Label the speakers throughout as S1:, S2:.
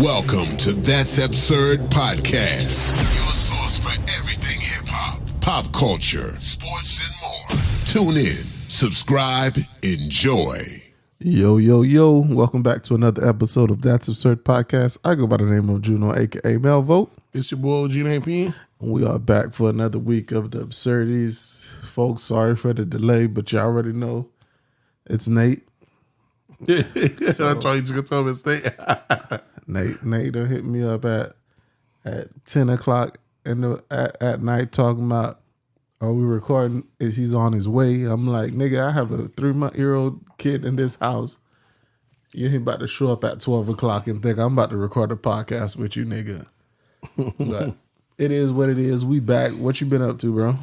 S1: Welcome to That's Absurd Podcast, your source for everything hip-hop, pop culture, sports, and more. Tune in, subscribe, enjoy.
S2: Yo. Welcome back to another episode of That's Absurd Podcast. I go by the name of Juno, a.k.a. Melvote.
S3: It's your boy, G-Name.
S2: We are back for another week of the absurdities. Folks, sorry for the delay, but you already know it's Nate.
S3: Should I try you to tell me State?
S2: Nate done hit me up at 10 o'clock at night talking about, are we recording? He's on his way. I'm like, nigga, I have a 3-month-old kid in this house. You ain't about to show up at 12 o'clock and think I'm about to record a podcast with you, nigga. But it is what it is. We back. What you been up to,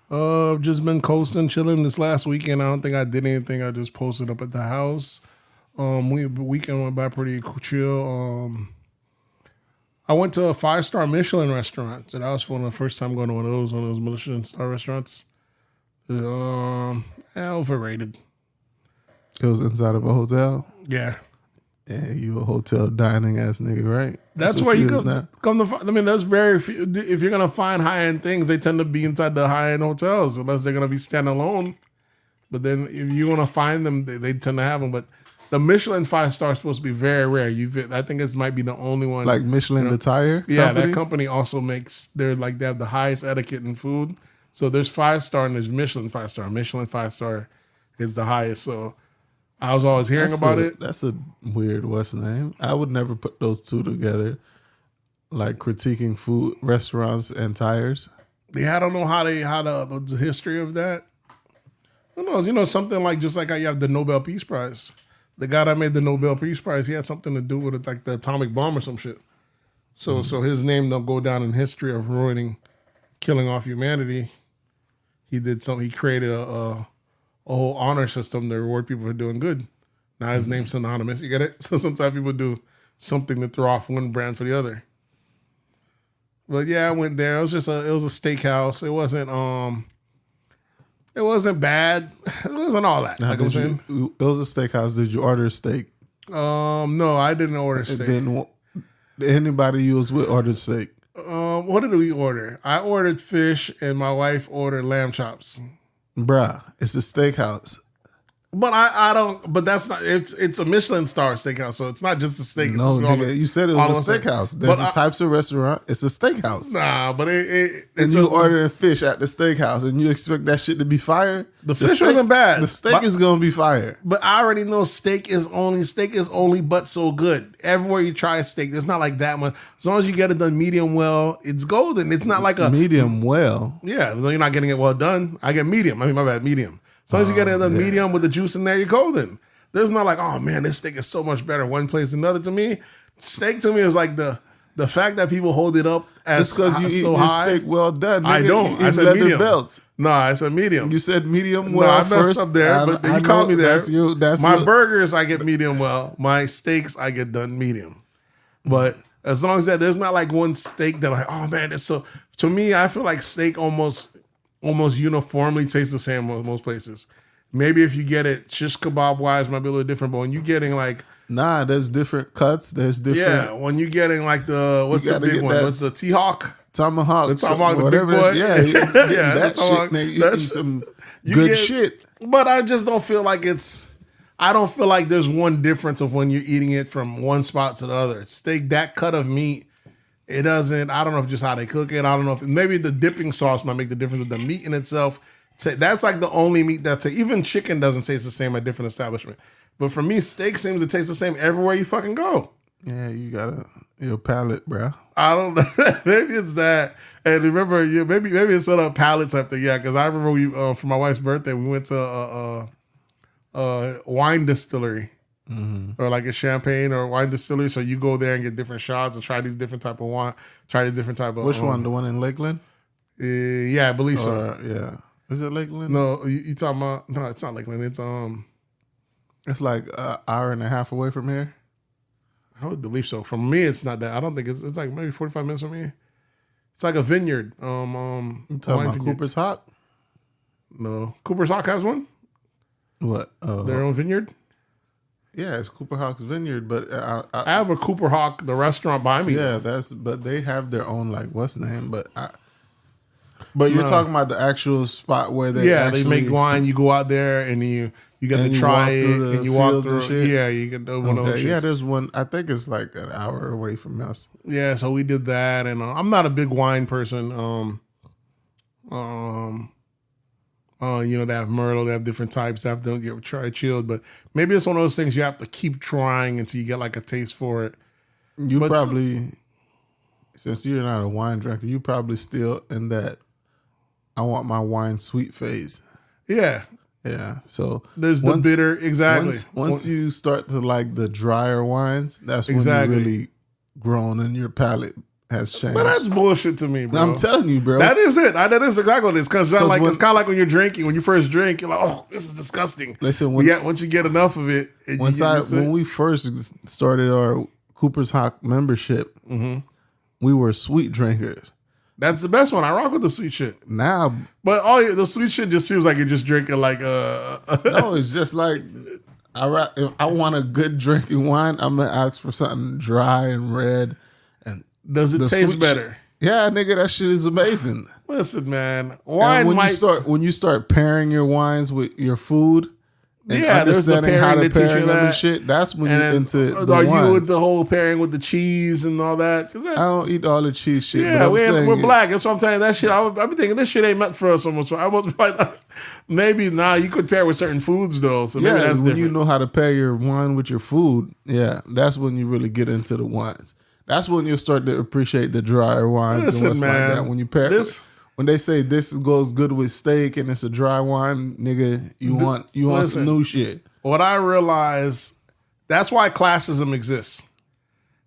S2: bro?
S3: Just been coasting, chilling this last weekend. I don't think I did anything. I just posted up at the house. Weekend went by pretty chill. I went to a 5-star Michelin restaurant. So that was fun. The first time going to one of those Michelin star restaurants. Overrated.
S2: It was inside of a hotel.
S3: Yeah.
S2: Yeah, you a hotel dining ass nigga, right?
S3: That's where you come to find. I mean, there's very few. If you're gonna find high end things, they tend to be inside the high end hotels, unless they're gonna be standalone. But then, if you want to find them, they tend to have them. But the Michelin 5-star is supposed to be very rare. I think it might be the only one.
S2: Like Michelin, the tire.
S3: Yeah,
S2: company?
S3: that company also makes. They have the highest etiquette in food. So there's 5-star and there's Michelin 5-star. Michelin 5-star is the highest. So I was always hearing about it.
S2: That's a weird West name. I would never put those two together, like critiquing food, restaurants, and tires.
S3: Yeah, I don't know how the history of that. Who knows? You know, something like just like how you have the Nobel Peace Prize. The guy that made the Nobel Peace Prize, he had something to do with it, like the atomic bomb or some shit. So his name don't go down in history of killing off humanity. He did something. He created a whole honor system to reward people for doing good. Now his name's synonymous. You get it? So sometimes people do something to throw off one brand for the other. But yeah, I went there. It was a steakhouse. It wasn't bad. It wasn't all that. Like I'm saying.
S2: It was a steakhouse. Did you order a steak?
S3: No, I didn't order steak.
S2: Did anybody you was with ordered steak?
S3: What did we order? I ordered fish and my wife ordered lamb chops.
S2: Bruh, it's a steakhouse.
S3: But I don't. But that's not. It's a Michelin star steakhouse, so it's not just a steak.
S2: No, nigga, you said it was a steakhouse. There's types of restaurant. It's a steakhouse.
S3: Nah, but
S2: and you ordering fish at the steakhouse, and you expect that shit to be fire.
S3: The fish wasn't bad.
S2: The steak is gonna be fire.
S3: But I already know steak is only but so good. Everywhere you try a steak, there's not like that much. As long as you get it done medium well, it's golden. It's not like a
S2: medium well.
S3: Yeah, as long as you're not getting it well done. I get medium. I mean, my bad, medium. As long as you get it done medium with the juice in there, you're golden. There's not like, oh man, this steak is so much better one place than another. To me, steak to me is like the fact that people hold it up as
S2: because you eat so your steak well done. Nigga.
S3: I don't. I said medium. Belts. No, I said medium.
S2: You said medium well.
S3: No, I messed
S2: first.
S3: up there, but you called me there.
S2: That's
S3: my burgers, I get medium well. My steaks, I get done medium. But as long as there's not like one steak that I'm like, oh man, it's so. To me, I feel like steak almost uniformly tastes the same in most places. Maybe if you get it shish kebab wise, might be a little different. But when you getting like,
S2: there's different cuts. There's different.
S3: Yeah, when you getting like what's the big one? What's the T-Hawk?
S2: Tomahawk.
S3: The Tomahawk, the big boy.
S2: Yeah, that shit, nigga. You eat some good shit.
S3: But I just don't feel like I don't feel like there's one difference of when you're eating it from one spot to the other. Steak, that cut of meat, it doesn't. I don't know if just how they cook it. I don't know if maybe the dipping sauce might make the difference with the meat in itself. That's like the only meat even chicken doesn't taste the same at different establishments. But for me, steak seems to taste the same everywhere you fucking go.
S2: Yeah, you got your palate, bro.
S3: I don't know. Maybe it's that. And remember, maybe it's sort of palate type thing. Yeah, because I remember for my wife's birthday, we went to a wine distillery. Mm-hmm. Or like a champagne or wine distillery. So you go there and get different shots and try these different type of wine. Try these different type of.
S2: Which one? The one in Lakeland?
S3: Yeah, I believe so.
S2: Yeah. Is it Lakeland?
S3: No, you talking about? No, it's not Lakeland.
S2: It's like an hour and a half away from here.
S3: I would believe so. From me, it's not that. I don't think it's like maybe 45 minutes from me. It's like a vineyard.
S2: You talking about Cooper's Hawk?
S3: No, Cooper's Hawk has one.
S2: What?
S3: Their own vineyard.
S2: Yeah, it's Cooper Hawk's Vineyard, but
S3: I have a Cooper Hawk, the restaurant by me.
S2: yeah, but they have their own like what's the name? But you're talking about the actual spot where they
S3: make wine. You go out there and you get to try it and you walk through. Yeah, you get one of those.
S2: Yeah, there's one. I think it's like an hour away from us.
S3: Yeah, so we did that, and I'm not a big wine person. They have Merlot, they have different types. They have to try chilled, but maybe it's one of those things you have to keep trying until you get like a taste for it.
S2: Since you're not a wine drinker, you probably still in that I want my wine sweet phase.
S3: Yeah.
S2: Yeah. So
S3: there's the bitter, exactly.
S2: Once you start to like the drier wines, that's when you really grown and your palate has changed.
S3: But that's bullshit to me, bro.
S2: I'm telling you, bro.
S3: That is it. That is exactly what it is. Because it's kind of like when you're drinking, when you first drink, you're like, oh, this is disgusting.
S2: Listen,
S3: once you get enough of it.
S2: When we first started our Cooper's Hawk membership, we were sweet drinkers.
S3: That's the best one. I rock with the sweet shit.
S2: Now.
S3: But the sweet shit just seems like you're just drinking like
S2: No, it's just like, if I want a good drinking wine, I'm going to ask for something dry and red.
S3: Does it taste better?
S2: Yeah, nigga, that shit is amazing.
S3: Listen, man, wine
S2: when you start pairing your wines with your food, and
S3: there's a pairing
S2: how to
S3: that teach you that
S2: and shit. That's when you're into the
S3: are
S2: wine.
S3: you with the whole pairing with the cheese and all that? I
S2: don't eat all the cheese shit.
S3: Yeah, we're black. That's what I'm telling you. That shit, I've been thinking this shit ain't meant for us almost. I almost like maybe you could pair with certain foods though. So maybe that's
S2: when
S3: different.
S2: You know how to pair your wine with your food. Yeah, that's when you really get into the wines. That's when you'll start to appreciate the drier wines and what's like that. When you pair when they say this goes good with steak and it's a dry wine, nigga, you want some new shit.
S3: What I realize, that's why classism exists.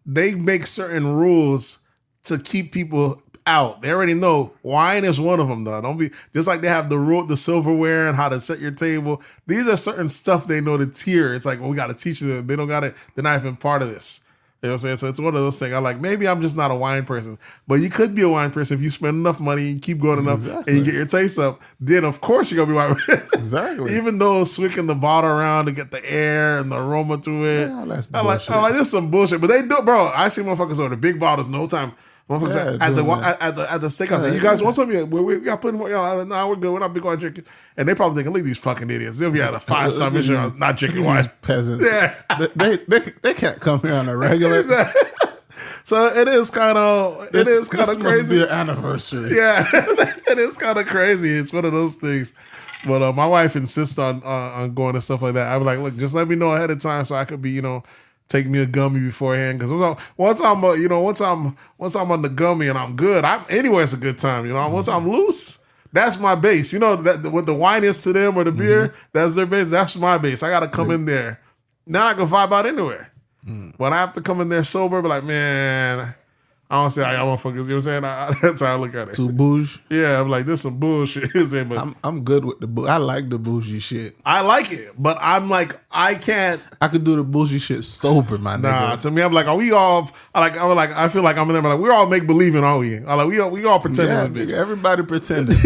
S3: They make certain rules to keep people out. They already know wine is one of them, though. Don't be just like they have the silverware and how to set your table. These are certain stuff they know to tier. It's like, well, we got to teach them. They don't got it. They're not even part of this. You know what I'm saying? So it's one of those things. I like, maybe I'm just not a wine person, but you could be a wine person if you spend enough money, you keep going enough, and you get your taste up. Then of course you're gonna be wine.
S2: Exactly.
S3: Even though swicking the bottle around to get the air and the aroma to it, I'm like, this is some bullshit. But they do, bro. I see motherfuckers order big bottles no time. Motherfuckers at the steakhouse. Hey, you guys want some? Yeah, we got plenty more. No, we're good. We're not big wine drinking. And they probably thinking, look at these fucking idiots. If you had a 5-star Michelin, not drinking wine.
S2: Peasants.
S3: Yeah,
S2: they can't come here on a regular.
S3: So it is kind of crazy.
S2: Must be an anniversary.
S3: Yeah, it is kind of crazy. It's one of those things. But my wife insists on going and stuff like that. I'm like, look, just let me know ahead of time so I could be, take me a gummy beforehand. Because once I'm on the gummy and I'm good, anyway, it's a good time. Once I'm loose, that's my base. That what the wine is to them or the beer, that's their base. That's my base. I got to come in there. Now I can vibe out anywhere. But I have to come in there sober, be like, man, I don't say I got motherfuckers. You know what I'm saying? That's how I look at it.
S2: Too bougie?
S3: Yeah, I'm like, this some bullshit. But
S2: I'm good with the I like the bougie shit.
S3: I like it, but I'm like, I can't.
S2: I could do the bougie shit sober, my nigga.
S3: Nah, to me, I'm like, are we all? I feel like I'm in there. Like, we're all make believing, aren't we? I like we all pretending.
S2: Yeah, nigga, everybody pretending.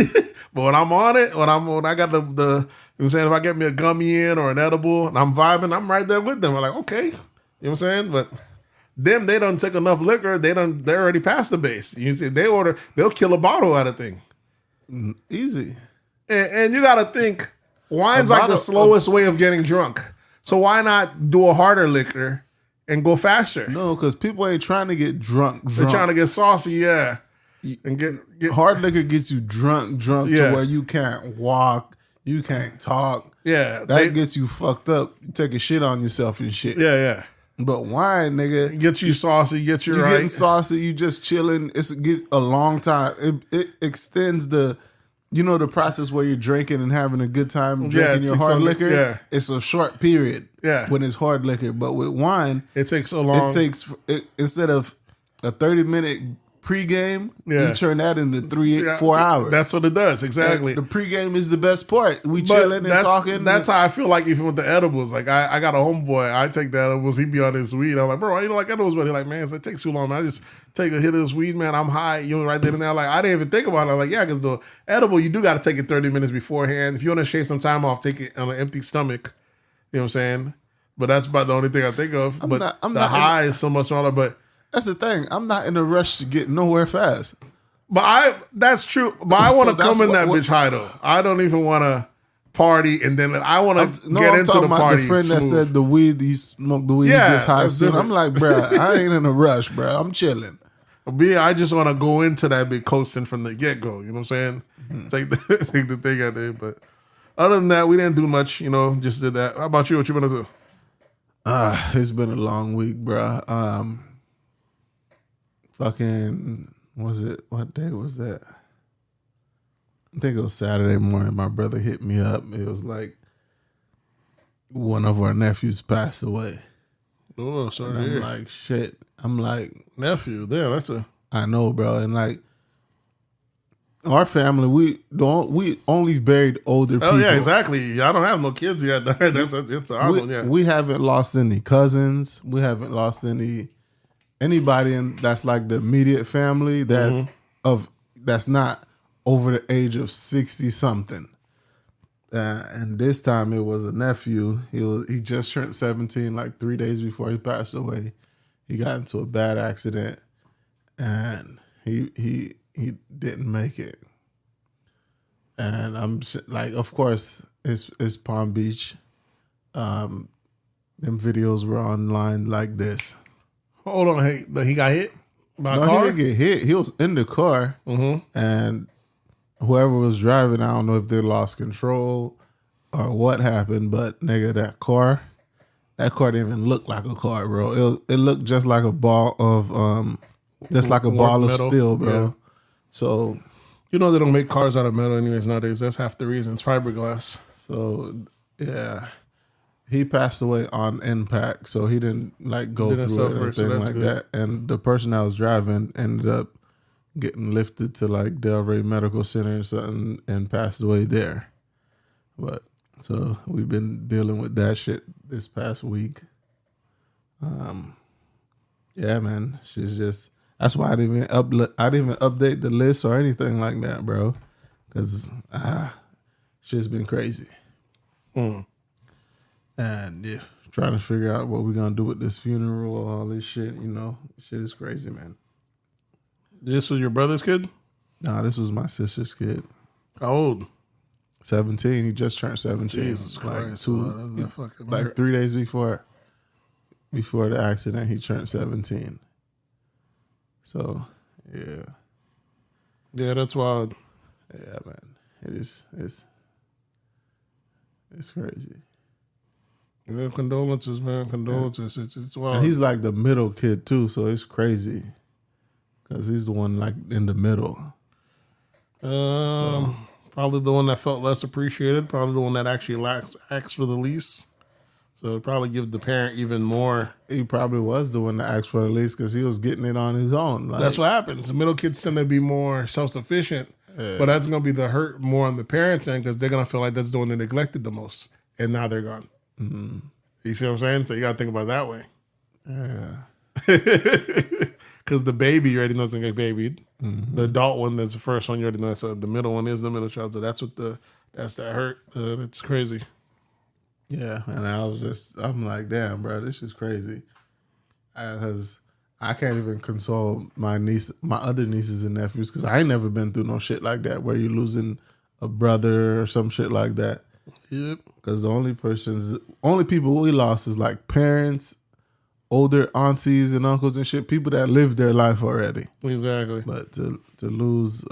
S3: But when I'm on it, when I got the you know what I'm saying, if I get me a gummy in or an edible and I'm vibing, I'm right there with them. I'm like, okay, you know what I'm saying, but. Them, they don't take enough liquor. They're already past the base. You see, they'll kill a bottle out of thing.
S2: Easy.
S3: And you got to think, wine's like the slowest way of getting drunk. So why not do a harder liquor and go faster?
S2: No, because people ain't trying to get drunk.
S3: They're trying to get saucy, yeah. And get
S2: hard liquor gets you drunk to where you can't walk, you can't talk.
S3: Yeah.
S2: That gets you fucked up. You take a shit on yourself and shit.
S3: Yeah.
S2: But wine, nigga,
S3: get you saucy, get you right.
S2: Getting saucy, you just chilling. It gets a long time. It extends the process where you're drinking and having a good time drinking your hard liquor. Yeah, it's a short period. Yeah, when it's hard liquor, but with wine,
S3: it takes so long.
S2: Instead of a 30-minute pregame, you turn that into 4 hours.
S3: That's what it does, exactly.
S2: And the pregame is the best part. We chilling and talking.
S3: That's how I feel like even with the edibles. Like I got a homeboy, I take the edibles, he be on his weed. I'm like, bro, you don't like edibles? But he's like, man, it takes too long, man. I just take a hit of this weed, man. I'm high, right there and there. Like, I didn't even think about it. I'm like, yeah, because the edible, you do got to take it 30 minutes beforehand. If you want to shave some time off, take it on an empty stomach. You know what I'm saying? But that's about the only thing I think of.
S2: I'm
S3: But
S2: not
S3: the high is so much smaller. But
S2: That's the thing. I'm not in a rush to get nowhere fast.
S3: that's true. But I want to
S2: So that's
S3: come in that
S2: what-
S3: bitch high though. I don't even want to party and then I want to
S2: No,
S3: get
S2: I'm
S3: into
S2: talking
S3: the
S2: about
S3: party.
S2: the friend that
S3: smooth.
S2: said the weed, he smoked the weed,
S3: Yeah,
S2: he gets high
S3: that's
S2: soon.
S3: different.
S2: I'm like, bruh, I ain't in a rush, bruh. I'm chilling.
S3: I just want to go into that big coasting from the get go. You know what I'm saying? Take the thing out there. But other than that, we didn't do much. You know, just did that. How about you? What you gonna do?
S2: It's been a long week, bruh. Fucking, what day was that? I think it was Saturday morning. My brother hit me up. It was like one of our nephews passed away.
S3: Oh, sorry.
S2: I'm like, shit. I'm like,
S3: Nephew. There, that's a.
S2: I know, bro. And like, our family, we only buried older people.
S3: Oh yeah, exactly. I don't have no kids yet. That's it's an odd one. Yeah.
S2: We haven't lost any cousins. We haven't lost anybody that's like the immediate family that's not over the age of 60 something. And this time it was a nephew. He just turned 17 like 3 days before he passed away. He got into a bad accident and he didn't make it. And I'm like, of course, it's Palm Beach. Them videos were online like this.
S3: Hold on, he got hit by a
S2: No,
S3: car.
S2: he didn't get hit. He was in the car, and whoever was driving, I don't know if they lost control or what happened, but nigga, that car didn't even look like a car, bro. It looked just like a ball of ball of
S3: metal.
S2: steel, bro.
S3: Yeah.
S2: So
S3: You know they don't make cars out of metal anyways nowadays. That's half the reason. It's fiberglass.
S2: yeah. He passed away on impact, so he didn't like go
S3: Didn't
S2: through it or
S3: suffer, so
S2: anything
S3: that's
S2: like
S3: good.
S2: that. And the person that was driving ended up getting lifted to like Delray Medical Center or something and passed away there. But so we've been dealing with that shit this past week. Yeah, man. She's just that's why I didn't even update the list or anything like that, bro. Cause shit's been crazy. And yeah, trying to figure out what we're gonna do with this funeral, all this shit, shit is crazy, man.
S3: This was your brother's kid?
S2: Nah, this was my sister's kid.
S3: How old? 17.
S2: He just turned 17.
S3: Jesus
S2: like
S3: Christ.
S2: two,
S3: That's fucking
S2: like 3 days before the accident, he turned 17. So yeah.
S3: Yeah, that's wild.
S2: Yeah, man. It's crazy.
S3: Yeah, condolences, man. Condolences. It's wild.
S2: And he's like the middle kid too, so it's crazy. Cause he's the one like in the middle.
S3: Probably the one that felt less appreciated. Probably the one that actually asked for the least. So it'd probably give the parent even more.
S2: He probably was the one that asked for the lease because he was getting it on his own. Like,
S3: That's what happens. The middle kids tend to be more self-sufficient, but that's going to be the hurt more on the parents' end because they're going to feel like that's the one they neglected the most, and now they're gone. Mm-hmm. You see what I'm saying? So you got to think about it that way.
S2: Yeah.
S3: Because the baby, you already know it's going to get babied. Mm-hmm. The adult one, that's the first one, you already know. So the middle one is the middle child. So that's that hurt. It's crazy.
S2: Yeah, and I'm like, damn, bro, this is crazy. Because I can't even console my other nieces and nephews because I ain't never been through no shit like that where you're losing a brother or some shit like that.
S3: Yep.
S2: Because the only people we lost is like parents, older aunties and uncles and shit, people that lived their life already.
S3: Exactly.
S2: But to lose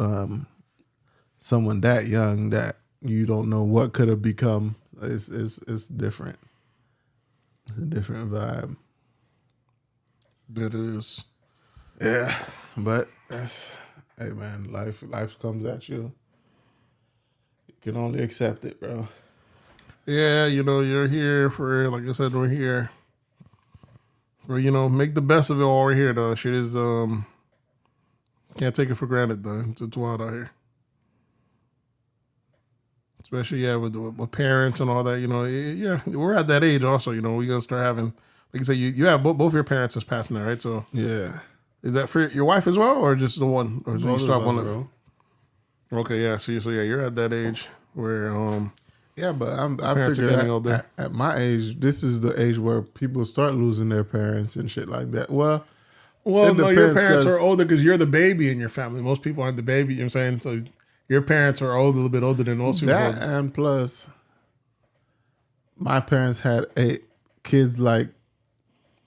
S2: someone that young that you don't know what could have become, it's different. It's a different vibe.
S3: That is.
S2: Yeah, but hey man, life comes at you. You can only accept it, bro.
S3: Yeah, you're here for, like I said, we're here for, make the best of it while we're here, though. Shit is, can't take it for granted, though. It's wild out here. Especially, yeah, with parents and all that, yeah, we're at that age also, we're going to start having, like you say, you have both your parents is passing now, right? So,
S2: Yeah.
S3: is that for your wife as well, or just the one? Or do you
S2: Both
S3: stop
S2: of us,
S3: one?
S2: bro.
S3: Okay, yeah, so yeah, you're at that age where,
S2: Yeah, but I
S3: Parents are
S2: figure
S3: getting older.
S2: at my age, this is the age where people start losing their parents and shit like that. Well,
S3: Well,
S2: it
S3: no, your
S2: depends,
S3: parents
S2: 'cause-
S3: are older because you're the baby in your family. Most people aren't the baby. You know what I'm saying? So your parents are old, a little bit older than most people.
S2: that and plus, my parents had 8 kids like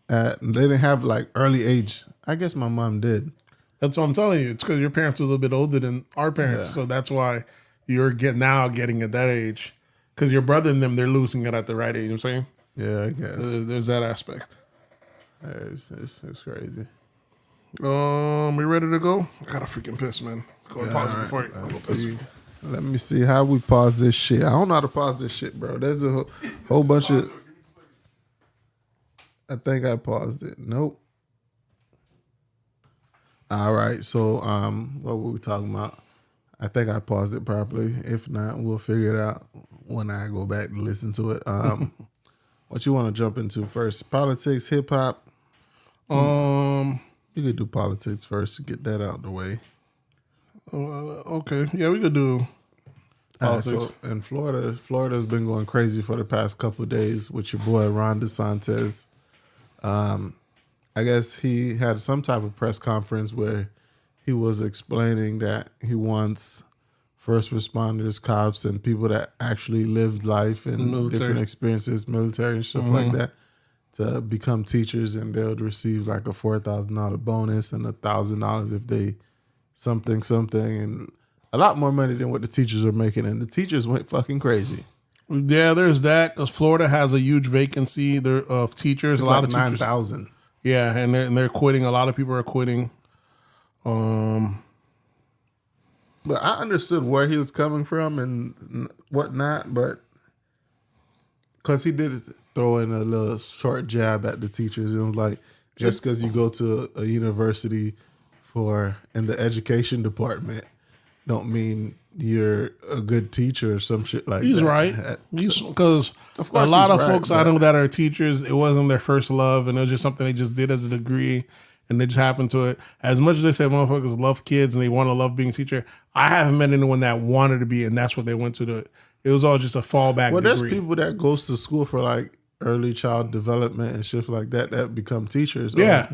S2: they didn't have like early age. I guess my mom did.
S3: That's what I'm telling you. It's because your parents are a little bit older than our parents. So that's why you're getting at that age. Because your brother and them, they're losing it at the right age. You know what I'm saying?
S2: Yeah, I guess
S3: So there's that aspect.
S2: it's crazy.
S3: We ready to go? I got to freaking piss, man. Go and pause it before you go
S2: Let's
S3: piss.
S2: see. Let me see how we pause this shit. I don't know how to pause this shit, bro. There's a whole bunch of. I think I paused it. Nope. All right. So, what were we talking about? I think I paused it properly. If not, we'll figure it out when I go back and listen to it. What you want to jump into first? Politics, hip hop. You could do politics first to get that out of the way.
S3: Okay. Yeah, we could do politics.
S2: So in Florida's been going crazy for the past couple of days with your boy Ron DeSantis. I guess he had some type of press conference where he was explaining that he wants first responders, cops, and people that actually lived life and
S3: Military.
S2: different experiences, military and stuff like that, to become teachers, and they would receive like a $4,000 bonus and $1,000 if they something, and a lot more money than what the teachers are making. And the teachers went fucking crazy.
S3: Yeah, there's that because Florida has a huge vacancy there of teachers.
S2: It's
S3: a lot
S2: like
S3: of teachers.
S2: 9,000.
S3: Yeah, and they're quitting. A lot of people are quitting.
S2: But I understood where he was coming from and whatnot, but because he did throw in a little short jab at the teachers. It was like, just because you go to a university in the education department don't mean you're a good teacher or some shit like
S3: He's
S2: that.
S3: right. Because
S2: Of
S3: a
S2: course
S3: lot
S2: he's
S3: of
S2: right,
S3: folks I
S2: but-
S3: know that are teachers, it wasn't their first love, and it was just something they just did as a degree, and they just happened to it. As much as they say motherfuckers love kids and they want to love being a teacher, I haven't met anyone that wanted to be, and that's what they went to. It was all just a fallback
S2: Well,
S3: degree.
S2: there's people that goes to school for like early child development and shit like that become teachers.
S3: Yeah.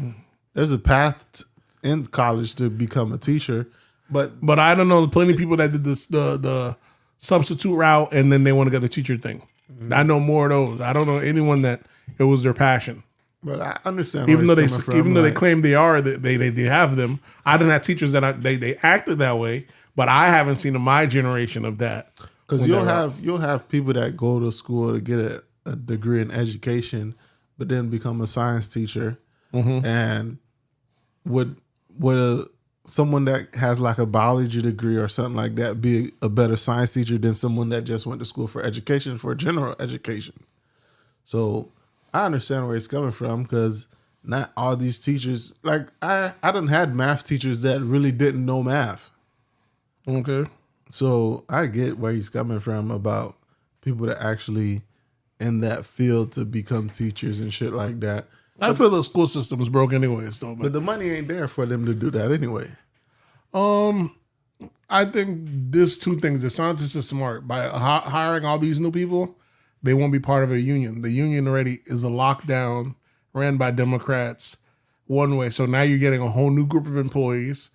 S2: There's a path in college to become a teacher, but
S3: But I don't know plenty of people that did this the substitute route and then they want to get the teacher thing. I know more of those. I don't know anyone that it was their passion.
S2: I understand.
S3: Even though
S2: where
S3: they
S2: he's coming from,
S3: even though they
S2: like-
S3: claim they are, they have them. I didn't have teachers that they acted that way, but I haven't seen in my generation of that.
S2: Because
S3: When
S2: you'll
S3: they're
S2: have people that go to school to get a degree in education, but then become a science teacher, and would someone that has like a biology degree or something like that be a better science teacher than someone that just went to school for education, for general education? So I understand where it's coming from, because not all these teachers, like I done had math teachers that really didn't know math.
S3: Okay.
S2: So I get where he's coming from about people that actually in that field to become teachers and shit like that.
S3: I feel the school system is broke anyways, though.
S2: But
S3: But
S2: the money ain't there for them to do that anyway.
S3: I think there's two things. DeSantis is smart. By hiring all these new people, they won't be part of a union. The union already is a lockdown ran by Democrats one way. So now you're getting a whole new group of employees.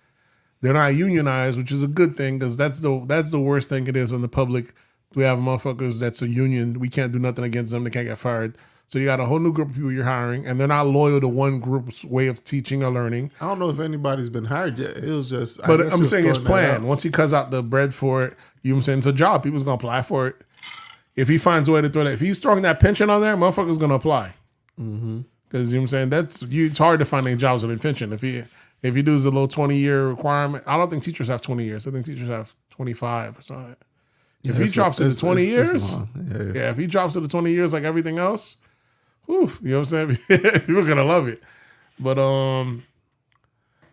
S3: They're not unionized, which is a good thing, because that's the worst thing it is when the public, we have motherfuckers that's a union. We can't do nothing against them. They can't get fired. So you got a whole new group of people you're hiring, and they're not loyal to one group's way of teaching or learning.
S2: I don't know if anybody's been hired yet. It was just, I
S3: But
S2: guess
S3: I'm
S2: just
S3: saying his
S2: throwing that
S3: plan.
S2: out.
S3: Once he cuts out the bread for it, you know what I'm saying? It's a job. People's going to apply for it. If he finds a way to throw that, if he's throwing that pension on there, motherfucker's going to apply. Because you know what I'm saying? It's hard to find any jobs with a pension. If he does the low 20-year requirement, I don't think teachers have 20 years. I think teachers have 25 or something. If he drops it to 20 years,
S2: long.
S3: yeah, if he drops it to 20 years like everything else, whew, you know what I'm saying? People are gonna love it. But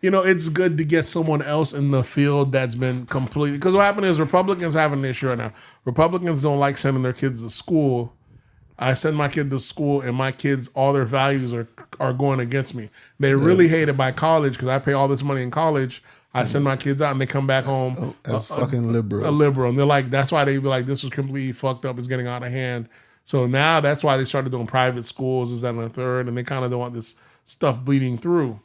S3: it's good to get someone else in the field that's been completely, because what happened is Republicans have an issue right now. Republicans don't like sending their kids to school. I send my kid to school and my kids, all their values are going against me. They really hate it by college because I pay all this money in college I send my kids out and they come back home
S2: as fucking liberals.
S3: A liberal. And they're like, that's why they be like, this was completely fucked up. It's getting out of hand. So now that's why they started doing private schools, is that and the third, and they kind of don't want this stuff bleeding through.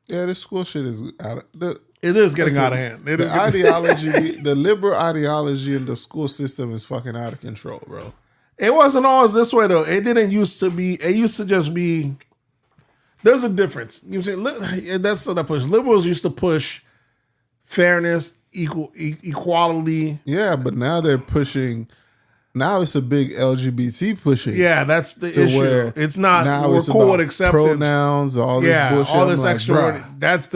S2: Yeah, this school shit is out of
S3: It is getting out of hand. It is
S2: ideology, the liberal ideology in the school system is fucking out of control, bro.
S3: It wasn't always this way though. It didn't used to be. It used to just be. There's a difference. You know what I'm saying? That's what I push. Liberals used to push fairness, equality.
S2: Yeah, but now they're pushing. Now it's a big LGBT pushing.
S3: Yeah, that's the issue.
S2: Where
S3: it's not.
S2: now
S3: We're
S2: it's
S3: cool
S2: about
S3: with acceptance.
S2: pronouns, all this bullshit.
S3: all
S2: I'm
S3: this
S2: like,
S3: extra.
S2: bruh.
S3: That's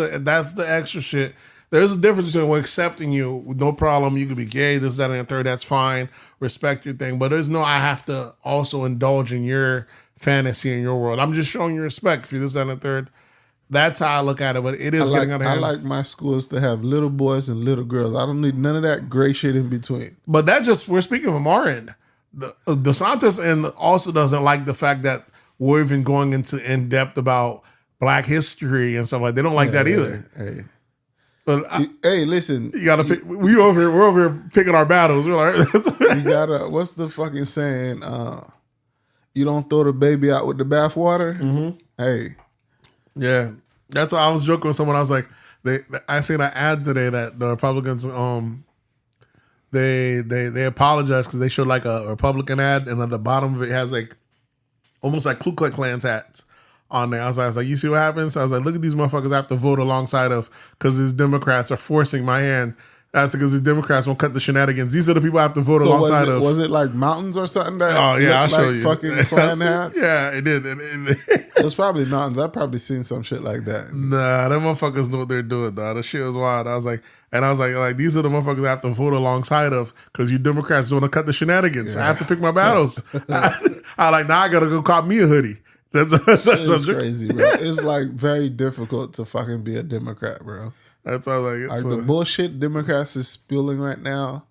S3: the extra shit. There's a difference between we're accepting you, no problem. You could be gay, this, that, and the third. That's fine. Respect your thing. But there's no, I have to also indulge in your fantasy in your world. I'm just showing you respect for this, that, and the third. That's how I look at it. But it is getting out of hand.
S2: I like my schools to have little boys and little girls. I don't need none of that gray shit in between.
S3: But that just, we're speaking from our end. DeSantis and also doesn't like the fact that we're even going into in depth about Black history and stuff like that. They don't like that either.
S2: Hey.
S3: But
S2: Hey, listen.
S3: you gotta pick. We're over here picking our battles. We're like,
S2: You gotta. What's the fucking saying? You don't throw the baby out with the bathwater. Mm-hmm. Hey,
S3: yeah, that's why I was joking with someone. I was like, I seen an ad today that the Republicans they apologized because they showed like a Republican ad, and at the bottom of it has like almost like Ku Klux Klan's hats on there. I was like, you see what happens? I was like, look at these motherfuckers I have to vote alongside of because these Democrats are forcing my hand. That's because these Democrats won't cut the shenanigans. These are the people I have to vote alongside of.
S2: Was it like mountains or something? That
S3: oh yeah, I'll
S2: like
S3: show you.
S2: Fucking Klan hats.
S3: Yeah, it did.
S2: It was probably mountains. I've probably seen some shit like that.
S3: Nah, them motherfuckers know what they're doing, dog. The shit was wild. I was like, these are the motherfuckers I have to vote alongside of because you Democrats don't want to cut the shenanigans. I have to pick my battles. I like, now I gotta go cop me a hoodie. That's
S2: crazy, bro. It's like very difficult to fucking be a Democrat, bro.
S3: That's all like.
S2: Like the bullshit Democrats is spilling right now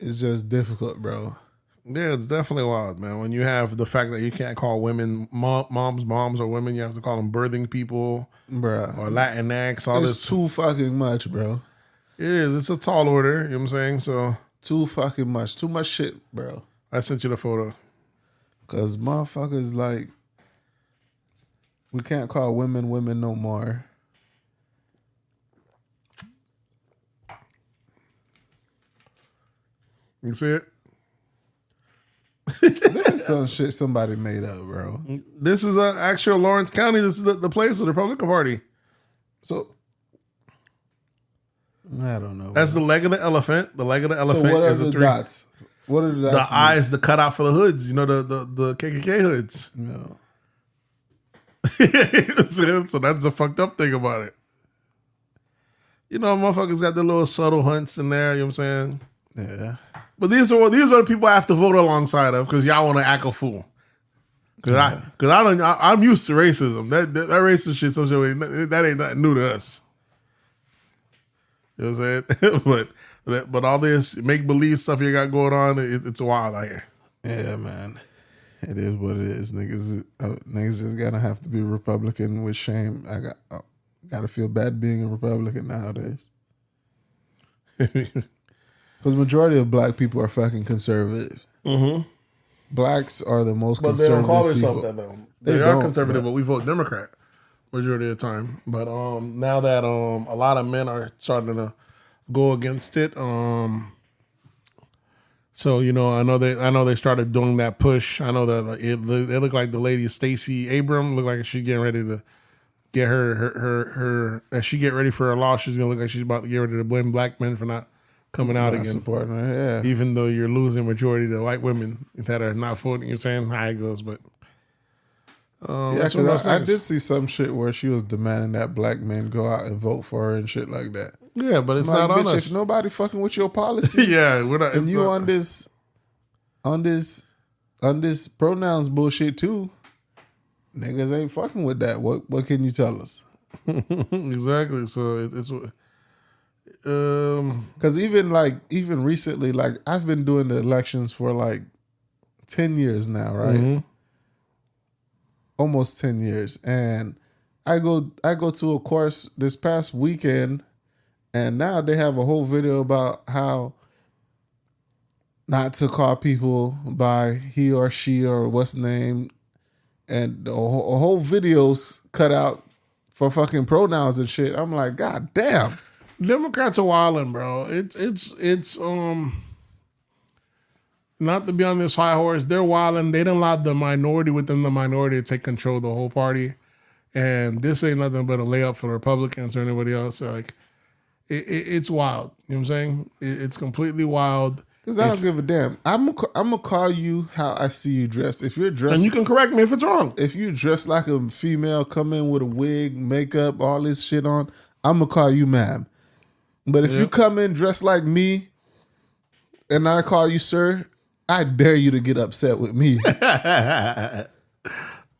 S2: is just difficult, bro.
S3: Yeah, it's definitely wild, man. When you have the fact that you can't call women moms or women, you have to call them birthing people,
S2: bro,
S3: or Latinx. All
S2: it's
S3: this
S2: too fucking much, bro.
S3: It is. It's a tall order. You know what I'm saying? So
S2: too fucking much. Too much shit, bro.
S3: I sent you the photo.
S2: Cause motherfuckers like. We can't call women no more.
S3: You see it?
S2: This is some shit somebody made up, bro.
S3: This is actual Lawrence County. This is the place of the Republican Party.
S2: So I don't know.
S3: That's the leg of the elephant. The leg of the elephant
S2: so what are
S3: is
S2: the
S3: a three.
S2: dots? What are the dots?
S3: The eyes, the cutout for the hoods. You know, the KKK hoods.
S2: No.
S3: So that's the fucked up thing about it. You know, motherfuckers got the little subtle hunts in there. You know what I'm saying?
S2: Yeah.
S3: But these are the people I have to vote alongside of because y'all want to act a fool. I'm used to racism. That racist shit, some shit, that ain't nothing new to us. You know what I'm saying? but all this make believe stuff you got going on, it's wild out here.
S2: Yeah, man. It is what it is. Niggas just gotta have to be Republican with shame. I gotta feel bad being a Republican nowadays. Because majority of black people are fucking conservative. Mm-hmm. Blacks are the most conservative. But they don't call themselves that
S3: though. They are conservative, but we vote Democrat majority of the time. But now that a lot of men are starting to go against it, so you know, I know they started doing that push. I know that it looked like the lady Stacey Abrams looked like she's getting ready to get her as she get ready for her law. She's gonna look like she's about to get ready to blame black men for not coming out again.
S2: Supporting her, yeah.
S3: Even though you're losing majority to white women that are not voting, you're saying how it goes, but
S2: yeah, because I did see some shit where she was demanding that black men go out and vote for her and shit like that.
S3: Yeah, but it's not on us.
S2: If nobody fucking with your policy,
S3: yeah, we're not.
S2: And you not. on this pronouns bullshit too, niggas ain't fucking with that. What can you tell us?
S3: Exactly. So it's
S2: because even recently, like I've been doing the elections for like 10 years now, right? Mm-hmm. Almost 10 years, and I go to a course this past weekend. And now they have a whole video about how not to call people by he or she or what's name. And a whole video's cut out for fucking pronouns and shit. I'm like, God damn.
S3: Democrats are wilding, bro. It's not to be on this high horse. They're wilding. They done allowed the minority within the minority to take control of the whole party. And this ain't nothing but a layup for the Republicans or anybody else. Like, it's wild. You know what I'm saying? It's completely wild.
S2: Because I don't give a damn. I'm gonna call you how I see you dressed. If you're dressed,
S3: And you can correct me if it's wrong.
S2: if you dress like a female, come in with a wig, makeup, all this shit on, I'm gonna call you ma'am. But if you come in dressed like me, and I call you sir, I dare you to get upset with me.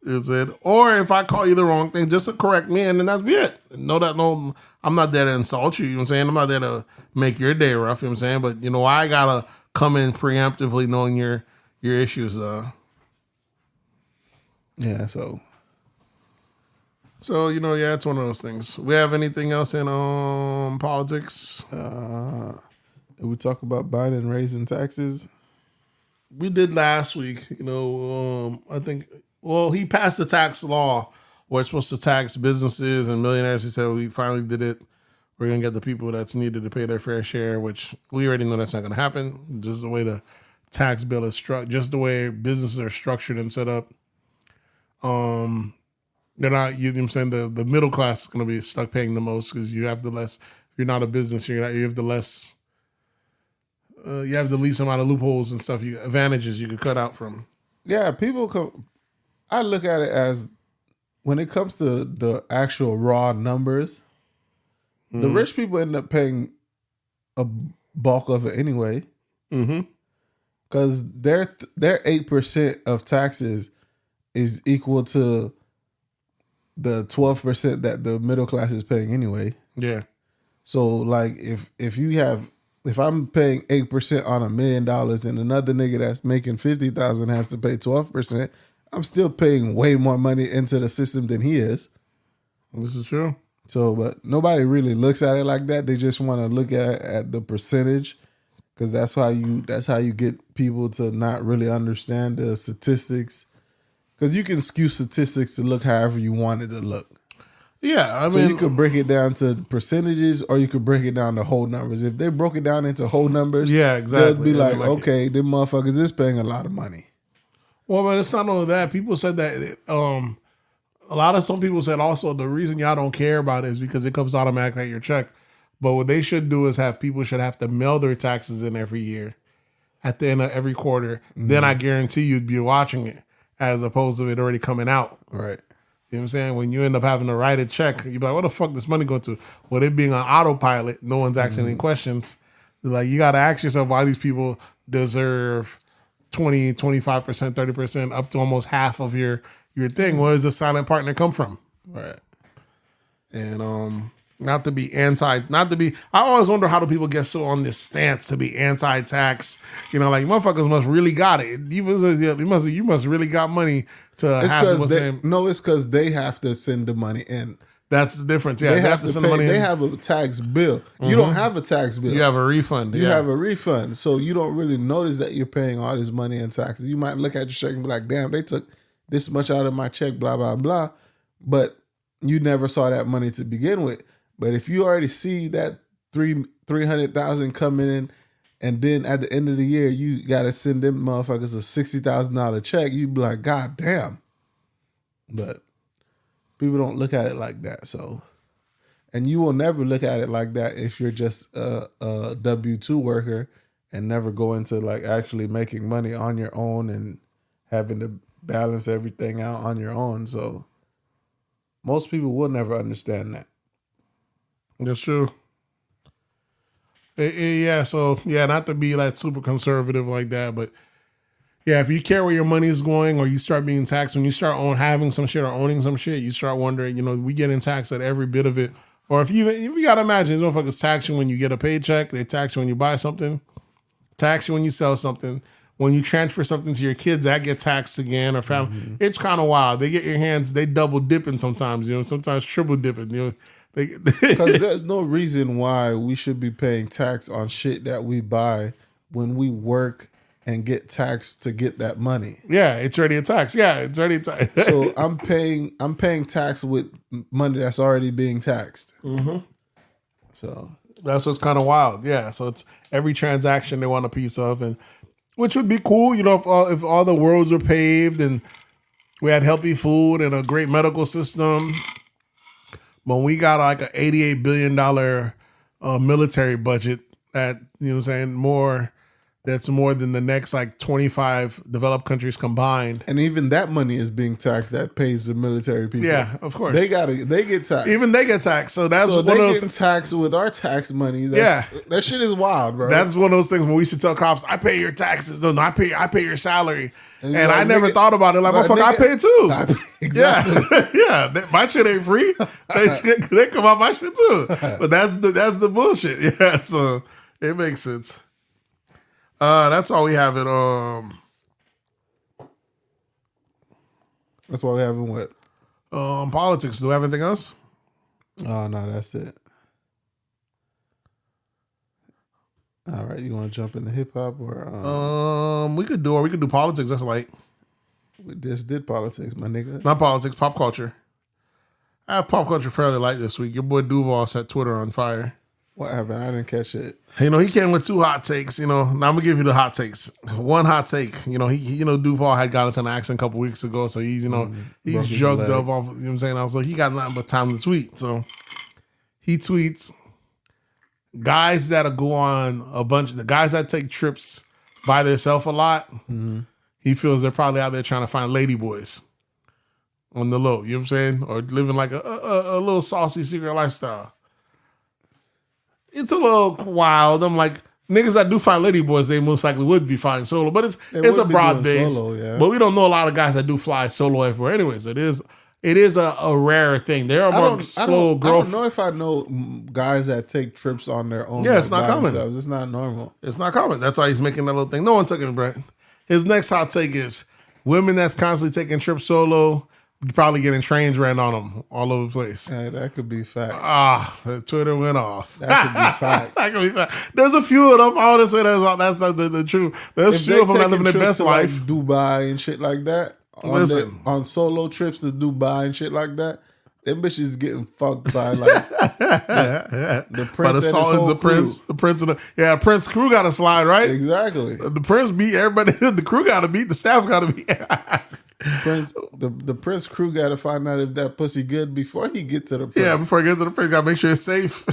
S3: Is it? Or if I call you the wrong thing, just to correct me, and then that's it. No, I'm not there to insult you. You know what I'm saying? I'm not there to make your day rough. You know what I'm saying? But you know, I gotta come in preemptively knowing your issues.
S2: Yeah. So
S3: you know, yeah, it's one of those things. We have anything else in politics?
S2: we talk about Biden raising taxes.
S3: We did last week. You know, I think. Well, he passed the tax law where it's supposed to tax businesses and millionaires. He said we finally did it. We're gonna get the people that's needed to pay their fair share, which we already know that's not gonna happen. Just the way the tax bill is struck, just the way businesses are structured and set up. They're not. You know what I'm saying? The middle class is gonna be stuck paying the most because you have the less. If you're not a business, you have the less. You have the least amount of loopholes and stuff. Advantages you could cut out from.
S2: Yeah, people come. I look at it as when it comes to the actual raw numbers, the rich people end up paying a bulk of it anyway. Because their 8% of taxes is equal to the 12% that the middle class is paying anyway.
S3: Yeah.
S2: So like if I'm paying 8% on $1 million and another nigga that's making 50,000 has to pay 12%, I'm still paying way more money into the system than he is.
S3: This is true.
S2: So, but nobody really looks at it like that. They just want to look at the percentage because that's how you get people to not really understand the statistics. Because you can skew statistics to look however you want it to look.
S3: Yeah, I
S2: So
S3: mean,
S2: you could break it down to percentages, or you could break it down to whole numbers. If they broke it down into whole numbers,
S3: yeah, exactly.
S2: they'd be
S3: Yeah,
S2: like,
S3: they like
S2: okay, them motherfuckers is paying a lot of money.
S3: well, but it's not only that. People said that some people said also the reason y'all don't care about it is because it comes automatically at your check. But what they should do is people should have to mail their taxes in every year at the end of every quarter. Then I guarantee you'd be watching it as opposed to it already coming out.
S2: Right.
S3: You know what I'm saying? When you end up having to write a check, you're like, what the fuck this money going to? Well, it being on autopilot, no one's asking any questions. Like, you got to ask yourself why these people deserve 20, 25%, 30%, up to almost half of your thing. Where does the silent partner come from?
S2: Right.
S3: And I always wonder how do people get so on this stance to be anti-tax. You know, like motherfuckers must really got it. You must really got money to
S2: It's
S3: have
S2: because
S3: the
S2: it's because they have to send the money in.
S3: That's the difference. Yeah,
S2: They have to
S3: send
S2: pay.
S3: money in.
S2: They have a tax bill. You don't have a tax bill.
S3: You have a refund.
S2: You have a refund, so you don't really notice that you're paying all this money in taxes. You might look at your check and be like, "Damn, they took this much out of my check." Blah blah blah, but you never saw that money to begin with. But if you already see that 300,000 coming in, and then at the end of the year you gotta send them motherfuckers a $60,000 check, you be like, "God damn!" But people don't look at it like that. So, and you will never look at it like that if you're just a W-2 worker and never go into like actually making money on your own and having to balance everything out on your own. So most people will never understand that.
S3: That's true. Yeah, so not to be like super conservative like that, but yeah, if you care where your money is going, or you start being taxed when you start having some shit or owning some shit, you start wondering. You know, we getting taxed at every bit of it. Or if you gotta imagine, these motherfuckers tax you when you get a paycheck, they tax you when you buy something, tax you when you sell something. When you transfer something to your kids, that get taxed again, or family. It's kind of wild. They get your hands, they double dipping sometimes. You know, sometimes triple dipping. You know,
S2: Because there's no reason why we should be paying tax on shit that we buy when we work and get taxed to get that money.
S3: Yeah, it's already a tax. Yeah, it's already a tax.
S2: So I'm paying tax with money that's already being taxed. Mm-hmm. So
S3: that's what's kind of wild. Yeah, so it's every transaction they want a piece of, and which would be cool, you know, if all the roads were paved and we had healthy food and a great medical system. But we got like an $88 billion military budget that, you know what I'm saying, that's more than the next like 25 developed countries combined.
S2: And even that money is being taxed that pays the military people.
S3: Yeah, of course.
S2: They get taxed.
S3: Even they get taxed. So that's
S2: so
S3: one
S2: they
S3: of those
S2: getting taxed with our tax money.
S3: Yeah.
S2: That shit is wild, bro.
S3: That's one of those things when we used to tell cops, I pay your taxes. No, I pay your salary. And
S2: like,
S3: I never
S2: nigga,
S3: thought about it. Like, motherfucker, I pay too.
S2: Exactly.
S3: Yeah. My shit ain't free. They come out my shit too. But that's the bullshit. Yeah. So it makes sense. That's all we have at
S2: That's why we having what?
S3: Politics. Do we have anything else?
S2: Oh no, that's it. All right, you want to jump into hip hop or
S3: we could do politics. That's like
S2: we just did politics, my nigga.
S3: Not politics, pop culture. I have pop culture fairly light this week. Your boy Duval set Twitter on fire.
S2: What happened? I didn't catch it.
S3: You know, he came with 2 hot takes. You know, now I'm gonna give you the hot takes. One hot take. You know, Duval had got into an accident a couple weeks ago, so he's he's drugged up off. You know what I'm saying? I was like, he got nothing but time to tweet. So he tweets, guys that go on the guys that take trips by themselves a lot. Mm-hmm. He feels they're probably out there trying to find lady boys on the low. You know what I'm saying? Or living like a little saucy secret lifestyle. It's a little wild. I'm like, niggas that do find lady boys, they most likely would be flying solo. But it's a broad base. Solo, yeah. But we don't know a lot of guys that do fly solo everywhere. Anyways, it is a rare thing. There are more solo girls.
S2: I don't know if I know guys that take trips on their own.
S3: Yeah, it's not common.
S2: Themselves. It's not normal.
S3: It's not common. That's why he's making that little thing. No one took it, Brett. His next hot take is women that's constantly taking trips solo, probably getting trains ran on them all over the place.
S2: Yeah, that could be fact.
S3: Twitter went off.
S2: That could be fact.
S3: That could be fact. There's a few of them. I want to say that's not the truth. There's a few of them that living their best life.
S2: Like Dubai and shit like that. On solo trips to Dubai and shit like that. Them bitches getting fucked by like the prince. By the Sultan,
S3: the prince and Prince crew got to slide, right?
S2: Exactly.
S3: The prince beat everybody. The crew got to beat. The staff got to beat.
S2: The Prince crew got to find out if that pussy good before he get to the Prince.
S3: Yeah, before he gets to the Prince, got to make sure it's safe.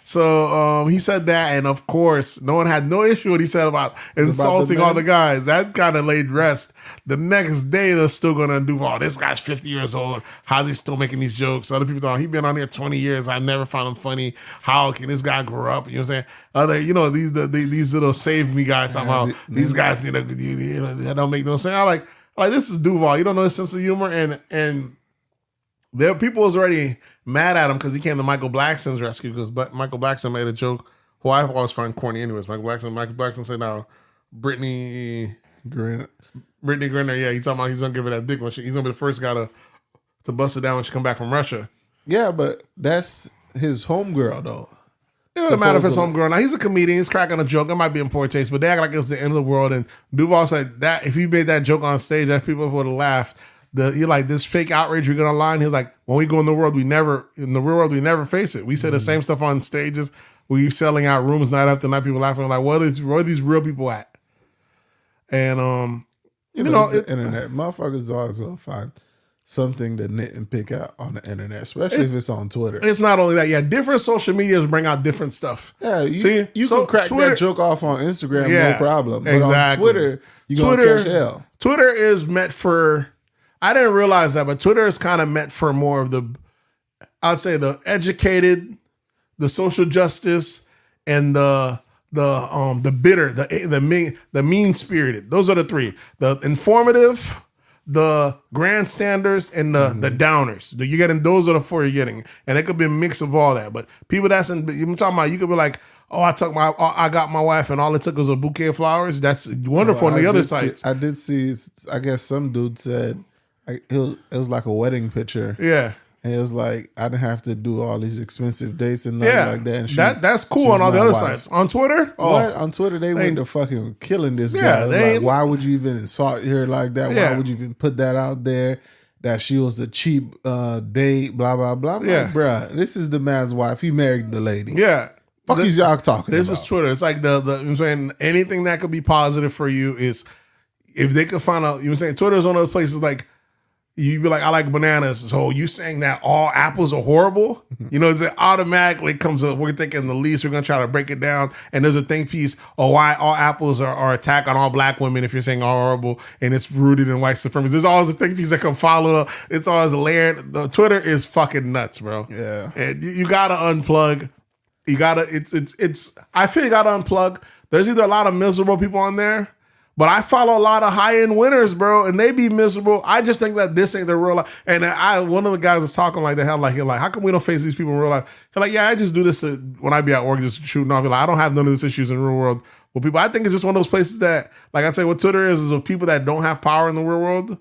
S3: So he said that, and of course, no one had no issue what he said about insulting all the guys. That kind of laid rest. The next day, they're still going to do, this guy's 50 years old. How's he still making these jokes? Other people thought, he's been on here 20 years. I never found him funny. How can this guy grow up? You know what I'm saying? These little save me guys somehow. These guys need that don't make no sense. I like this is Duval. You don't know his sense of humor, and there people was already mad at him because he came to Michael Blackson's rescue because Michael Blackson made a joke who I always find corny anyways. Michael Blackson said now Brittany Griner, yeah, he's talking about he's gonna give her that dick when he's gonna be the first guy to bust it down when she come back from Russia.
S2: Yeah, but that's his homegirl though.
S3: It doesn't matter if it's homegirl. Now he's a comedian, he's cracking a joke. It might be in poor taste, but they act like it's the end of the world. And Duval said that if he made that joke on stage, that people would have laughed. You're like this fake outrage you're gonna lie. He's like, when we go in the world, we never face it. We say the same stuff on stages. We selling out rooms night after night. People laughing like, where are these real people at? And
S2: it's the internet. Motherfuckers always gonna find something to nit and pick out on the internet, especially if it's on Twitter.
S3: It's not only that. Yeah, different social medias bring out different stuff.
S2: Yeah, you can crack Twitter, that joke off on Instagram, no problem. But on Twitter, you're gonna catch hell.
S3: Twitter is meant for. I didn't realize that, but Twitter is kind of meant for more of I'd say the educated, the social justice, and the bitter, the mean spirited. Those are the three: the informative, the grandstanders, and the downers. You getting those are the 4 you're getting, and it could be a mix of all that. But people I'm talking about, you could be like, I got my wife, and all it took was a bouquet of flowers. That's wonderful on the other sites.
S2: I did see. I guess some dude said. It was like a wedding picture.
S3: Yeah.
S2: And it was like I didn't have to do all these expensive dates and nothing like that. And
S3: that's cool on all the other sites. On Twitter,
S2: what? On Twitter they went to fucking killing this guy. Like, why would you even insult her like that? Why would you even put that out there? That she was a cheap date, blah blah blah. I'm like, bruh, this is the man's wife. He married the lady.
S3: Yeah.
S2: Fuck is y'all talking
S3: This
S2: about?
S3: is Twitter. It's like the I'm saying anything that could be positive for you is if they could find out, you know what I'm saying? Twitter is one of those places like you'd be like, I like bananas. So you saying that all apples are horrible? You know, it automatically comes up. We're thinking the least. We're going to try to break it down. And there's a think piece of why all apples are attack on all black women if you're saying all horrible and it's rooted in white supremacy. There's always a think piece that can follow up. It's always layered. The Twitter is fucking nuts, bro.
S2: Yeah.
S3: And you got to unplug. You got to, I feel you got to unplug. There's either a lot of miserable people on there, but I follow a lot of high-end winners, bro, and they be miserable. I just think that this ain't the real life. And one of the guys was talking like that, like, how come we don't face these people in real life? He's like, yeah, I just do this when I be at work, just shooting off. Like, I don't have none of these issues in the real world. Well, people, I think it's just one of those places that, like I say, what Twitter is of people that don't have power in the real world.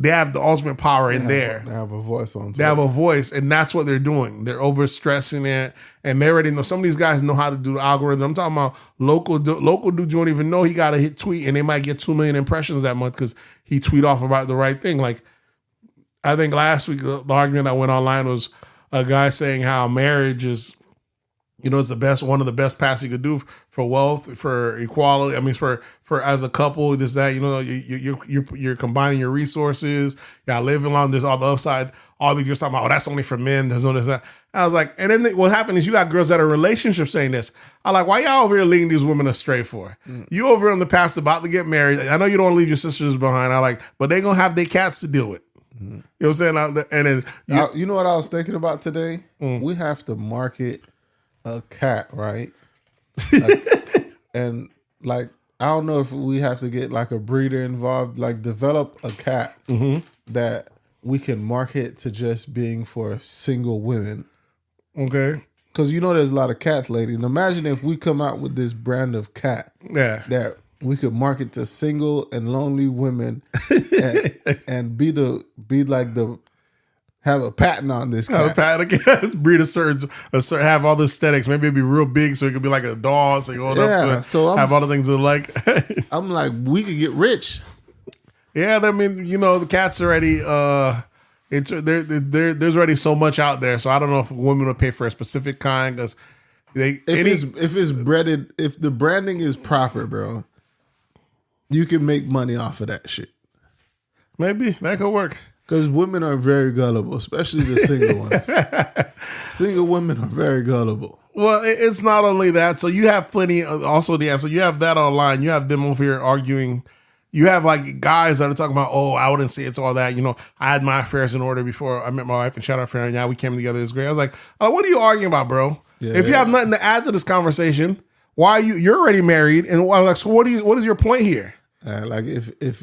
S3: They have the ultimate power in there.
S2: They have a voice on Twitter.
S3: They have a voice, and that's what they're doing. They're overstressing it, and they already know. Some of these guys know how to do the algorithm. I'm talking about local dudes. You don't even know he got to hit tweet, and they might get 2 million impressions that month because he tweet off about the right thing. Like, I think last week, the argument that went online was a guy saying how marriage is, you know, it's one of the best paths you could do for wealth, for equality. I mean, for as a couple, this, that, you know, you're combining your resources. Y'all living along. There's all the upside. All the you're talking about, oh, that's only for men. There's no this, that. I was like, and then what happened is you got girls that are in relationships saying this. I'm like, why y'all over here leading these women astray for? You over here on the past about to get married. I know you don't want to leave your sisters behind. But they gonna have their cats to deal with. You know what I'm saying? And then
S2: you know what I was thinking about today? We have to market a cat, right? And like, I don't know if we have to get like a breeder involved, like develop a cat that we can market to just being for single women.
S3: Okay.
S2: Because you know there's a lot of cats, ladies. And imagine if we come out with this brand of cat that we could market to single and lonely women and have a patent on this cat.
S3: Have a patent, breed a certain, have all the aesthetics. Maybe it'd be real big, so it could be like a dog. So you hold up to it. So have all the things that like.
S2: I'm like, we could get rich.
S3: Yeah, I mean, you know, the cat's already. There's already so much out there. So I don't know if women would pay for a specific kind because
S2: if it's breaded, if the branding is proper, bro, you can make money off of that shit.
S3: Maybe that could work.
S2: Because women are very gullible, especially the single ones. Single women are very gullible.
S3: Well, it's not only that. So you have plenty. Also, so you have that online. You have them over here arguing. You have like guys that are talking about, oh, I wouldn't say it's all that. You know, I had my affairs in order before I met my wife and shot our affair, and now we came together. It's great. I was like, oh, what are you arguing about, bro? Yeah, if you have nothing to add to this conversation, why you're already married, and like, so what is your point here?
S2: Like if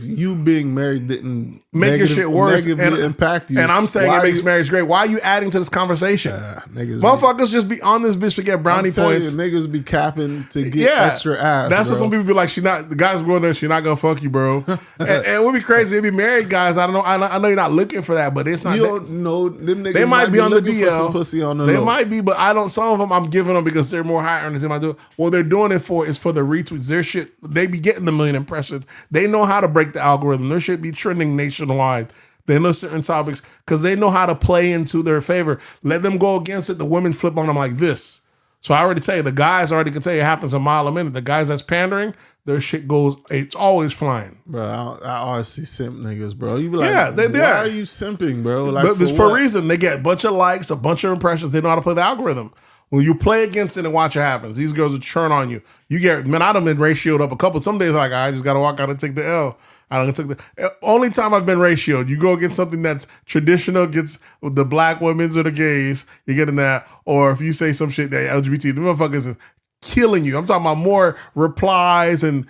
S2: you being married didn't
S3: make your shit worse and
S2: impact you,
S3: and I'm saying it makes marriage great. Why are you adding to this conversation? Motherfuckers just be on this bitch to get brownie points.
S2: Niggas be capping to get extra ass.
S3: That's what some people be like. The guys going there. She not gonna fuck you, bro. and it would be crazy. It'd be married guys. I don't know. I know you're not looking for that, but it's not.
S2: You don't know. Them niggas
S3: they might be on the DL.
S2: Some pussy on the
S3: they
S2: low.
S3: might be, but I don't. Some of them I'm giving them because they're more high earners than I do. What they're doing it for is for the retweets. Their shit. They be getting the million impressions. They know how to break the algorithm. There should be trending nationwide. They know certain topics because they know how to play into their favor. Let them go against it. The women flip on them like this. So I already tell you, the guys already can tell you it happens a mile a minute. The guys that's pandering, their shit goes, it's always flying.
S2: Bro, I always see simp niggas, bro. You be like, why are you simping, bro? Like,
S3: but it's for a reason. They get a bunch of likes, a bunch of impressions. They know how to play the algorithm. When you play against it and watch what happens, these girls will churn on you. You get, man, I done been ratioed up a couple. Some days like, I just got to walk out and take the L. I don't take the only time I've been ratioed. You go against something that's traditional, gets the black women's or the gays, you get in that. Or if you say some shit that LGBT, the motherfuckers is killing you. I'm talking about more replies and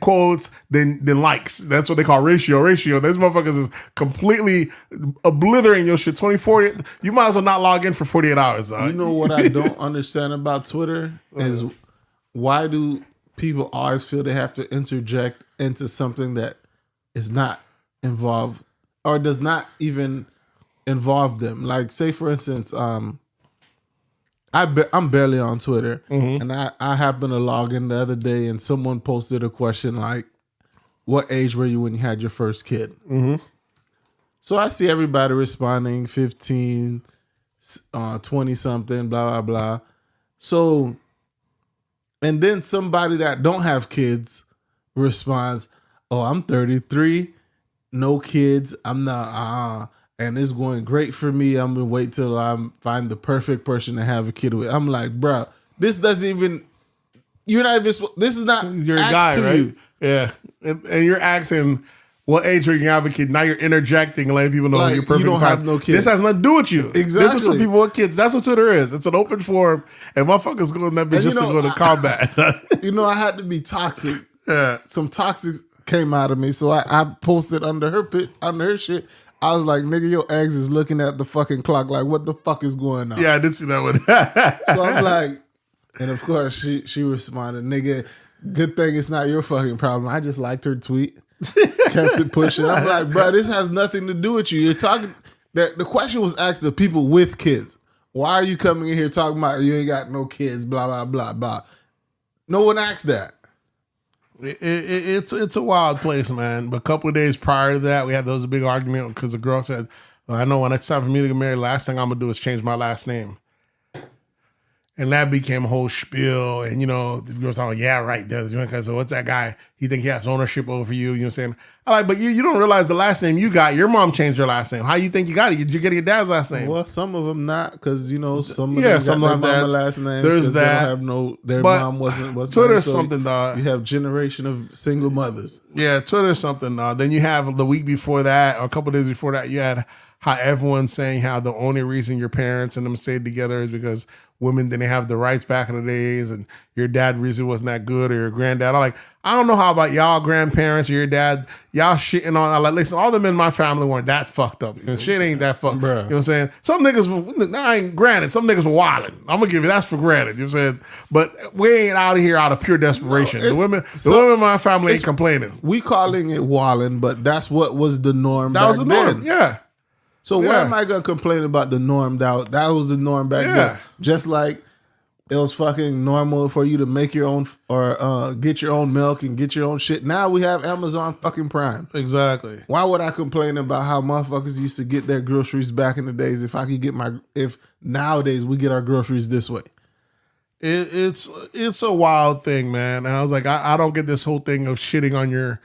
S3: quotes than likes. That's what they call ratio. These motherfuckers is completely obliterating your shit. 40. You might as well not log in for 48 hours.
S2: You know what I don't understand about Twitter is why do people always feel they have to interject into something that is not involved or does not even involve them. Like, say for instance, I'm barely on Twitter, and I happened to log in the other day, and someone posted a question like, "What age were you when you had your first kid?" So I see everybody responding 15, 20 something, blah blah blah. So, and then somebody that don't have kids responds, "Oh, I'm 33, no kids. I'm not, and it's going great for me. I'm gonna wait till I find the perfect person to have a kid with." I'm like, bro, this doesn't even. You're not even. This is not.
S3: You're a
S2: asked
S3: guy,
S2: to
S3: right?
S2: you.
S3: Yeah, and you're asking what age are you gonna have a kid? Now you're interjecting, and letting people know
S2: Like,
S3: you're perfect.
S2: you don't have no kids.
S3: This has nothing to do with you. This is for
S2: Exactly.
S3: people with kids. That's what Twitter is. It's an open forum, and motherfuckers go in that bitch
S2: And
S3: just to go to combat.
S2: You know, I had to be toxic.
S3: Yeah.
S2: Some toxic came out of me, so I posted under her shit. I was like, "Nigga, your ex is looking at the fucking clock. Like, what the fuck is going on?"
S3: Yeah, I did see that one.
S2: So I'm like, and of course she responded, "Nigga, good thing it's not your fucking problem. I just liked her tweet, kept it pushing." I'm like, bro, this has nothing to do with you. You're talking. The question was asked to people with kids. Why are you coming in here talking about you ain't got no kids? Blah blah blah blah. No one asked that.
S3: It's a wild place, man. But a couple of days prior to that, we had those big argument because the girl said, well, "I know when it's time for me to get married, last thing I'm gonna do is change my last name." And that became a whole spiel. And, you know, the girl's like, "Yeah, right, does." So what's that guy? He think he has ownership over you. You know what I'm saying? I like, but you don't realize the last name you got, your mom changed your last name. How you think you got it? You're getting your dad's last name.
S2: Well, some of them not, because you know some of
S3: Yeah,
S2: them
S3: some
S2: got
S3: of
S2: their
S3: them
S2: mama
S3: that's-
S2: last names.
S3: there's
S2: 'cause
S3: that.
S2: They don't have no. Their
S3: But
S2: mom wasn't.
S3: Twitter's
S2: so
S3: something, dog.
S2: You have generation of single mothers.
S3: Yeah, Twitter's something. Then you have the week before that, or a couple days before that, you had how everyone's saying how the only reason your parents and them stayed together is because women didn't have the rights back in the days, and your dad reason wasn't that good, or your granddad. I don't know how about y'all grandparents or your dad, y'all shitting on. I'm like, listen, all the men in my family weren't that fucked up. You know, shit ain't that fucked.
S2: Bruh.
S3: You know what I'm saying? Some niggas, I ain't granted, some niggas were wilding. I'm gonna give you that's for granted. You know what I'm saying? But we ain't out of here out of pure desperation.
S2: No,
S3: the women in my family ain't complaining.
S2: We calling it walling, but that's what was the norm.
S3: That was the norm.
S2: Then.
S3: Yeah.
S2: So why
S3: Yeah.
S2: am I gonna complain about the norm? That was the norm back
S3: Yeah.
S2: then. Just like it was fucking normal for you to make your own or get your own milk and get your own shit. Now we have Amazon fucking Prime.
S3: Exactly.
S2: Why would I complain about how motherfuckers used to get their groceries back in the days if I could get if nowadays we get our groceries this way?
S3: It's a wild thing, man. And I was like, I don't get this whole thing of shitting on your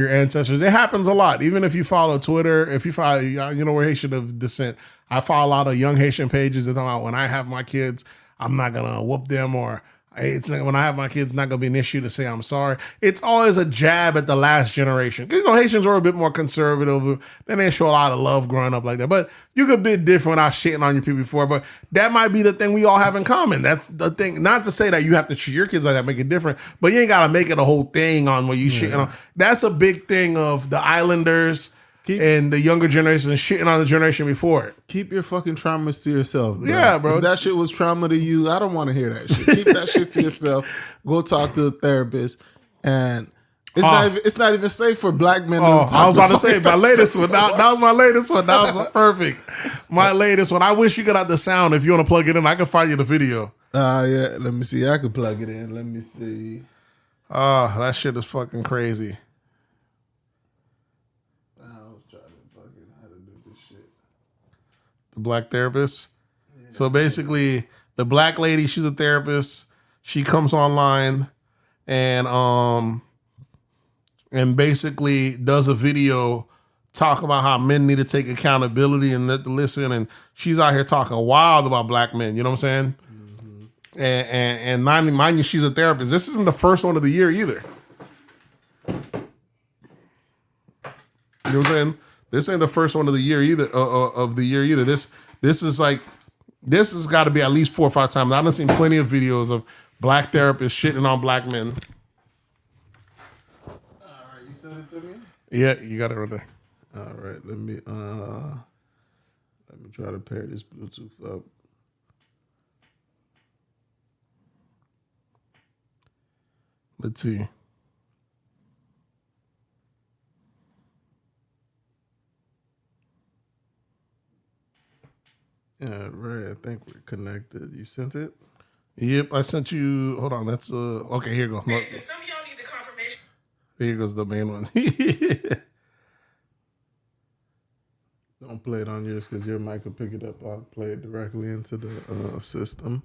S3: ancestors. It happens a lot. Even if you follow Twitter, if you follow, you know, we're Haitian of descent. I follow a lot of young Haitian pages that talk about when I have my kids, I'm not gonna whoop them, or when I have my kids, it's not gonna be an issue to say I'm sorry. It's always a jab at the last generation. Because, you know, Haitians are a bit more conservative. They didn't show a lot of love growing up like that. But you could be different without shitting on your people before. But that might be the thing we all have in common. That's the thing. Not to say that you have to treat your kids like that, make it different. But you ain't gotta make it a whole thing on what you shitting on. That's a big thing of the Islanders and the younger generation shitting on the generation before it.
S2: Keep your fucking traumas to yourself, bro.
S3: Yeah, bro.
S2: If that shit was trauma to you, I don't want to hear that shit. Keep that shit to yourself. Go talk to a therapist. And it's not even safe for black men to talk
S3: I was about to
S2: fucking
S3: say my latest one. That was my latest one. That was perfect. My latest one. I wish you could have the sound. If you want to plug it in, I can find you the video.
S2: Yeah, let me see. I could plug it in. Let me see.
S3: That shit is fucking crazy.
S2: I was trying to fucking how to do this shit.
S3: The black therapist. So basically, the black lady, she's a therapist. She comes online and basically does a video talking about how men need to take accountability and listen. And she's out here talking wild about black men. You know what I'm saying? Mm-hmm. And mind you, she's a therapist. This isn't the first one of the year either. You know what I'm saying? This ain't the first one of the year either. This is like, this has got to be at least 4 or 5 times. I've seen plenty of videos of black therapists shitting on black men.
S2: All right, you sent it to me?
S3: Yeah, you got it right there.
S2: All right, let me try to pair this Bluetooth up.
S3: Let's see.
S2: Yeah, Ray, I think we're connected. You sent it?
S3: Yep, I sent you. Hold on, that's okay. Here you go. Look,
S4: Some of y'all need the confirmation.
S3: here goes the main one.
S2: Don't play it on yours because your mic will pick it up. I'll play it directly into the system.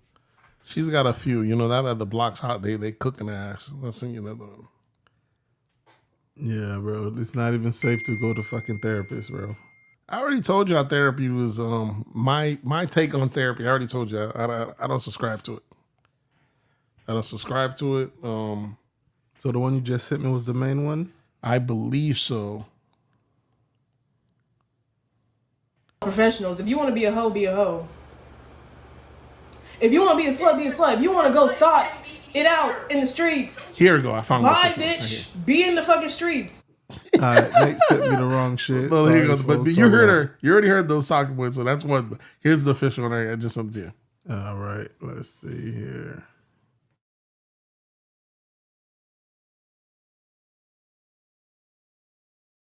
S3: She's got a few. You know, now that the block's hot, they cooking ass. Let's send you another one.
S2: Yeah, bro. It's not even safe to go to fucking therapist, bro.
S3: I already told you how therapy was. My take on therapy. I already told you. I don't subscribe to it. I don't subscribe to it.
S2: So the one you just sent me was the main one?
S3: I believe so.
S4: Professionals. If you want to be a hoe, be a hoe. If you want to be a slut, be a slut. If you want to go thought it out in the streets,
S3: Here we go. I found the
S4: bye,
S3: official one.
S4: bitch. Be in the fucking streets.
S2: All right, Nate sent me the wrong shit.
S3: Well, here you
S2: Sorry,
S3: go. But
S2: folks.
S3: you heard her. You already heard those soccer points. So that's one. Here's the official one. I just sent it to you.
S2: All right, let's see here.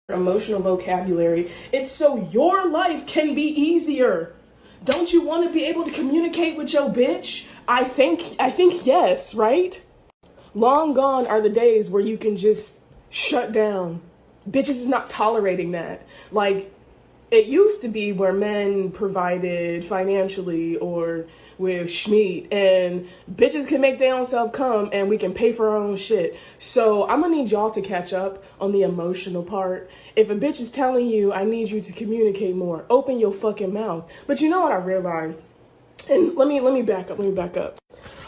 S4: Emotional vocabulary. It's so your life can be easier. Don't you want to be able to communicate with your bitch? I think yes, right? Long gone are the days where you can just shut down. Bitches is not tolerating that. Like, it used to be where men provided financially or with schmeat, and bitches can make their own self come and we can pay for our own shit. So I'm gonna need y'all to catch up on the emotional part. If a bitch is telling you, I need you to communicate more, open your fucking mouth. But you know what I realized? And let me back up.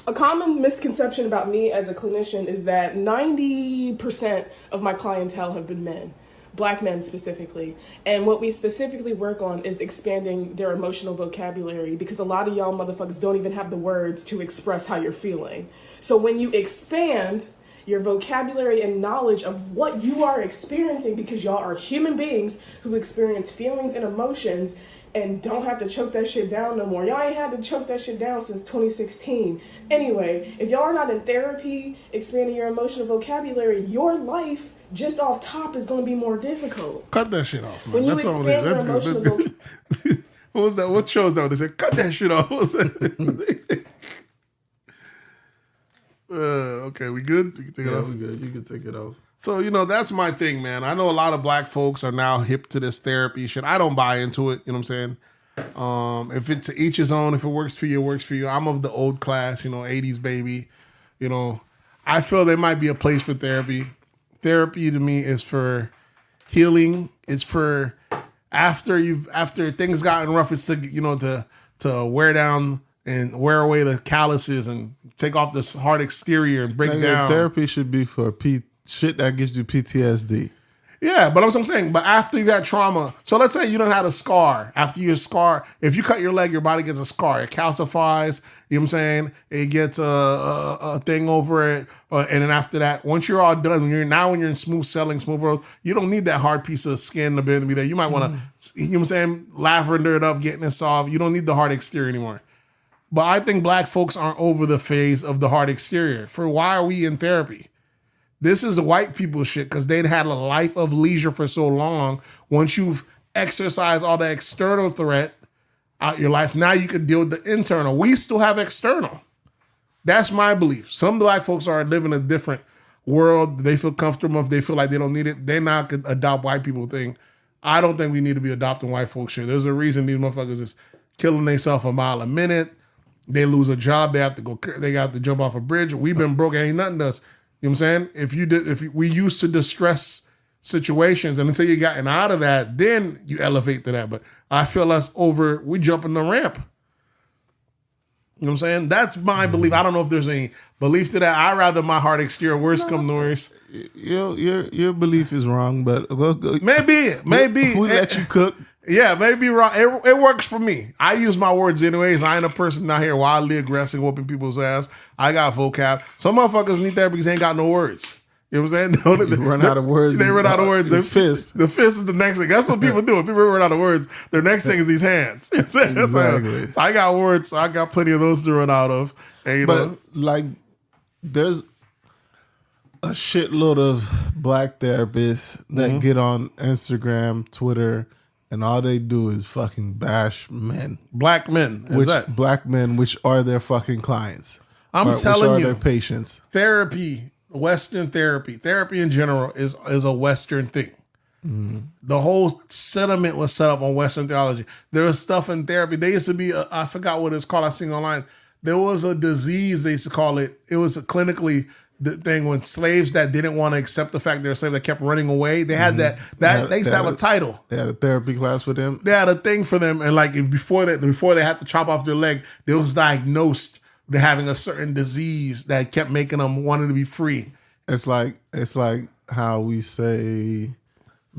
S4: A common misconception about me as a clinician is that 90% of my clientele have been men. Black men specifically. And what we specifically work on is expanding their emotional vocabulary, because a lot of y'all motherfuckers don't even have the words to express how you're feeling. So when you expand your vocabulary and knowledge of what you are experiencing, because y'all are human beings who experience feelings and emotions and don't have to choke that shit down no more. Y'all ain't had to choke that shit down since 2016. Anyway, if y'all are not in therapy, expanding your emotional vocabulary, your life just off top is going to be more difficult.
S3: Cut that shit off, man.
S4: When you
S3: That's all
S4: expand
S3: it
S4: your
S3: is. That's good.
S4: emotional
S3: That's good. What was that? What show is that? They said, cut that shit off. What was that? Okay, we good? We can take it
S2: Yeah,
S3: off.
S2: we good. You can take it off.
S3: So, you know, that's my thing, man. I know a lot of black folks are now hip to this therapy shit. I don't buy into it, you know what I'm saying? If it's to each his own, if it works for you, it works for you. I'm of the old class, 80s baby. You know, I feel there might be a place for therapy. Therapy to me is for healing. It's for after things gotten rough, it's to wear down and wear away the calluses and take off this hard exterior and break down.
S2: Therapy should be for shit that gives you PTSD.
S3: Yeah, but that's what I'm saying. But after you got trauma, so let's say you don't have a scar. After your scar, if you cut your leg, your body gets a scar. It calcifies. You know what I'm saying? It gets a thing over it, and then after that, once you're all done, when you're in smooth growth, you don't need that hard piece of skin to be there. You might want to, you know what I'm saying, lavender it up, getting it soft. You don't need the hard exterior anymore. But I think black folks aren't over the phase of the hard exterior. For why are we in therapy? This is the white people shit because they'd had a life of leisure for so long. Once you've exercised all the external threat out your life, now you can deal with the internal. We still have external. That's my belief. Some black folks are living a different world. They feel comfortable. If they feel like they don't need it, they not could adopt white people thing. I don't think we need to be adopting white folks shit. There's a reason these motherfuckers is killing themselves a mile a minute. They lose a job. They have to jump off a bridge. We've been broke. Ain't nothing to us. You know what I'm saying? If we used to distress situations, and until you gotten out of that, then you elevate to that. But I feel we jumping the ramp. You know what I'm saying? That's my belief. I don't know if there's any belief to that. I rather my heart exterior worse come to worse.
S2: Your belief is wrong, but
S3: maybe
S2: we let you cook.
S3: Yeah, maybe wrong. It works for me. I use my words anyways. I ain't a person out here wildly aggressive, whooping people's ass. I got vocab. Some motherfuckers need therapy because they ain't got no words. You know what I'm saying?
S2: They run out of words.
S3: They run out of words.
S2: The fist.
S3: The fist is the next thing. That's what people do. If people run out of words, their next thing is these hands. You know what I'm saying?
S2: Exactly.
S3: So I got words, so I got plenty of those to run out of. And,
S2: like, there's a shitload of black therapists that get on Instagram, Twitter, and all they do is fucking bash men.
S3: Black men. Is
S2: Which
S3: that
S2: black men, which are their fucking clients.
S3: I'm telling
S2: which are
S3: you.
S2: their patients.
S3: Therapy, Western therapy in general is a Western thing. The whole sentiment was set up on Western theology. There was stuff in therapy. They used to be, I forgot what it's called. I seen online. There was a disease they used to call it. It was clinically the thing when slaves that didn't want to accept the fact they're a slave that kept running away. They had that they used to have a title.
S2: They had a therapy class for them.
S3: They had a thing for them, and like before they had to chop off their leg, they was diagnosed with having a certain disease that kept making them wanting to be free.
S2: It's like how we say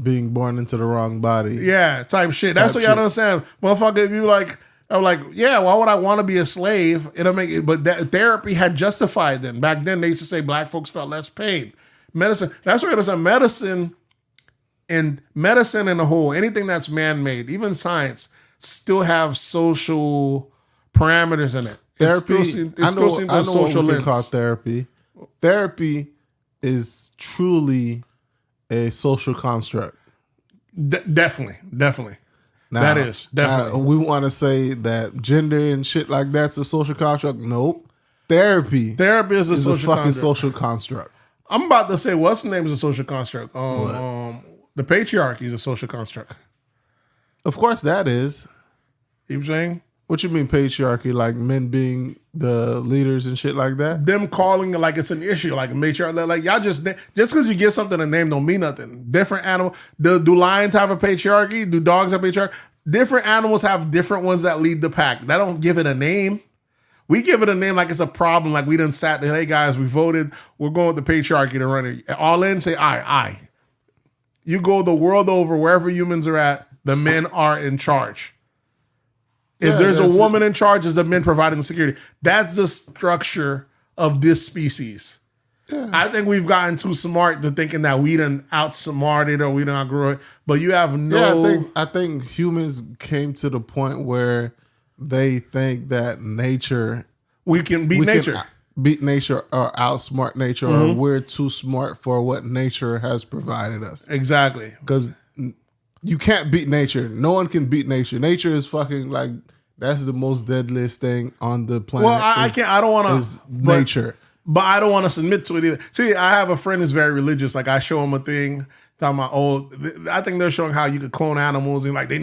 S2: being born into the wrong body.
S3: Yeah, type shit. That's what y'all don't understand. Motherfucker, if you like, I'm like, yeah, why would I want to be a slave? It'll make it, but that therapy had justified them. Back then, they used to say black folks felt less pain. Medicine, that's where it was a medicine in the whole, anything that's man-made, even science, still have social parameters in it.
S2: Therapy,
S3: I know what we can call
S2: therapy. Therapy is truly a social construct.
S3: Definitely.
S2: Now,
S3: That is definitely.
S2: we want to say that gender and shit like that's a social construct. Nope. Therapy
S3: Is a social
S2: fucking
S3: construct.
S2: social construct.
S3: I'm about to say, what's the name is a social construct? The patriarchy is a social construct.
S2: Of course, that is.
S3: You know what I'm saying?
S2: What you mean patriarchy? Like men being the leaders and shit like that?
S3: Them calling it like it's an issue, like matriarch. Like y'all just because you give something a name don't mean nothing. Different animal. Do lions have a patriarchy? Do dogs have patriarchy? Different animals have different ones that lead the pack. That don't give it a name. We give it a name like it's a problem. Like we done sat there. Hey guys, we voted. We're going with the patriarchy to run it. All in, say I. You go the world over, wherever humans are at, the men are in charge. If there's a woman in charge, it's the men providing the security. That's the structure of this species. Yeah. I think we've gotten too smart to thinking that we done outsmarted or we done outgrew it. But you have no.
S2: Yeah, I think humans came to the point where they think that nature.
S3: We can beat nature.
S2: Beat nature or outsmart nature, or we're too smart for what nature has provided us.
S3: Exactly.
S2: Because you can't beat nature. No one can beat nature. Nature is fucking like, that's the most deadliest thing on the planet.
S3: Well, I can't. I don't want to.
S2: Nature.
S3: But I don't want to submit to it either. See, I have a friend who's very religious. Like I show him a thing talking about, I think they're showing how you could clone animals and like they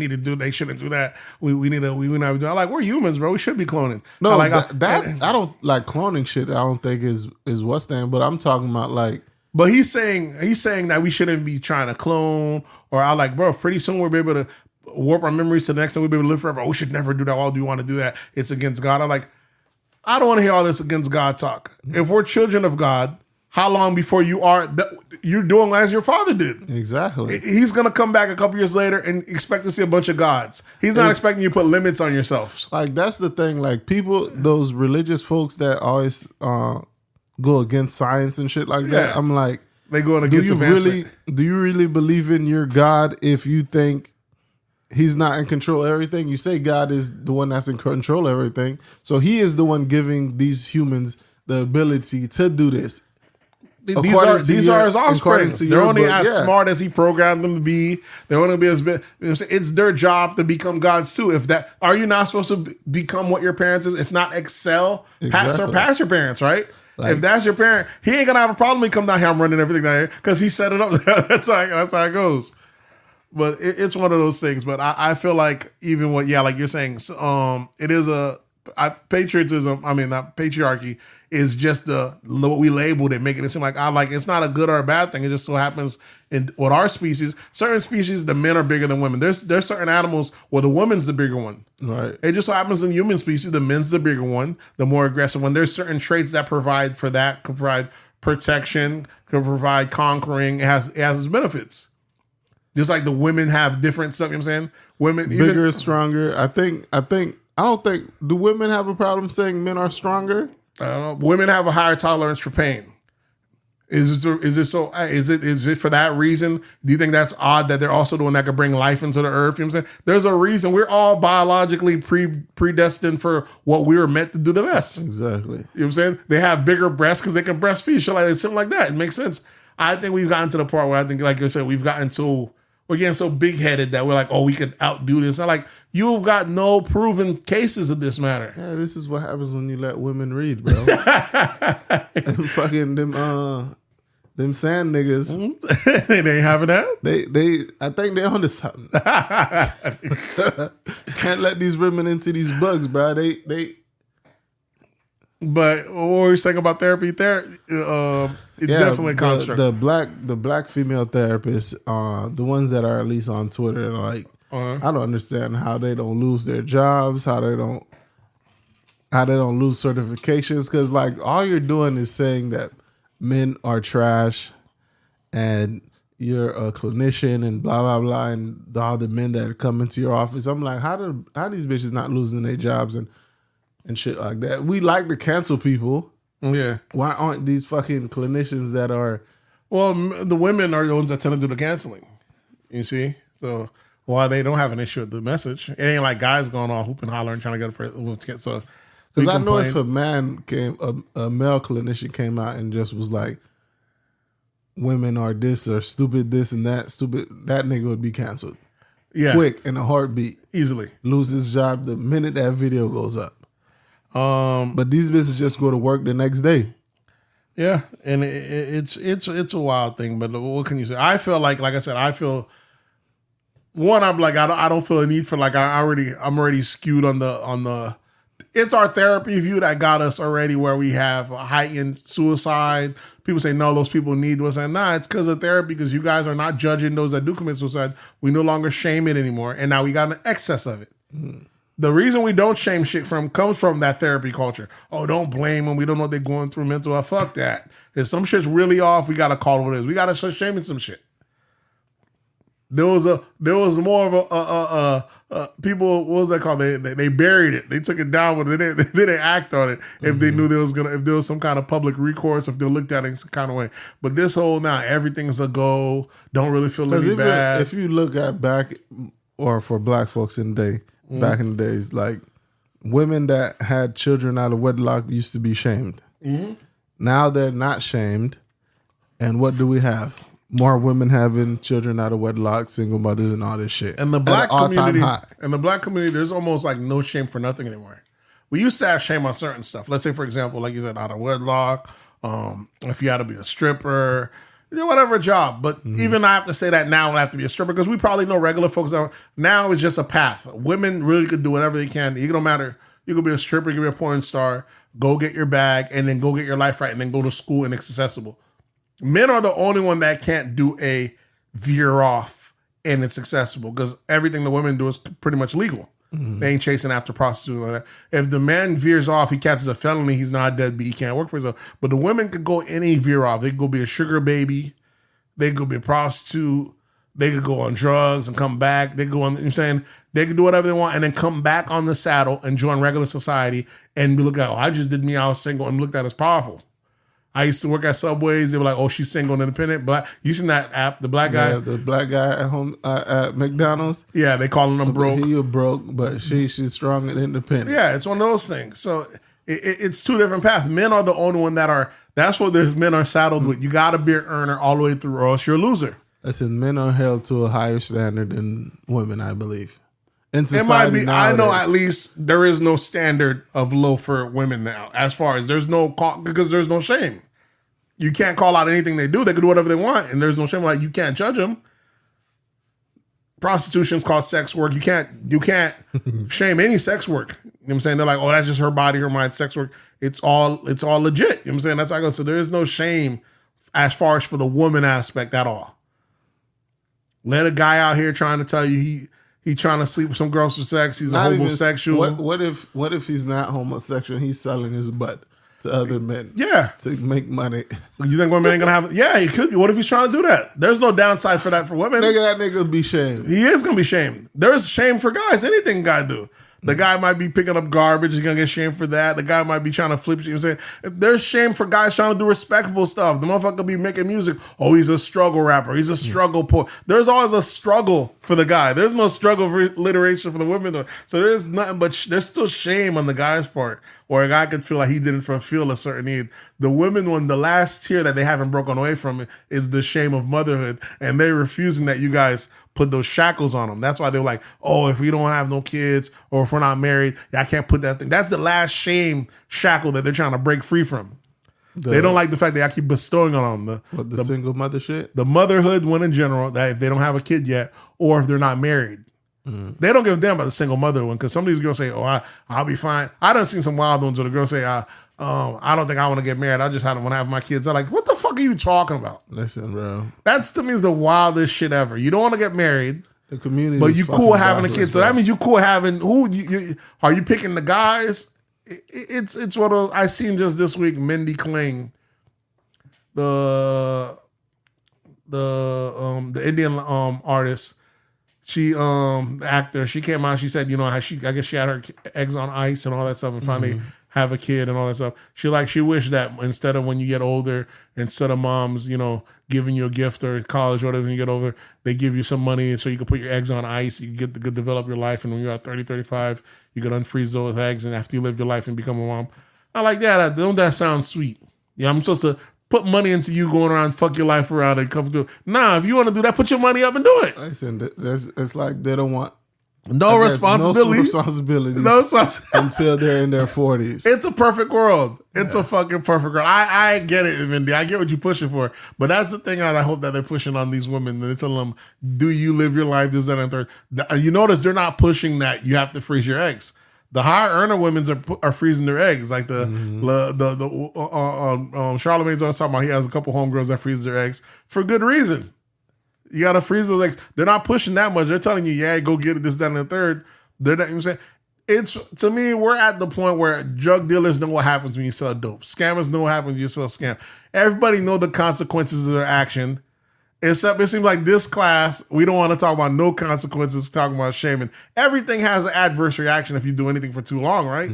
S3: shouldn't do that. We never do. I'm like, we're humans, bro. We should be cloning.
S2: No,
S3: like
S2: I don't like cloning shit. I don't think is what's that. But I'm talking about like.
S3: But he's saying that we shouldn't be trying to clone. Or I like, bro. Pretty soon we'll be able to warp our memories to the next time we'll be able to live forever. Oh, we should never do that. Why do you want to do that? It's against God. I'm like, I don't want to hear all this against God talk. If we're children of God, how long before you're doing as your father did?
S2: Exactly.
S3: He's going to come back a couple years later and expect to see a bunch of gods. He's not expecting you to put limits on yourself.
S2: Like, that's the thing. Like, people, those religious folks that always go against science and shit like that, I'm like,
S3: they go against advancement.
S2: Do you really believe in your God if you think he's not in control of everything? You say God is the one that's in control of everything. So he is the one giving these humans the ability to do this.
S3: These are his offspring. They're only as smart as he programmed them to be. They're only be as big. It's their job to become gods too. Are you not supposed to become what your parents is? If not excel, surpass your parents, right? Like, if that's your parent, he ain't gonna have a problem. He come down here, I'm running everything down here because he set it up. That's how it goes. But it's one of those things. But I feel like even like you're saying, it is patriotism. I mean, not patriarchy is just what we labeled it, making it seem like it's not a good or a bad thing. It just so happens with our species, certain species, the men are bigger than women. There's certain animals where the woman's the bigger one.
S2: Right.
S3: It just so happens in human species, the men's the bigger one, the more aggressive one. There's certain traits that provide for that, can provide protection, can provide conquering. It has its benefits. Just like the women have different stuff, you know what I'm saying? Women
S2: bigger, stronger. I don't think do women have a problem saying men are stronger?
S3: I don't know. Women have a higher tolerance for pain. Is it for that reason? Do you think that's odd that they're also the one that could bring life into the earth? You know what I'm saying? There's a reason. We're all biologically predestined for what we were meant to do the best.
S2: Exactly.
S3: You know what I'm saying? They have bigger breasts because they can breastfeed. Something like that. It makes sense. I think we've gotten to the part where I think, like you said, we've gotten to we're getting so big headed that we're like, oh, we could outdo this. I'm like, you've got no proven cases of this matter.
S2: Yeah, this is what happens when you let women read, bro. And fucking them sand niggas.
S3: They ain't having that.
S2: I think they onto something. Can't let these women into these bugs, bro. They.
S3: But what were you saying about therapy? It's definitely a construct.
S2: The black female therapists, the ones that are at least on Twitter, like I don't understand how they don't lose their jobs, how they don't lose certifications, because like all you're doing is saying that men are trash, and you're a clinician and blah blah blah, and all the men that come into your office. I'm like, how these bitches not losing their jobs and shit like that? We like to cancel people.
S3: Yeah.
S2: Why aren't these fucking clinicians that are...
S3: Well, the women are the ones that tend to do the canceling. You see? So, while they don't have an issue with the message, it ain't like guys going all hoop and holler and trying to get a... So,
S2: because I know if a man a male clinician came out and just was like, women are this or stupid this and that, that nigga would be canceled.
S3: Yeah.
S2: Quick, in a heartbeat.
S3: Easily.
S2: Lose his job the minute that video goes up. But these bitches just go to work the next day.
S3: Yeah, and it's a wild thing. But what can you say? I feel like I said, I'm like, I don't feel a need for like I'm already skewed on the. It's our therapy view that got us already where we have a heightened suicide. People say no, those people need what's saying. Nah, it's because of therapy, because you guys are not judging those that do commit suicide. We no longer shame it anymore, and now we got an excess of it. Mm. The reason we don't shame shit comes from that therapy culture. Oh, don't blame them. We don't know what they're going through mental health. Fuck that. If some shit's really off, we gotta call it is. We gotta start shaming some shit. There was more of a people. What was that called? They buried it. They took it down, but they didn't act on it. If they knew if there was some kind of public recourse, if they looked at it in some kind of way. But this whole now everything's a go. Don't really feel any bad.
S2: If you look at back, or for black folks in the day. Back in the days, like women that had children out of wedlock used to be shamed. Mm-hmm. Now they're not shamed. And what do we have? More women having children out of wedlock, single mothers, and all this shit.
S3: And the black community, there's almost like no shame for nothing anymore. We used to have shame on certain stuff. Let's say, for example, like you said, out of wedlock, if you had to be a stripper, whatever job. But even I have to say that now I have to be a stripper, because we probably know regular folks now it's just a path. Women really could do whatever they can. It don't matter. You could be a stripper, you could be a porn star, go get your bag, and then go get your life right, and then go to school, and it's accessible. Men are the only one that can't do a veer off and it's accessible, because everything the women do is pretty much legal. Mm-hmm. They ain't chasing after prostitutes like that. If the man veers off, he catches a felony, he's not a deadbeat, he can't work for himself. But the women could go any veer off. They could go be a sugar baby. They could be a prostitute. They could go on drugs and come back. They could go on, you know what I'm saying? They could do whatever they want and then come back on the saddle and join regular society and be looked at, oh, I just did me, I was single, and looked at as powerful. I used to work at Subways. They were like, "Oh, she's single and independent." Black. You seen that app? The black guy,
S2: the black guy at home at McDonald's.
S3: Yeah, they calling him broke.
S2: He broke, but she's strong and independent.
S3: Yeah, it's one of those things. So it's two different paths. Men are the only one that are. That's what there's men are saddled with. You got to be an earner all the way through, or else you're a loser.
S2: Listen, men are held to a higher standard than women, I believe. In society,
S3: it might be.
S2: Nowadays,
S3: I know at least there is no standard of low for women now. As far as there's no because there's no shame. You can't call out anything they do. They can do whatever they want, and there's no shame. Like, you can't judge them. Prostitution's called sex work. You can't shame any sex work. You know what I'm saying? They're like, oh, that's just her body, her mind, sex work. It's all legit. You know what I'm saying? That's how I go. So there is no shame as far as for the woman aspect at all. Let a guy out here trying to tell you he trying to sleep with some girls for sex. He's a homosexual.
S2: What if he's not homosexual? He's selling his butt to other men.
S3: Yeah.
S2: To make money.
S3: You think women ain't gonna have it? Yeah, he could be. What if he's trying to do that? There's no downside for that for women.
S2: That nigga would be shamed.
S3: He is gonna be shamed. There's shame for guys. Anything guy do. The guy might be picking up garbage. He's gonna get shamed for that. The guy might be trying to flip. You know what I'm saying? If there's shame for guys trying to do respectable stuff. The motherfucker be making music. Oh, he's a struggle rapper. He's a struggle poet. There's always a struggle for the guy. There's no struggle for alliteration for the women. So there's nothing but there's still shame on the guy's part. or a guy could feel like he didn't fulfill a certain need. The women, when the last tier that they haven't broken away from it is the shame of motherhood, and they're refusing that you guys put those shackles on them. That's why they're like, oh, if we don't have no kids or if we're not married, I can't put that thing. That's the last shame shackle that they're trying to break free from. They don't like the fact that I keep bestowing on them
S2: The single mother shit?
S3: the motherhood one in general, that if they don't have a kid yet or if they're not married. They don't give a damn about the single mother one, because some of these girls say, oh, I'll be fine. I done seen some wild ones where the girls say, I don't think I want to get married. I just want to have my kids. I'm like, what the fuck are you talking about?
S2: Listen, bro.
S3: That's, to me, is the wildest shit ever. You don't want to get married,
S2: The community,
S3: but you cool having a
S2: backwards,
S3: kid. So
S2: bro.
S3: that means you cool having, are you picking the guys? It's what I seen just this week. Mindy Kling, the Indian artist, she the actor, she came out, she said, you know, how I guess she had her eggs on ice and all that stuff, and finally have a kid and all that stuff. She wished that instead of when you get older, instead of moms, you know, giving you a gift or college or whatever, when you get older, they give you some money so you can put your eggs on ice, you can get to develop your life, and when you're at 30, 35, you can unfreeze those eggs, and after you live your life and become a mom. I like that. Don't that sound sweet? Yeah, I'm supposed to put money into you going around, fuck your life around, and come through. Nah, if you want to do that, put your money up and do it.
S2: Listen, it's like they don't want
S3: No responsibility.
S2: no responsibilities
S3: No responsibility.
S2: until they're in their 40s.
S3: It's a perfect world. It's a fucking perfect world. I get it, Mindy. I get what you're pushing for. But that's the thing that I hope that they're pushing on these women. They're telling them, do you live your life this, that, and third? You notice they're not pushing that you have to freeze your eggs. The higher earner women's are freezing their eggs. Like Charlamagne's always talking about, he has a couple homegirls that freeze their eggs for good reason. You got to freeze those eggs. They're not pushing that much. They're telling you, yeah, go get it, this, that, and the third. They're not even saying. It's, to me, we're at the point where drug dealers know what happens when you sell dope. Scammers know what happens when you sell scam. Everybody know the consequences of their action. Except it seems like this class, we don't want to talk about no consequences, talking about shaming. Everything has an adverse reaction if you do anything for too long, right?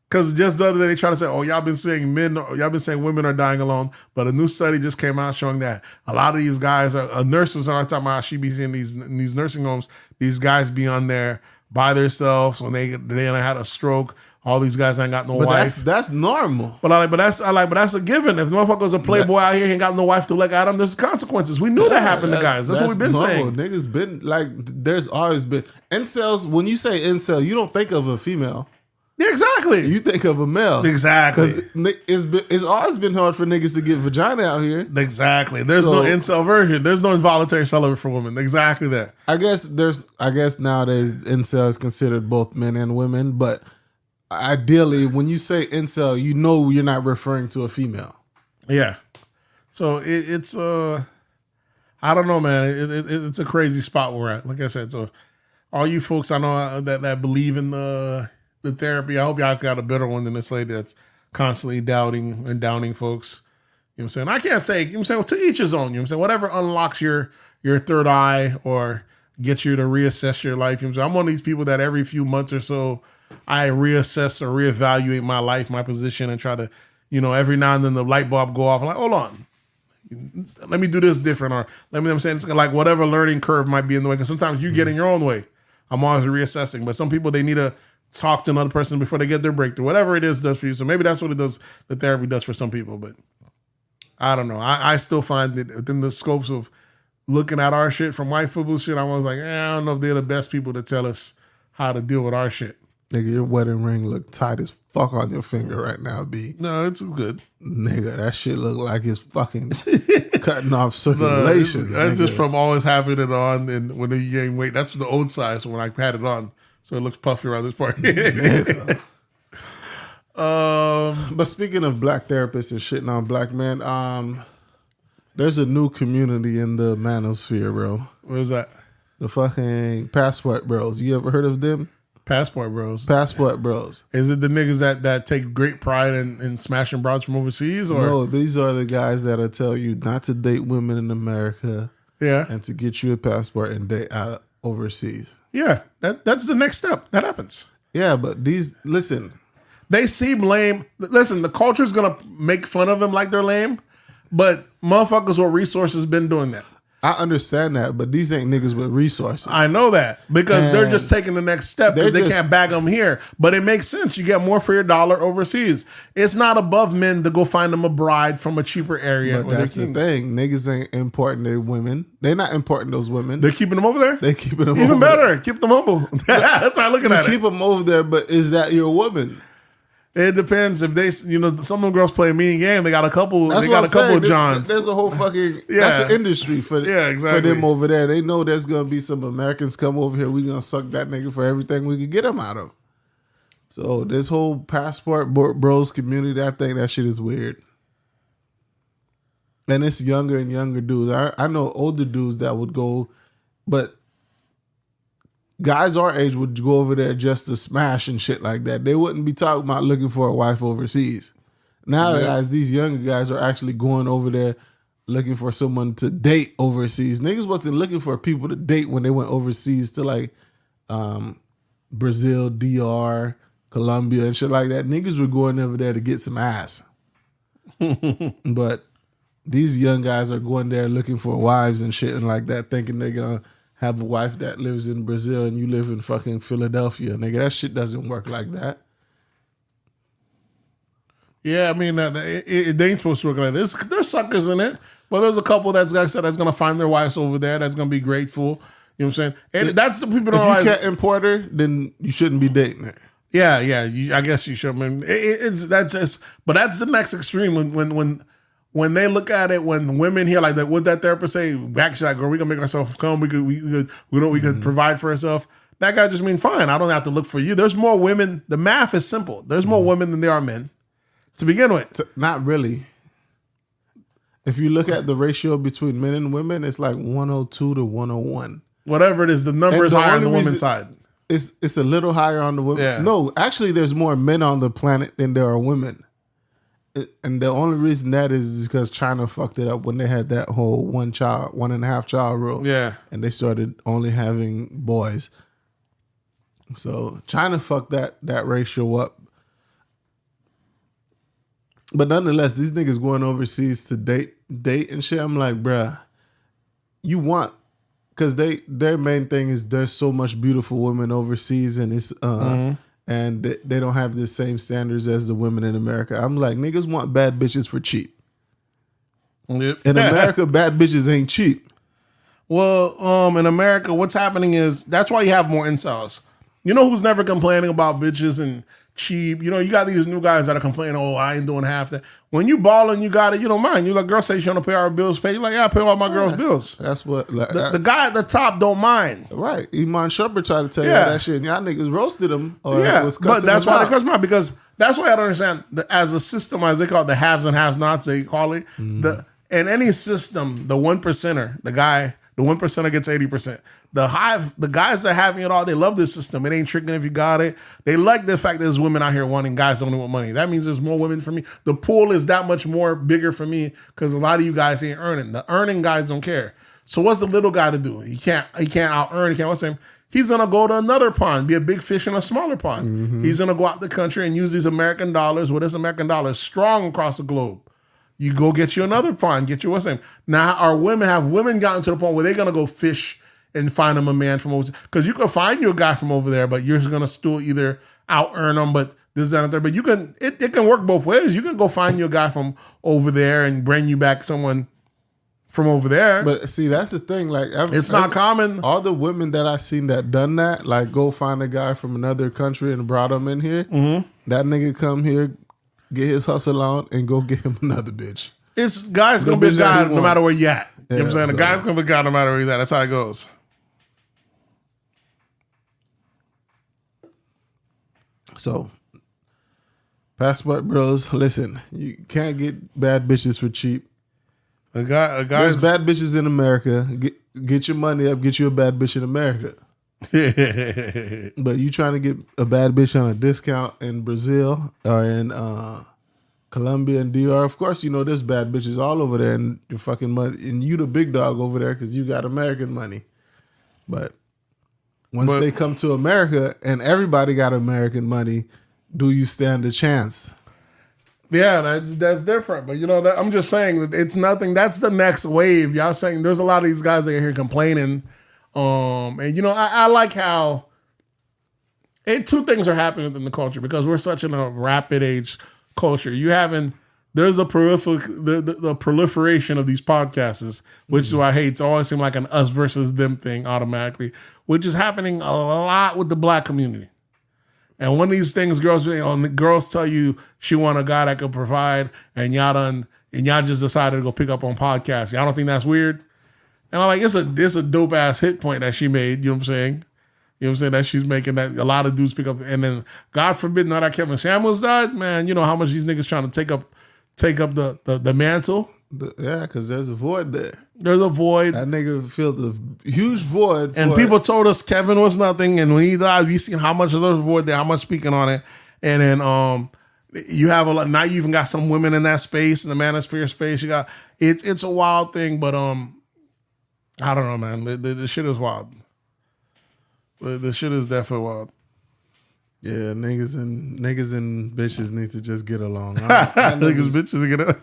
S3: Because just the other day they try to say, oh, y'all been saying women are dying alone, but a new study just came out showing that a lot of these guys nurses are talking about how she be seeing these nursing homes, these guys be on there by themselves when they had a stroke. All these guys ain't got no wife.
S2: That's normal.
S3: But that's a given. If the motherfucker's a playboy out here, he ain't got no wife to look at him, there's consequences. We knew that happened to guys. That's what we've been saying.
S2: Niggas been like, there's always been incels. When you say incel, you don't think of a female.
S3: Yeah, exactly.
S2: You think of a male.
S3: Exactly.
S2: Because it's always been hard for niggas to get vagina out here.
S3: Exactly. There's no incel version. There's no involuntary celibate for women. Exactly that.
S2: I guess nowadays incel is considered both men and women, but ideally, when you say incel, you know you're not referring to a female.
S3: Yeah. So it's I don't know, man. It's a crazy spot we're at. Like I said, so all you folks I know that believe in the therapy, I hope y'all got a better one than this lady that's constantly doubting and downing folks. You know what I'm saying? I can't take, you know what I'm saying, to each his own, you know what I'm saying? Whatever unlocks your third eye or gets you to reassess your life. You know what I'm saying? I'm one of these people that every few months or so I reassess or reevaluate my life, my position, and try to, you know, every now and then the light bulb go off. I'm like, hold on, let me do this different, or let me, I'm saying, it's like whatever learning curve might be in the way. Because sometimes you get in your own way. I'm always reassessing, but some people, they need to talk to another person before they get their breakthrough. Whatever it is does for you. So maybe that's what it does. The therapy does for some people, but I don't know. I still find that within the scopes of looking at our shit from white football shit, I was like, I don't know if they're the best people to tell us how to deal with our shit.
S2: Nigga, your wedding ring look tight as fuck on your finger right now, B.
S3: No, it's good.
S2: Nigga, that shit look like it's fucking cutting off circulation.
S3: That's just from always having it on, and when you gain weight, that's the old size when I had it on. So it looks puffy around this part.
S2: But speaking of black therapists and shitting on black men, there's a new community in the manosphere, bro.
S3: What is that?
S2: The fucking Passport Bros. You ever heard of them?
S3: Passport Bros.
S2: Passport Bros.
S3: Is it the niggas that take great pride in smashing broads from overseas? Or
S2: no, these are the guys that'll tell you not to date women in America.
S3: Yeah.
S2: And to get you a passport and date out overseas.
S3: Yeah. That's the next step. That happens.
S2: Yeah, but listen.
S3: They seem lame. Listen, the culture's gonna make fun of them like they're lame, but motherfuckers with resources been doing that.
S2: I understand that, but these ain't niggas with resources.
S3: I know that because they're
S2: And
S3: just taking the next step because they
S2: just-
S3: can't bag them here. But it makes sense. You get more for your dollar overseas. It's not above men to go find them a bride from a cheaper area.
S2: But
S3: where
S2: that's
S3: they're
S2: the
S3: kings.
S2: thing. Niggas ain't importing their women. They not importing those women.
S3: They're keeping them over there.
S2: They keeping them
S3: Even
S2: over
S3: better.
S2: there.
S3: Keep them humble. That's how I'm looking at
S2: You keep
S3: it.
S2: them over there, but is that your woman?
S3: It depends if they, some of them girls play a mean game. They got a couple.
S2: That's
S3: They
S2: what
S3: got
S2: I'm
S3: a couple
S2: saying.
S3: of Johns.
S2: There's a whole fucking
S3: Yeah.
S2: that's an industry for
S3: Yeah, exactly.
S2: for them over there. They know there's gonna be some Americans come over here. We gonna suck that nigga for everything we can get him out of. So this whole passport bros community, I think that shit is weird. And it's younger and younger dudes. I know older dudes that would go, but guys our age would go over there just to smash and shit like that. They wouldn't be talking about looking for a wife overseas. Now, guys, these younger guys are actually going over there looking for someone to date overseas. Niggas wasn't looking for people to date when they went overseas to like Brazil, DR, Colombia, and shit like that. Niggas were going over there to get some ass. But these young guys are going there looking for wives and shit and like that, thinking they're gonna have a wife that lives in Brazil and you live in fucking Philadelphia. Nigga, that shit doesn't work like that.
S3: Yeah, I mean, they ain't supposed to work like this. There's suckers in it, but there's a couple that's like I said that's gonna find their wives over there. That's gonna be grateful. You know what I'm saying? And that's the people don't
S2: If you
S3: realize.
S2: can't import her, then you shouldn't be dating her.
S3: Yeah, I guess you should. I mean, that's just, but that's the next extreme when they look at it. When women hear like that, what that therapist say? Actually, like, girl, we gonna make ourselves come. We could provide for ourselves. That guy just mean fine. I don't have to look for you. There's more women. The math is simple. There's more women than there are men. To begin with,
S2: Not really. If you look at the ratio between men and women, it's like 102 to 101.
S3: whatever it is, the number
S2: And
S3: is
S2: the
S3: higher on
S2: only
S3: the woman's
S2: reason-
S3: side.
S2: It's a little higher on the women.
S3: Yeah.
S2: No, actually, there's more men on the planet than there are women. And the only reason that is because China fucked it up when they had that whole 1.5 child rule.
S3: Yeah.
S2: And they started only having boys. So China fucked that ratio up. But nonetheless, these niggas going overseas to date and shit. I'm like, bruh, you want, because their main thing is there's so much beautiful women overseas, and it's and they don't have the same standards as the women in America. I'm like, niggas want bad bitches for cheap.
S3: Yep.
S2: In America, bad bitches ain't cheap.
S3: Well, in America, what's happening is that's why you have more incels. You know who's never complaining about bitches and cheap? You know, you got these new guys that are complaining, oh, I ain't doing half that. When you ballin', you got it, you don't mind. You like, girl say she want to pay our bills, pay. You like, yeah, I pay all my girls' bills.
S2: That's what
S3: The guy at the top don't mind.
S2: right. Iman Shumpert tried to tell you
S3: Yeah.
S2: that shit, and y'all niggas roasted him. Or
S3: Yeah,
S2: was
S3: but
S2: cussing
S3: that's
S2: him
S3: why
S2: out.
S3: they cuss me out, because that's why I don't understand. As a system, as they call it, the haves and have-nots, they call it. In any system, the 1%er, the 1%er gets 80%. The guys that are having it all, they love this system. It ain't tricking if you got it. They like the fact that there's women out here wanting guys only want money. That means there's more women for me. The pool is that much more bigger for me because a lot of you guys ain't earning. The earning guys don't care. So what's the little guy to do? He can't out earn. He can't what's him? He's gonna go to another pond, be a big fish in a smaller pond. He's gonna go out the country and use these American dollars. What is American dollars? Strong across the globe. You go get you another pond, get you what's name. Now, have women gotten to the point where they're gonna go fish and find them a man from overseas? Because you can find you a guy from over there, but you're gonna still either out earn them, but this, that, and there. But you can it can work both ways. You can go find you a guy from over there and bring you back someone from over there.
S2: But see, that's the thing. Like,
S3: it's not common.
S2: All the women that I seen that done that, like, go find a guy from another country and brought him in here. That nigga come here, get his hustle on, and go get him another bitch.
S3: It's guy's gonna
S2: The
S3: be a
S2: bitch that
S3: guy
S2: he
S3: no
S2: want.
S3: matter where you at. You know what I'm
S2: Yeah,
S3: saying? The
S2: so-
S3: guy's gonna be a guy no matter where he's at. That's how it goes.
S2: So, passport bros, listen, you can't get bad bitches for cheap.
S3: A guy's
S2: There's bad bitches in America. Get your money up, get you a bad bitch in America. But you trying to get a bad bitch on a discount in Brazil or in Colombia and DR, of course, you know there's bad bitches all over there, and your fucking money, and you the big dog over there because you got American money. But once they come to America and everybody got American money, do you stand a chance?
S3: Yeah, that's different. But you know, I'm just saying that it's nothing. That's the next wave. Y'all saying there's a lot of these guys that are here complaining. And you know, I like how two things are happening within the culture because we're such in a rapid age culture. There's a the proliferation of these podcasts, which is why I hate. It's always seem like an us versus them thing automatically, which is happening a lot with the black community. And one of these things, girls tell you she want a guy that could provide, and y'all just decided to go pick up on podcasts. Y'all don't think that's weird? And I'm like, it's a dope ass hit point that she made. You know what I'm saying? You know what I'm saying? That she's making that a lot of dudes pick up. And then God forbid now that Kevin Samuels died, man, you know how much these niggas trying to take up the mantle.
S2: Yeah, because there's a void there.
S3: There's a void.
S2: That nigga filled a huge void.
S3: And people told us Kevin was nothing. And when he died, we seen how much of the void there, how much speaking on it. And then you have a lot. Now you even got some women in that space, in the manosphere space. You got it's a wild thing, but I don't know, man. The shit is wild. The shit is definitely wild.
S2: Yeah, niggas and bitches need to just get along.
S3: Niggas, bitches, get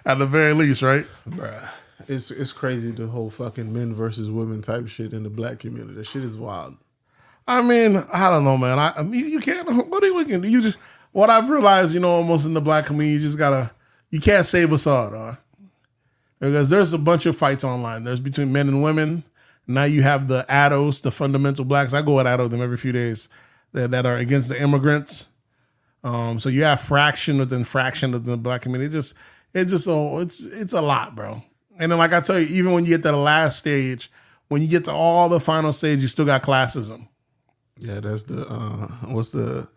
S3: at the very least, right?
S2: Bruh. It's crazy the whole fucking men versus women type shit in the black community. That shit is wild.
S3: I mean, I don't know, man. I mean, you can't. What are we gonna do? You just what I've realized, you know, almost in the black community, you can't save us all, dog. Because there's a bunch of fights online. There's between men and women. Now you have the ADOs, the fundamental blacks. I go at ADO them every few days that are against the immigrants. So you have fraction within the black community. It's a lot, bro. And then, like I tell you, even when you get to the last stage, when you get to all the final stage, you still got classism.
S2: Yeah, that's the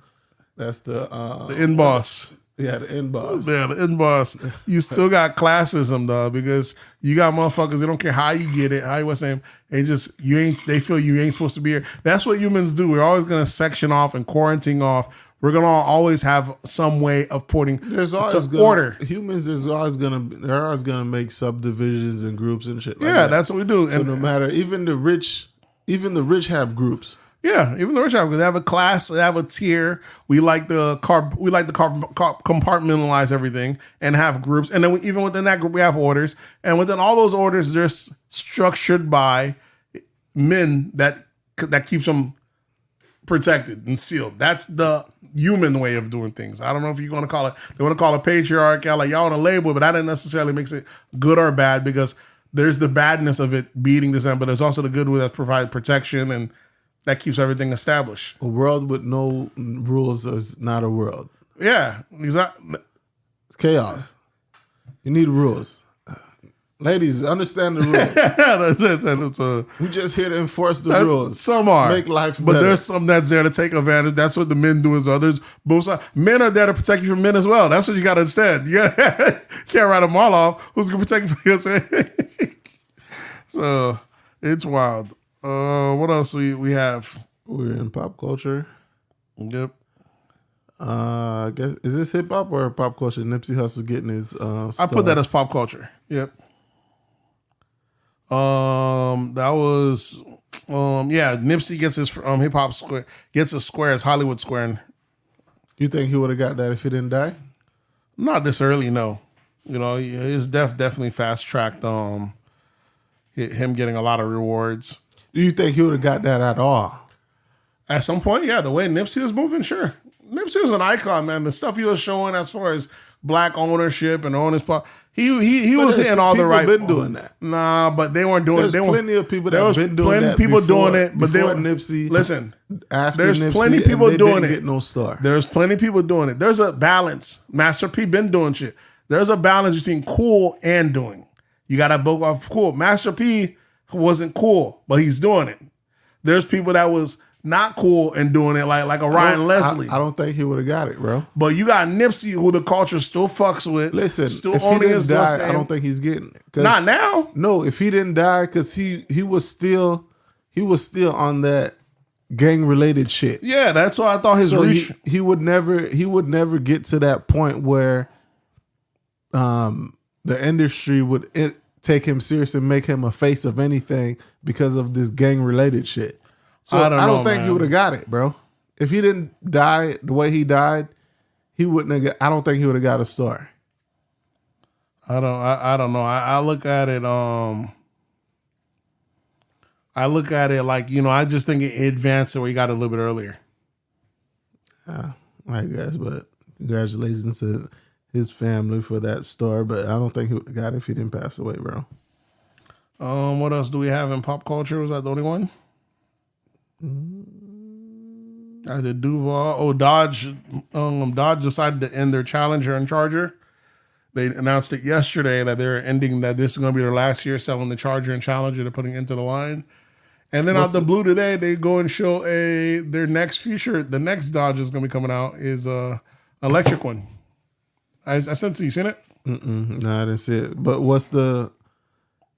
S3: the end boss.
S2: Yeah, the end boss.
S3: Yeah, the end boss. You still got classism, dog, because you got motherfuckers. They don't care how you get it, how you was saying. They feel you ain't supposed to be here. That's what humans do. We're always gonna section off and quarantine off. We're gonna always have some way of putting order.
S2: Humans they're always gonna make subdivisions and groups and shit.
S3: Yeah, that's what we do.
S2: So no matter, even the rich have groups.
S3: Yeah, even the rich have, because they have a class, they have a tier. We like to compartmentalize everything and have groups, and then even within that group we have orders, and within all those orders, they're structured by men that keeps them protected and sealed. That's the human way of doing things. I don't know if you want to call it. They want to call it patriarchy, like y'all want to label it, but that doesn't necessarily makes it good or bad, because there's the badness of it beating this end, but there's also the good way that provide protection and that keeps everything established.
S2: A world with no rules is not a world.
S3: Yeah, exactly.
S2: It's chaos. You need rules. Ladies, understand the rules. We just here to enforce the rules.
S3: Some are.
S2: Make life better.
S3: But there's some that's there to take advantage. That's what the men do as well. There's both sides. Men are there to protect you from men as well. That's what you got to understand. You can't write them all off. Who's going to protect you from yourself? So, it's wild. What else we have?
S2: We're in pop culture.
S3: Yep.
S2: I guess, is this hip hop or pop culture? Nipsey Hussle getting his
S3: I put that as pop culture. Yep. That was Nipsey gets his hip hop square, gets his square as Hollywood Square.
S2: You think he would have got that if he didn't die?
S3: Not this early, no. You know, his death definitely fast tracked him getting a lot of rewards.
S2: Do you think he would have got that at all?
S3: At some point, yeah. The way Nipsey was moving, sure. Nipsey was an icon, man. The stuff he was showing as far as black ownership and owning his part, he was hitting all the right.
S2: Been doing that.
S3: Nah, but they weren't doing.
S2: There's plenty of people that been doing that.
S3: Plenty of people doing it, but they were
S2: Nipsey.
S3: Listen,
S2: after
S3: there's
S2: Nipsey,
S3: plenty of people
S2: they
S3: doing
S2: didn't
S3: it.
S2: Get no star.
S3: There's plenty of people doing it. There's a balance. Master P been doing shit. There's a balance between cool and doing. You got to both off cool. Master P wasn't cool, but he's doing it. There's people that was not cool and doing it, like a Ryan Leslie.
S2: I don't think he would have got it, bro.
S3: But you got Nipsey, who the culture still fucks with.
S2: Listen,
S3: still
S2: if
S3: owning
S2: he didn't
S3: his
S2: die, I don't think he's getting it.
S3: Not now.
S2: No, if he didn't die, because he was still on that gang related shit.
S3: Yeah, that's what I thought his reach.
S2: He would never get to that point where the industry would take him serious and make him a face of anything because of this gang related shit. So I don't think he would have got it, bro. If he didn't die the way he died, he wouldn't have. I don't think he would have got a star.
S3: I don't know. I look at it. I look at it like, I just think it advanced where he got it a little bit earlier.
S2: I guess, but congratulations to his family for that star. But I don't think he would have got it if he didn't pass away, bro.
S3: What else do we have in pop culture? Was that the only one? The Duval. Oh, Dodge. Dodge decided to end their Challenger and Charger. They announced it yesterday that they're ending, that this is going to be their last year selling the Charger and Challenger. They're putting into the line. And then out the blue today, they go and show their next feature. The next Dodge is going to be coming out is a electric one. I sent you seen it?
S2: No, I didn't see it. But what's the?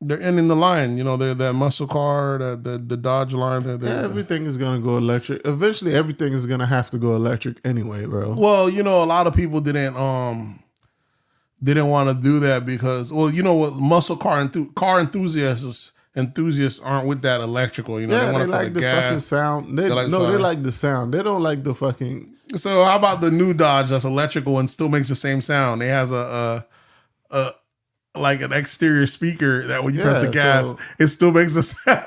S3: They're ending the line. They're that muscle car, the Dodge line.
S2: Everything is going to go electric. Eventually, everything is going to have to go electric anyway, bro.
S3: Well, a lot of people didn't want to do that because, what muscle car enthusiasts aren't with that electrical. They want
S2: like the
S3: gas.
S2: fucking sound. They like the sound. They don't like the fucking.
S3: So how about the new Dodge that's electrical and still makes the same sound? It has a like an exterior speaker that when you press the gas, it still makes a sound.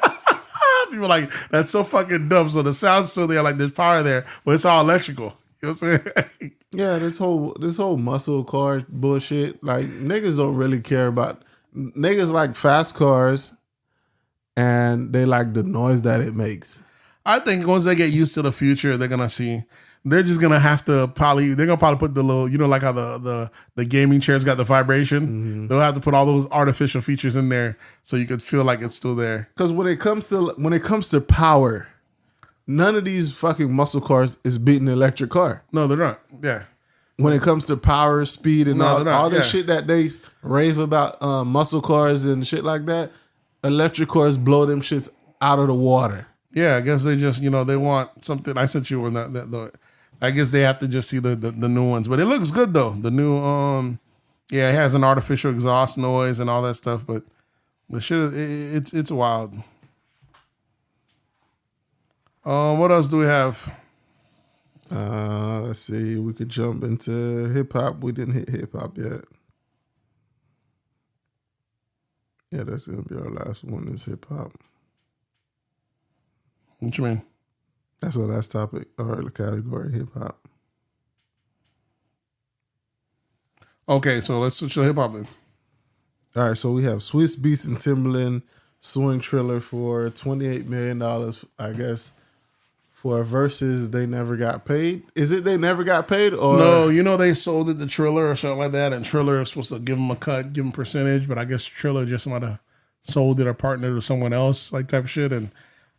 S3: People are like, that's so fucking dumb. So the sound's still there, like there's power there, but it's all electrical. You know what I'm saying?
S2: Yeah, this whole muscle car bullshit. Like niggas don't really care about. Niggas like fast cars, and they like the noise that it makes.
S3: I think once they get used to the future, they're gonna see. They're just gonna have to they're gonna probably put the little, like how the gaming chairs got the vibration. Mm-hmm. They'll have to put all those artificial features in there so you could feel like it's still there.
S2: Because when it comes to power, none of these fucking muscle cars is beating the electric car.
S3: No, they're not. Yeah.
S2: When it comes to power, speed, and all the shit that they rave about, muscle cars and shit like that, electric cars blow them shits out of the water.
S3: Yeah, I guess they just, they want something. I sent you one that I guess they have to just see the new ones. But it looks good though. The new it has an artificial exhaust noise and all that stuff, but the shit it's wild. What else do we have?
S2: Let's see. We could jump into hip hop. We didn't hit hip hop yet. Yeah, that's gonna be our last one. Is hip hop.
S3: What you mean?
S2: That's our last topic or the category, hip hop.
S3: Okay, so let's switch to hip hop then.
S2: All right, so we have Swiss Beats and Timbaland suing Triller for $28 million, I guess, for verses they never got paid. Is it they never got paid? Or
S3: No, they sold it to Triller or something like that, and Triller is supposed to give them a cut, give them percentage, but I guess Triller just might have sold it or partnered with someone else, like type of shit, and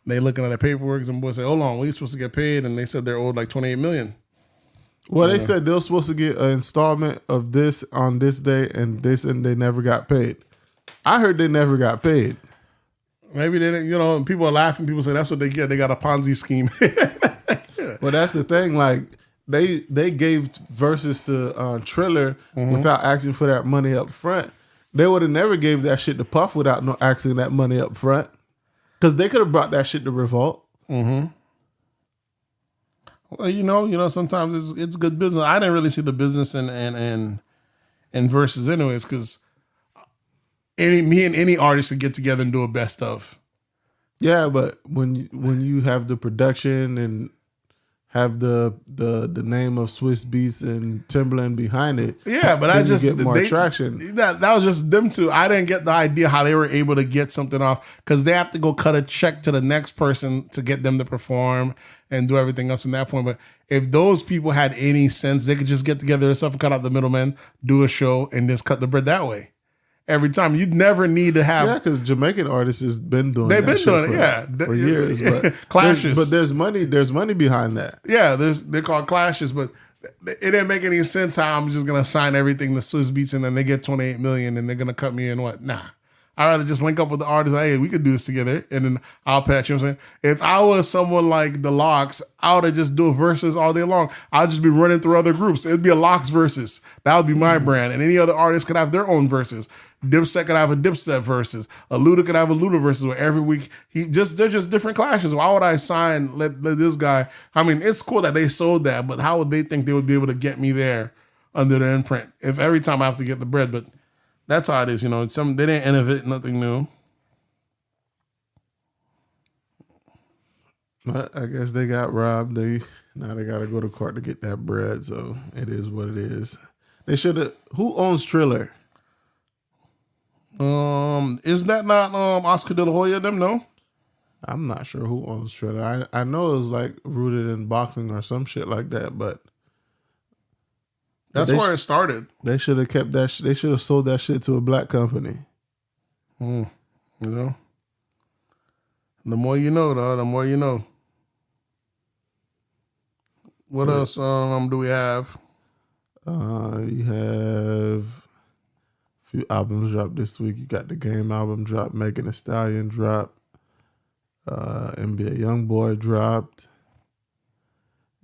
S3: they looking at the paperwork, and boys say, hold on, we supposed to get paid, and they said they're owed like $28 million.
S2: Well, they said they were supposed to get an installment of this on this day and this, and they never got paid. I heard they never got paid.
S3: Maybe they didn't, and people are laughing. People say that's what they get. They got a Ponzi scheme.
S2: Well, that's the thing. Like, they gave verses to Triller without asking for that money up front. They would have never gave that shit to Puff without asking that money up front. Because they could have brought that shit to Revolt. Mm-hmm.
S3: Well, sometimes it's good business. I didn't really see the business in verses anyways, because me and any artist could get together and do a best of.
S2: Yeah, but when you have the production and have the name of Swiss Beats and Timbaland behind it,
S3: yeah, but I just
S2: get more traction.
S3: That was just them two. I didn't get the idea how they were able to get something off, because they have to go cut a check to the next person to get them to perform and do everything else from that point. But if those people had any sense, they could just get together and stuff and cut out the middleman, do a show, and just cut the bread that way. Every time, you'd never need to have.
S2: Yeah, because Jamaican artists has been doing.
S3: They've been doing it,
S2: for years. But
S3: clashes,
S2: but there's money behind that.
S3: Yeah, they're called clashes, but it didn't make any sense how I'm just gonna sign everything to Swiss Beats and then they get $28 million and they're gonna cut me in what? Nah, I'd rather just link up with the artist. Like, hey, we could do this together, and then I'll patch. You know what I'm saying? If I was someone like the Lox, I would have just do verses all day long. I'd just be running through other groups. It'd be a Lox versus. That would be my brand, and any other artist could have their own verses. Dipset could have a Dipset versus. A Luda could have a Luda versus. Where every week they're just different clashes. Why would I sign let this guy? I mean, it's cool that they sold that, but how would they think they would be able to get me there under the imprint if every time I have to get the bread? But that's how it is, you know. They didn't innovate nothing new.
S2: But I guess they got robbed. Now they got to go to court to get that bread. So it is what it is. They should have. Who owns Triller?
S3: Is that not Oscar De La Hoya them? No,
S2: I'm not sure who owns Triller. I know it was like rooted in boxing or some shit like that, but
S3: that's where it started.
S2: They should have kept that. They should have sold that shit to a black company.
S3: You know, the more you know, though, the more you know. What else do we have?
S2: You have a few albums dropped this week. You got the Game album dropped, Megan Thee Stallion dropped, NBA YoungBoy dropped,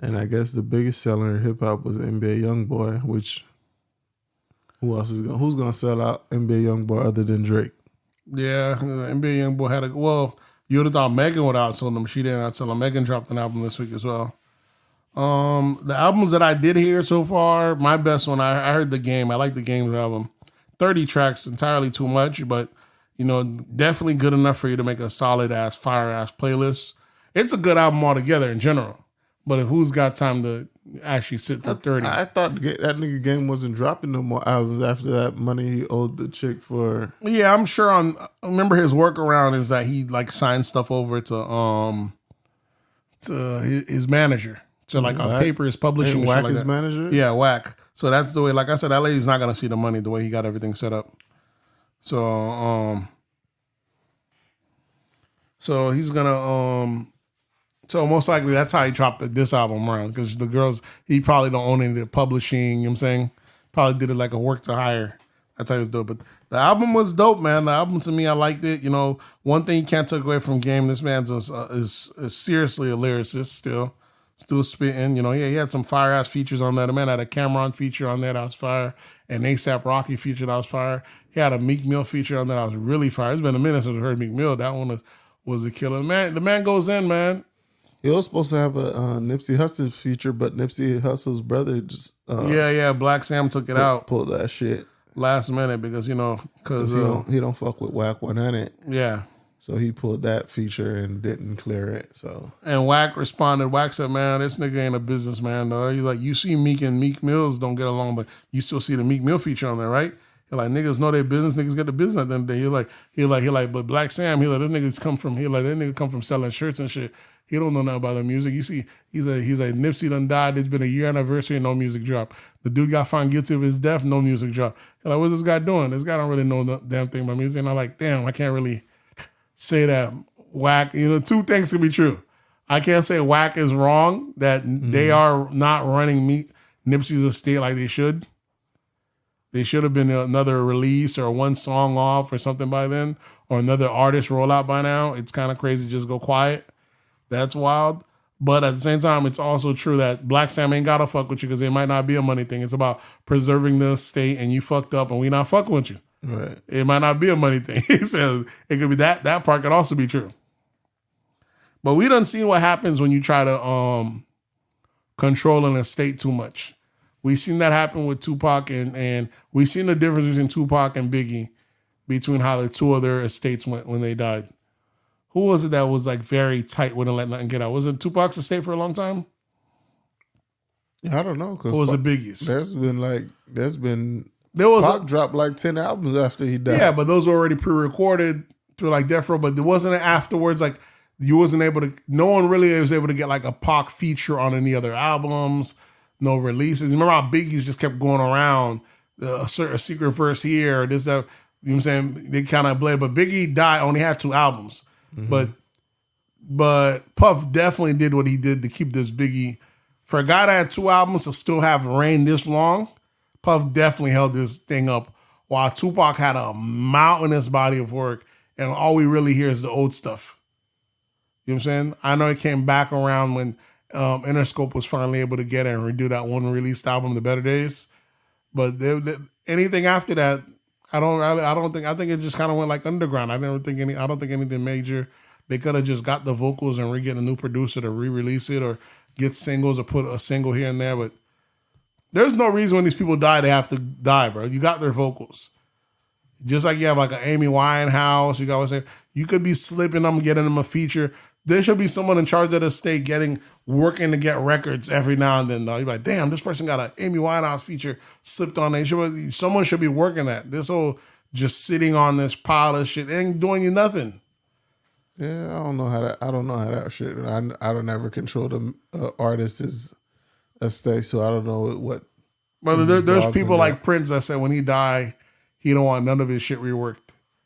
S2: and I guess the biggest seller in hip hop was NBA YoungBoy. Which who's gonna sell out NBA YoungBoy other than Drake?
S3: Yeah, the NBA YoungBoy had you would have thought Megan would outsell them. She didn't outsell them. Megan dropped an album this week as well. The albums that I did hear so far, my best one, I heard The Game. I like The Game's album. 30 tracks, entirely too much, but, you know, definitely good enough for you to make a solid-ass, fire-ass playlist. It's a good album altogether in general, but who's got time to actually sit through 30?
S2: I thought that nigga Game wasn't dropping no more albums after that money he owed the chick for.
S3: Yeah, I'm sure I remember his workaround is that he, like, signed stuff over to his manager. So like on paper, his publishing.
S2: And Wack
S3: like
S2: his
S3: that.
S2: manager?
S3: Yeah, Wack. So that's the way, like I said, that lady's not going to see the money the way he got everything set up. So he's going to, so most likely that's how he dropped this album around, because the girls, he probably don't own any of the publishing, you know what I'm saying? Probably did it like a work to hire. That's how he was dope. But the album was dope, man. The album, to me, I liked it. You know, one thing you can't take away from Game, this man's is seriously a lyricist still spitting. You know, he had some fire ass features on that. The man had a Cameron feature on that was fire, and ASAP Rocky feature that was fire. He had a Meek Mill feature on that was really fire. It's been a minute since I heard Meek Mill. That one was a killer. Man, the man goes in, man.
S2: He was supposed to have a Nipsey Hussle feature, but Nipsey Hussle's brother just
S3: Black Sam took it out,
S2: pulled that shit
S3: last minute because he
S2: don't fuck with Wack 100.
S3: Yeah.
S2: So he pulled that feature and didn't clear it. So
S3: and Wack responded. Wack said, "Man, this nigga ain't a businessman, though." He's like, "You see Meek and Meek Mills don't get along, but you still see the Meek Mill feature on there, right?" He's like, "Niggas know their business. Niggas get the business at the end of the day." He like, but Black Sam, this nigga come from selling shirts and shit. He don't know nothing about the music. You see, he's a Nipsey done died. It's been a year anniversary, no music drop. The dude got found guilty of his death, no music drop. He's like, what's this guy doing? This guy don't really know the damn thing about music. And I'm like, damn, I can't really say that Wack. You know, two things can be true. I can't say Wack is wrong, that they are not running Nipsey's estate like they should. They should have been another release or one song off or something by then, or another artist roll out by now. It's kind of crazy to just go quiet. That's wild. But at the same time, it's also true that Black Sam ain't got to fuck with you because it might not be a money thing. It's about preserving the estate, and you fucked up and we not fucking with you.
S2: right.
S3: It might not be a money thing. He says it could be that part could also be true. But we done seen what happens when you try to control an estate too much. We seen that happen with Tupac and we seen the difference between Tupac and Biggie, between how the two of their estates went when they died. Who was it that was like very tight, wouldn't let nothing get out? Was it Tupac's estate for a long time?
S2: I don't know.
S3: Or was it Biggie's?
S2: There was Pac dropped like 10 albums after he died.
S3: Yeah, but those were already pre-recorded through like Death Row, but there wasn't afterwards, like no one really was able to get like a Pac feature on any other albums, no releases. Remember how Biggie's just kept going around, a secret verse here, or this, that, you know what I'm saying? They kind of blame, but Biggie died, only had 2 albums. Mm-hmm. But Puff definitely did what he did to keep this Biggie. For a guy that had 2 albums to still have reigned this long, Puff definitely held this thing up while Tupac had a mountainous body of work, and all we really hear is the old stuff. You know what I'm saying? I know it came back around when Interscope was finally able to get it and redo that one released album, The Better Days. But anything after that, I think it just kind of went like underground. I don't think anything major. They could have just got the vocals and get a new producer to re-release it or get singles or put a single here and there. But there's no reason when these people die, they have to die, bro. You got their vocals. Just like you have like an Amy Winehouse, you could be slipping them, getting them a feature. There should be someone in charge of the state working to get records every now and then. Though. You're like, damn, this person got an Amy Winehouse feature slipped on there. Someone should be working that. This whole just sitting on this pile of shit ain't doing you nothing.
S2: Yeah, I don't know how that shit. I don't ever control the artist's estate, so I don't know what.
S3: But there's people like Prince that said when he died, he don't want none of his shit reworked.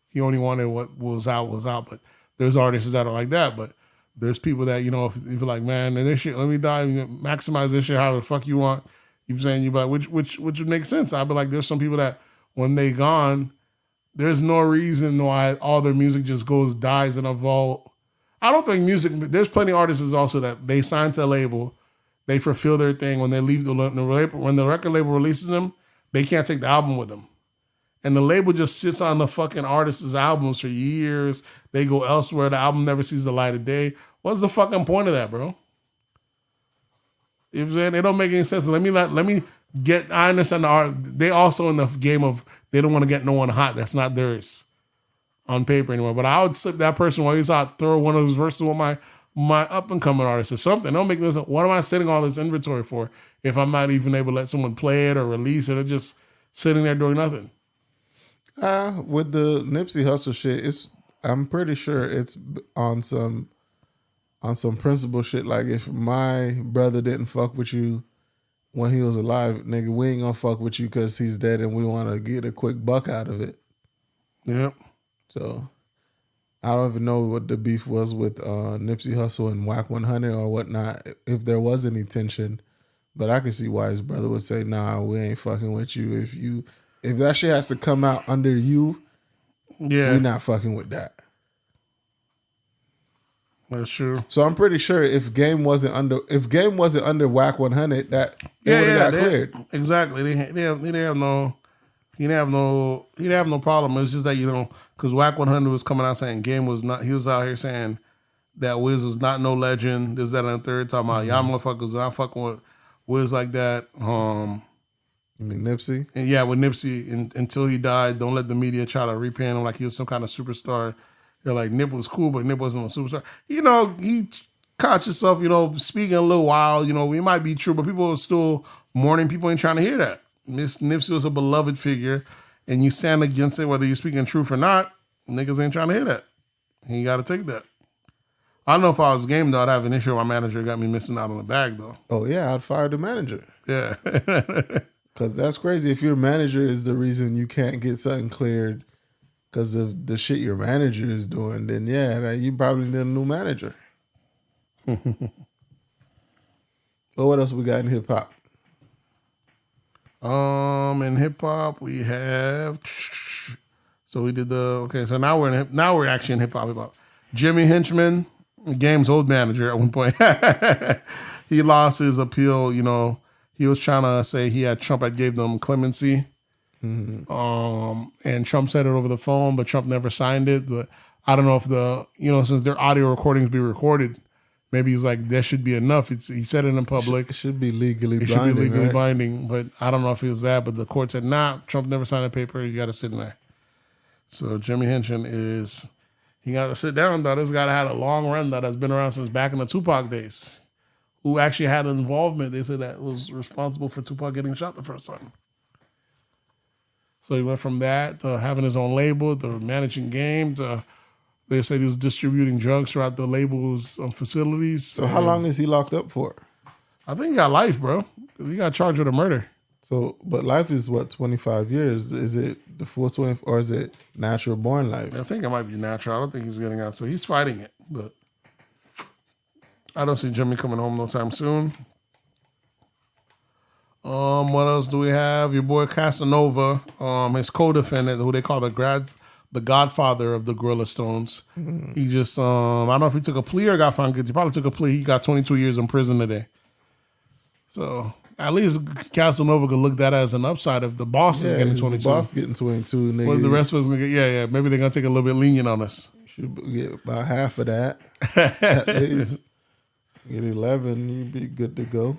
S3: He only wanted what was out. But there's artists that are like that. But there's people that, if you're like, man, this shit, let me die, maximize this shit however the fuck you want. You're saying you like which would make sense. I'd be like, there's some people that when they gone, there's no reason why all their music just dies in a vault. I don't think there's plenty of artists also that they sign to a label, they fulfill their thing. When they leave when the record label releases them, they can't take the album with them. And the label just sits on the fucking artist's albums for years. They go elsewhere. The album never sees the light of day. What's the fucking point of that, bro? You know what I'm saying? It don't make any sense. I understand the art. They also in the game of, they don't want to get no one hot that's not theirs on paper anymore. But I would slip that person while he's out, throw one of his verses with my up-and-coming artist or something. Don't make no sense. What am I sitting all this inventory for if I'm not even able to let someone play it or release it or just sitting there doing nothing?
S2: With the Nipsey Hussle shit, I'm pretty sure it's on some principle shit. Like if my brother didn't fuck with you when he was alive, nigga, we ain't gonna fuck with you because he's dead and we want to get a quick buck out of it.
S3: Yep.
S2: So I don't even know what the beef was with Nipsey Hussle and Whack 100 or whatnot, if there was any tension. But I can see why his brother would say, nah, we ain't fucking with you. If that shit has to come out under you, we're not fucking with that.
S3: That's true.
S2: So I'm pretty sure if Game wasn't under Whack 100, that would have got cleared.
S3: Exactly. He didn't have no problem. It's just that, because Whack 100 was coming out saying Game was not. He was out here saying that Wiz was not no legend. This, that, and the third. Talking about y'all motherfuckers not fucking with Wiz like that.
S2: You mean Nipsey?
S3: And yeah, with Nipsey, until he died, don't let the media try to repaint him like he was some kind of superstar. They're like, Nip was cool, but Nip wasn't a superstar. He caught yourself, speaking a little wild. It might be true, but people are still mourning. People ain't trying to hear that. Nipsey was a beloved figure, and you stand against it, whether you're speaking truth or not, niggas ain't trying to hear that. And you got to take that. I don't know if I was Game, though. I'd have an issue with my manager got me missing out on the bag, though.
S2: Oh, yeah, I'd fire the manager.
S3: Yeah.
S2: Because that's crazy. If your manager is the reason you can't get something cleared because of the shit your manager is doing, then you probably need a new manager. But what else we got in hip hop?
S3: In hip hop we have. So we did so now we're actually in hip hop. Jimmy Henchman, Game's old manager at one point. He lost his appeal. He was trying to say Trump had gave them clemency. Mm-hmm. And Trump said it over the phone, but Trump never signed it. But I don't know if since their audio recordings be recorded, maybe he was like, there should be enough. He said it in public.
S2: It should be legally binding.
S3: Binding, but I don't know if it was that. But the court said, nah, Trump never signed the paper. You got to sit in there. So Jimmy Henchman he got to sit down, though. This guy had a long run that has been around since back in the Tupac days. Who actually had an involvement, they said that was responsible for Tupac getting shot the first time. So he went from that to having his own label, to managing Game, to they said he was distributing drugs throughout the label's facilities.
S2: So how long is he locked up for?
S3: I think he got life, bro. He got charged with a murder.
S2: So, but life is 25 years? Is it the full 20, or is it natural born life?
S3: I think it might be natural. I don't think he's getting out. So he's fighting it, but I don't see Jimmy coming home no time soon. What else do we have? Your boy Casanova, his co-defendant, who they call the godfather of the Gorilla Stones. He just, I don't know if he took a plea or got found guilty. He probably took a plea. He got 22 years in prison today. So at least Casanova could look that as an upside if the boss is getting 22.
S2: The boss getting 22, nigga.
S3: What the rest of us gonna get? Maybe they're gonna take a little bit lenient on us.
S2: Should get about half of that. At least get 11, you'd be good to go.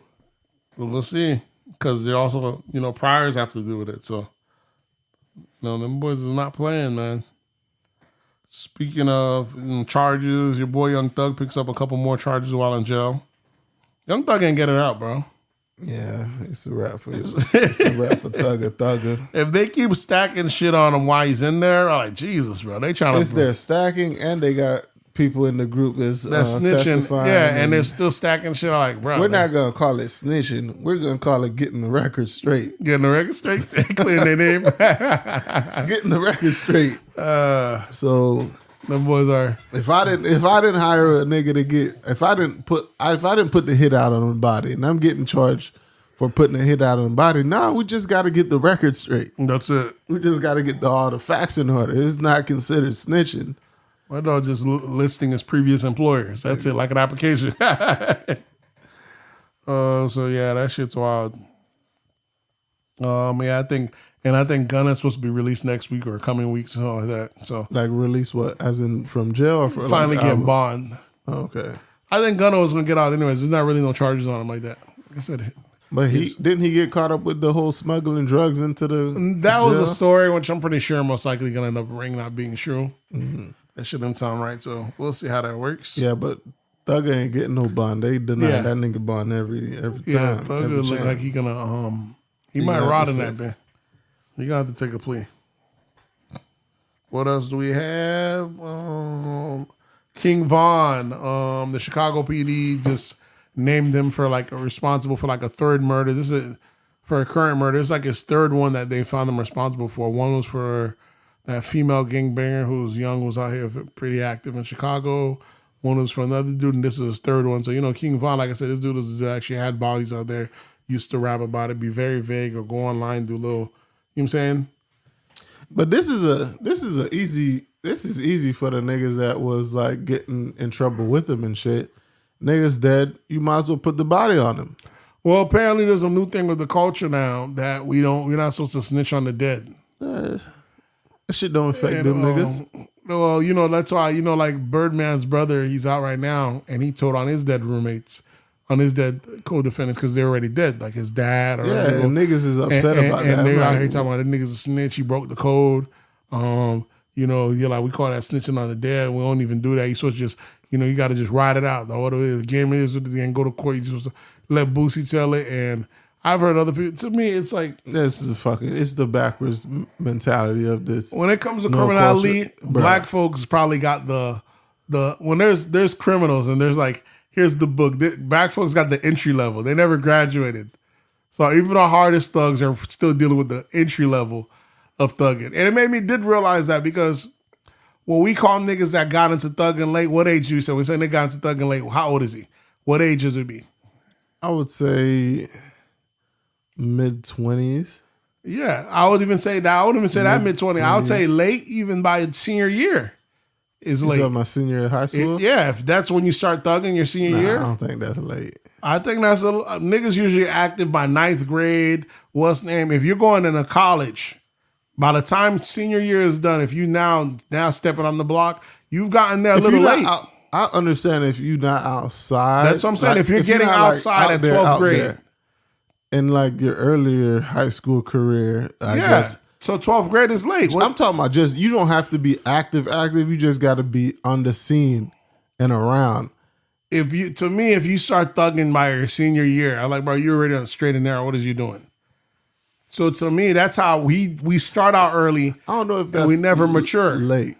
S3: Well, we'll see. Because they're also, priors have to do with it. So, them boys is not playing, man. Speaking of charges, your boy Young Thug picks up a couple more charges while in jail. Young Thug ain't get it out, bro.
S2: Yeah, it's a wrap for Thugger.
S3: If they keep stacking shit on him while he's in there, I'm like, Jesus, bro. They trying to...
S2: It's their stacking, and they got people in the group that's
S3: snitching.
S2: testifying.
S3: Yeah, and they're still stacking shit. I'm like, bro.
S2: We're not going to call it snitching. We're going to call it getting the record straight.
S3: Getting the record straight? Clearing their name?
S2: Getting the record straight. So...
S3: Them boys are...
S2: If I didn't hire a nigga to if I didn't put the hit out on the body, and I'm getting charged for putting a hit out on the body, we just got to get the record straight.
S3: That's it.
S2: We just got to get all the facts in order. It's not considered snitching.
S3: My dog just listing his previous employers. That's it, like an application. So yeah, that shit's wild. I think Gunna's supposed to be released next week or coming weeks or something like that. So
S2: like release what? As in from jail or for
S3: finally
S2: like
S3: getting bond.
S2: Oh, okay.
S3: I think Gunna was gonna get out anyways. There's not really no charges on him like that. Like I said,
S2: but didn't he get caught up with the whole smuggling drugs into the
S3: That
S2: jail?
S3: was a story which I'm pretty sure most likely gonna end up not being true. Mm-hmm. That shit didn't sound right. So we'll see how that works.
S2: Yeah, but Thugger ain't getting no bond. They deny that nigga bond every time.
S3: Yeah, Thugger look like he gonna he might rot in that bit. You gonna have to take a plea. What else do we have? King Von, the Chicago PD just named him for responsible for a third murder. This is for a current murder. It's like his third one that they found him responsible for. One was for that female gangbanger who was young, was out here pretty active in Chicago. One was for another dude, and this is his third one. So, King Von, like I said, this dude was actually had bodies out there, used to rap about it, be very vague, or go online, do little, you know what I'm saying?
S2: But this is easy for the niggas that was like getting in trouble with him and shit. Niggas dead, you might as well put the body on him.
S3: Well, apparently there's a new thing with the culture now that we're not supposed to snitch on the dead.
S2: That shit don't affect them niggas.
S3: Well, that's why, like Birdman's brother, he's out right now, and he told on his dead roommates, on his dead co-defendants, because they're already dead, like his dad.
S2: And niggas is upset about that.
S3: And they're out here talking about the nigga's a snitch, he broke the code. You're like, we call that snitching on the dead, we don't even do that. You're supposed to just, you got to just ride it out. The game is, and go to court, you just let Boosie tell it, and I've heard other people. To me, it's like
S2: it's the backwards mentality of this.
S3: When it comes to criminality, black folks probably got the when there's criminals and there's like, here's the book. Black folks got the entry level. They never graduated, so even the hardest thugs are still dealing with the entry level of thugging. And it made me did realize that because when we call niggas that got into thugging late, what age you say? We say they got into thugging late. How old is he? What age does it be?
S2: I would say mid-20s.
S3: Yeah, I would even say that. I wouldn't even say that mid-20s. I would say late, even by senior year is late.
S2: You talking about senior year of high school?
S3: If that's when you start thugging your senior year.
S2: I don't think that's late.
S3: I think that's niggas usually active by 9th grade. What's name? If you're going into college, by the time senior year is done, if you now stepping on the block, you've gotten there a little late.
S2: I understand if you're not outside.
S3: That's what I'm saying. Like, if you're getting outside at 12th grade.
S2: In like your earlier high school career, I guess.
S3: So 12th grade is late.
S2: I'm talking about just, you don't have to be active. You just got to be on the scene and around.
S3: If you start thugging by your senior year, I'm like, bro, you're already on the straight and narrow. What is you doing? So to me, that's how we start out early.
S2: I don't know if that's
S3: we never mature
S2: late.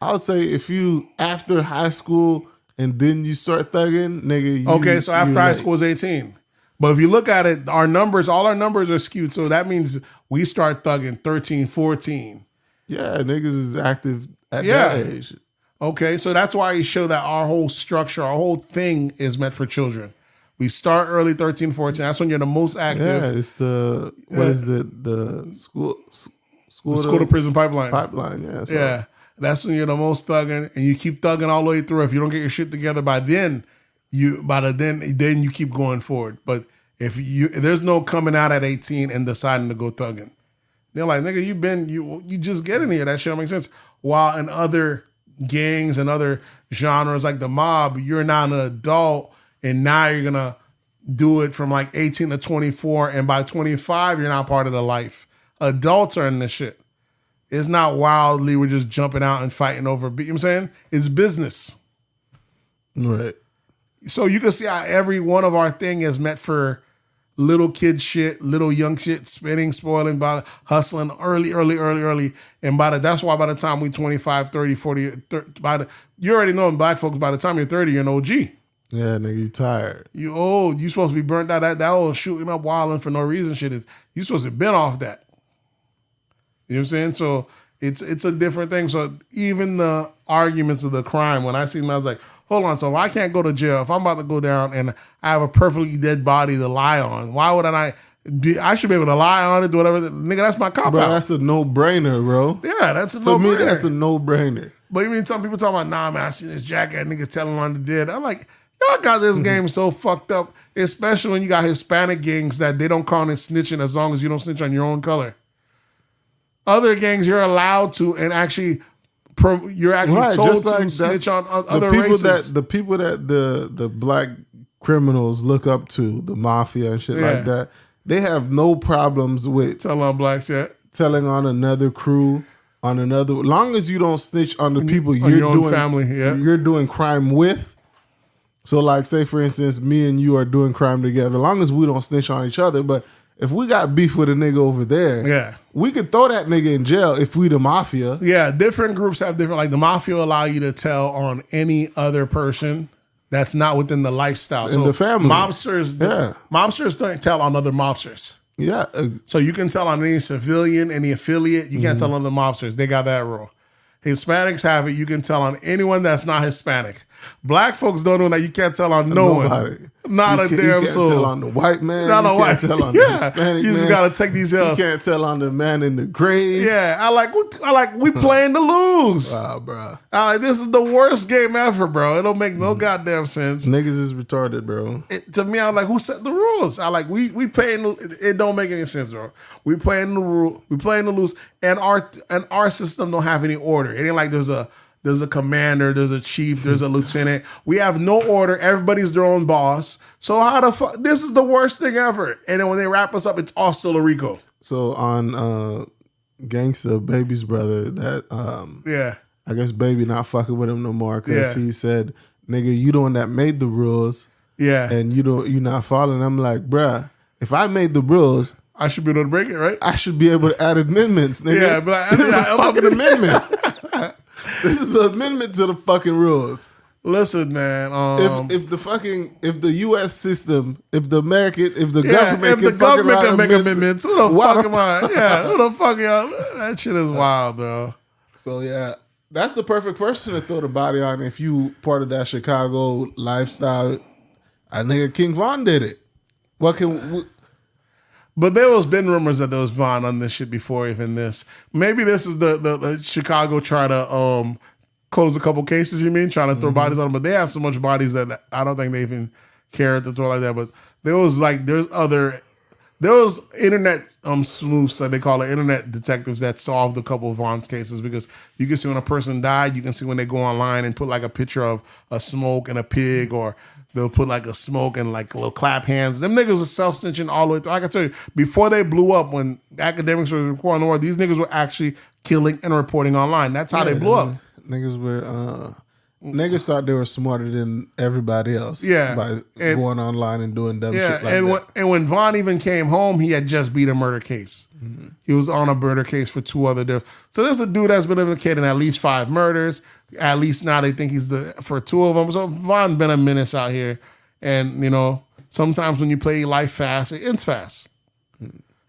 S2: I would say if you after high school and then you start thugging, nigga.
S3: So after high school is 18. But if you look at it, all our numbers are skewed. So that means we start thugging 13, 14.
S2: Yeah, niggas is active at that age.
S3: Okay, so that's why you show that our whole structure, our whole thing is meant for children. We start early 13, 14. That's when you're the most active.
S2: Yeah, it's the what is it? The school
S3: to prison pipeline.
S2: Yeah, so
S3: Yeah. That's when you're the most thugging, and you keep thugging all the way through. If you don't get your shit together then you keep going forward. But if there's no coming out at 18 and deciding to go thugging. They're like, nigga, you just get in here. That shit don't make sense. While in other gangs and other genres like the mob, you're not an adult, and now you're gonna do it from like 18 to 24, and by 25 you're not part of the life. Adults are in this shit. It's not wildly we're just jumping out and fighting over. You know what I'm saying? It's business.
S2: right.
S3: So you can see how every one of our thing is meant for little kid shit, little young shit, spinning, spoiling, hustling early. And that's why by the time we 25, 30, 40, 30, you already know in black folks, by the time you're 30, you're an OG.
S2: Yeah, nigga, you tired.
S3: You old. You supposed to be burnt out. That old shooting up, wilding for no reason shit is, you supposed to have been off that. You know what I'm saying? So it's a different thing. So even the arguments of the crime, when I see them, I was like, hold on, so if I can't go to jail, if I'm about to go down and I have a perfectly dead body to lie on, why would I should be able to lie on it, do whatever. Nigga, that's my cop
S2: Bro,
S3: out.
S2: that's a no-brainer, bro.
S3: Yeah, that's a
S2: To
S3: no-brainer.
S2: me, that's a no-brainer.
S3: But you mean some people talking about, nah, man, I seen this jackass nigga telling on the dead. I'm like, y'all got this game so fucked up, especially when you got Hispanic gangs that they don't call it snitching as long as you don't snitch on your own color. Other gangs, you're allowed to, and actually, you're actually told to snitch on other races.
S2: The people that the black criminals look up to, the mafia and shit like that, they have no problems with
S3: Tell on blacks yet.
S2: telling on another crew, on another. Long as you don't snitch on the people
S3: on
S2: you're
S3: your own
S2: doing
S3: family, yeah.
S2: you're doing crime with. So, like, say for instance, me and you are doing crime together. Long as we don't snitch on each other, but if we got beef with a nigga over there,
S3: Yeah.
S2: we could throw that nigga in jail if we the mafia.
S3: Yeah, different groups have different, like the mafia allow you to tell on any other person that's not within the lifestyle. So
S2: the family.
S3: Mobsters don't tell on other mobsters.
S2: Yeah,
S3: So you can tell on any civilian, any affiliate. You can't tell on the mobsters. They got that rule. Hispanics have it. You can tell on anyone that's not Hispanic. Black folks don't know that. You can't tell on
S2: nobody.
S3: one. Not a damn
S2: You
S3: soul.
S2: can't tell on the white man.
S3: Not
S2: you
S3: a
S2: can't
S3: white.
S2: tell on the
S3: Yeah.
S2: Hispanic
S3: You just
S2: man.
S3: gotta take these
S2: You
S3: L's.
S2: can't tell on the man in the grave.
S3: Yeah, I like we playing to lose.
S2: Wow, bro.
S3: This is the worst game ever, bro. It don't make no goddamn sense.
S2: Niggas is retarded, bro.
S3: To me, I was like, who set the rules? I like we playing. It don't make any sense, bro. We playing the rule. We playing to lose, and our system don't have any order. It ain't like there's a commander, there's a chief, there's a lieutenant. We have no order. Everybody's their own boss. So how the fuck? This is the worst thing ever. And then when they wrap us up, it's all still a RICO.
S2: So on Gangsta, Baby's brother, that
S3: Yeah.
S2: I guess Baby not fucking with him no more because
S3: Yeah.
S2: he said, "Nigga, you the one that made the rules,
S3: Yeah.
S2: and you not following." I'm like, bruh, if I made the rules,
S3: I should be able to break it, right?
S2: I should be able to add amendments, nigga.
S3: Yeah, but
S2: this is a
S3: I'm
S2: fucking
S3: up-
S2: amendment. This is an amendment to the fucking rules.
S3: Listen, man.
S2: If the U.S. system, if the government,
S3: if
S2: can
S3: the government can make
S2: amendments,
S3: amendments, who the
S2: why
S3: fuck
S2: the
S3: am I? Yeah, who the fuck y'all? That shit is wild, bro.
S2: So yeah, that's the perfect person to throw the body on if you part of that Chicago lifestyle. I nigga King Von did it.
S3: But there was been rumors that there was Von on this shit before even this. Maybe this is the Chicago try to close a couple cases, you mean? Trying to throw bodies on them. But they have so much bodies that I don't think they even care to throw like that. But there was internet sleuths that they call it, internet detectives that solved a couple of Von's cases because you can see when a person died, you can see when they go online and put like a picture of a smoke and a pig, or they'll put like a smoke and like little clap hands. Them niggas were self-snitching all the way through. I can tell you, before they blew up, when academics were reporting the war, these niggas were actually killing and reporting online. That's how they blew up.
S2: Niggas were niggas thought they were smarter than everybody else.
S3: Yeah.
S2: By
S3: And-
S2: going online and doing dumb
S3: Yeah,
S2: shit like that.
S3: when Von even came home, he had just beat a murder case. He was on a murder case for 2 other different. So there's a dude that's been implicated in at least 5 murders. At least now they think he's for 2 of them. So Von been a menace out here. And, sometimes when you play life fast, it ends fast.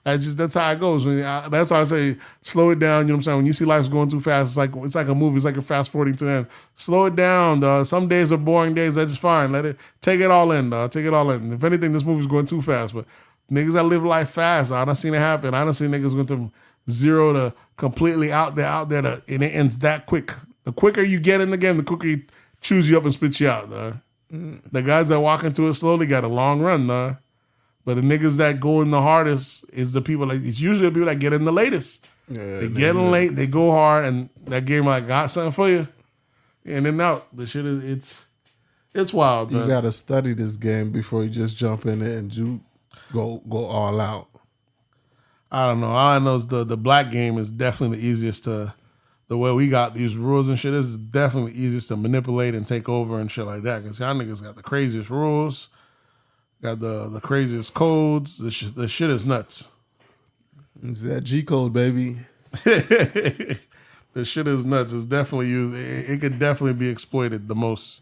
S3: That's how it goes. That's how I say slow it down. You know what I'm saying? When you see life's going too fast, it's like a movie. It's like a fast forwarding to the end. Slow it down, dog. Some days are boring days. That's just fine. Take it all in, dog. Take it all in. If anything, this movie's going too fast. But niggas that live life fast, I done seen it happen. I done seen niggas going from 0 to completely out there, and it ends that quick. The quicker you get in the game, the quicker he chews you up and spits you out, dog. The guys that walk into it slowly got a long run, dog. But the niggas that go in the hardest is the people it's usually the people that get in the latest. Yeah, they get in late, they go hard, and that game like got something for you. In and out. The shit is it's wild, man.
S2: You gotta study this game before you just jump in it and you go all out.
S3: I don't know. All I know is the black game is definitely the easiest to the way we got these rules and shit. This is definitely the easiest to manipulate and take over and shit like that. Because y'all niggas got the craziest rules. Got the craziest codes. The shit is nuts.
S2: It's that G code, baby.
S3: The shit is nuts. It's definitely used. It could definitely be exploited the most.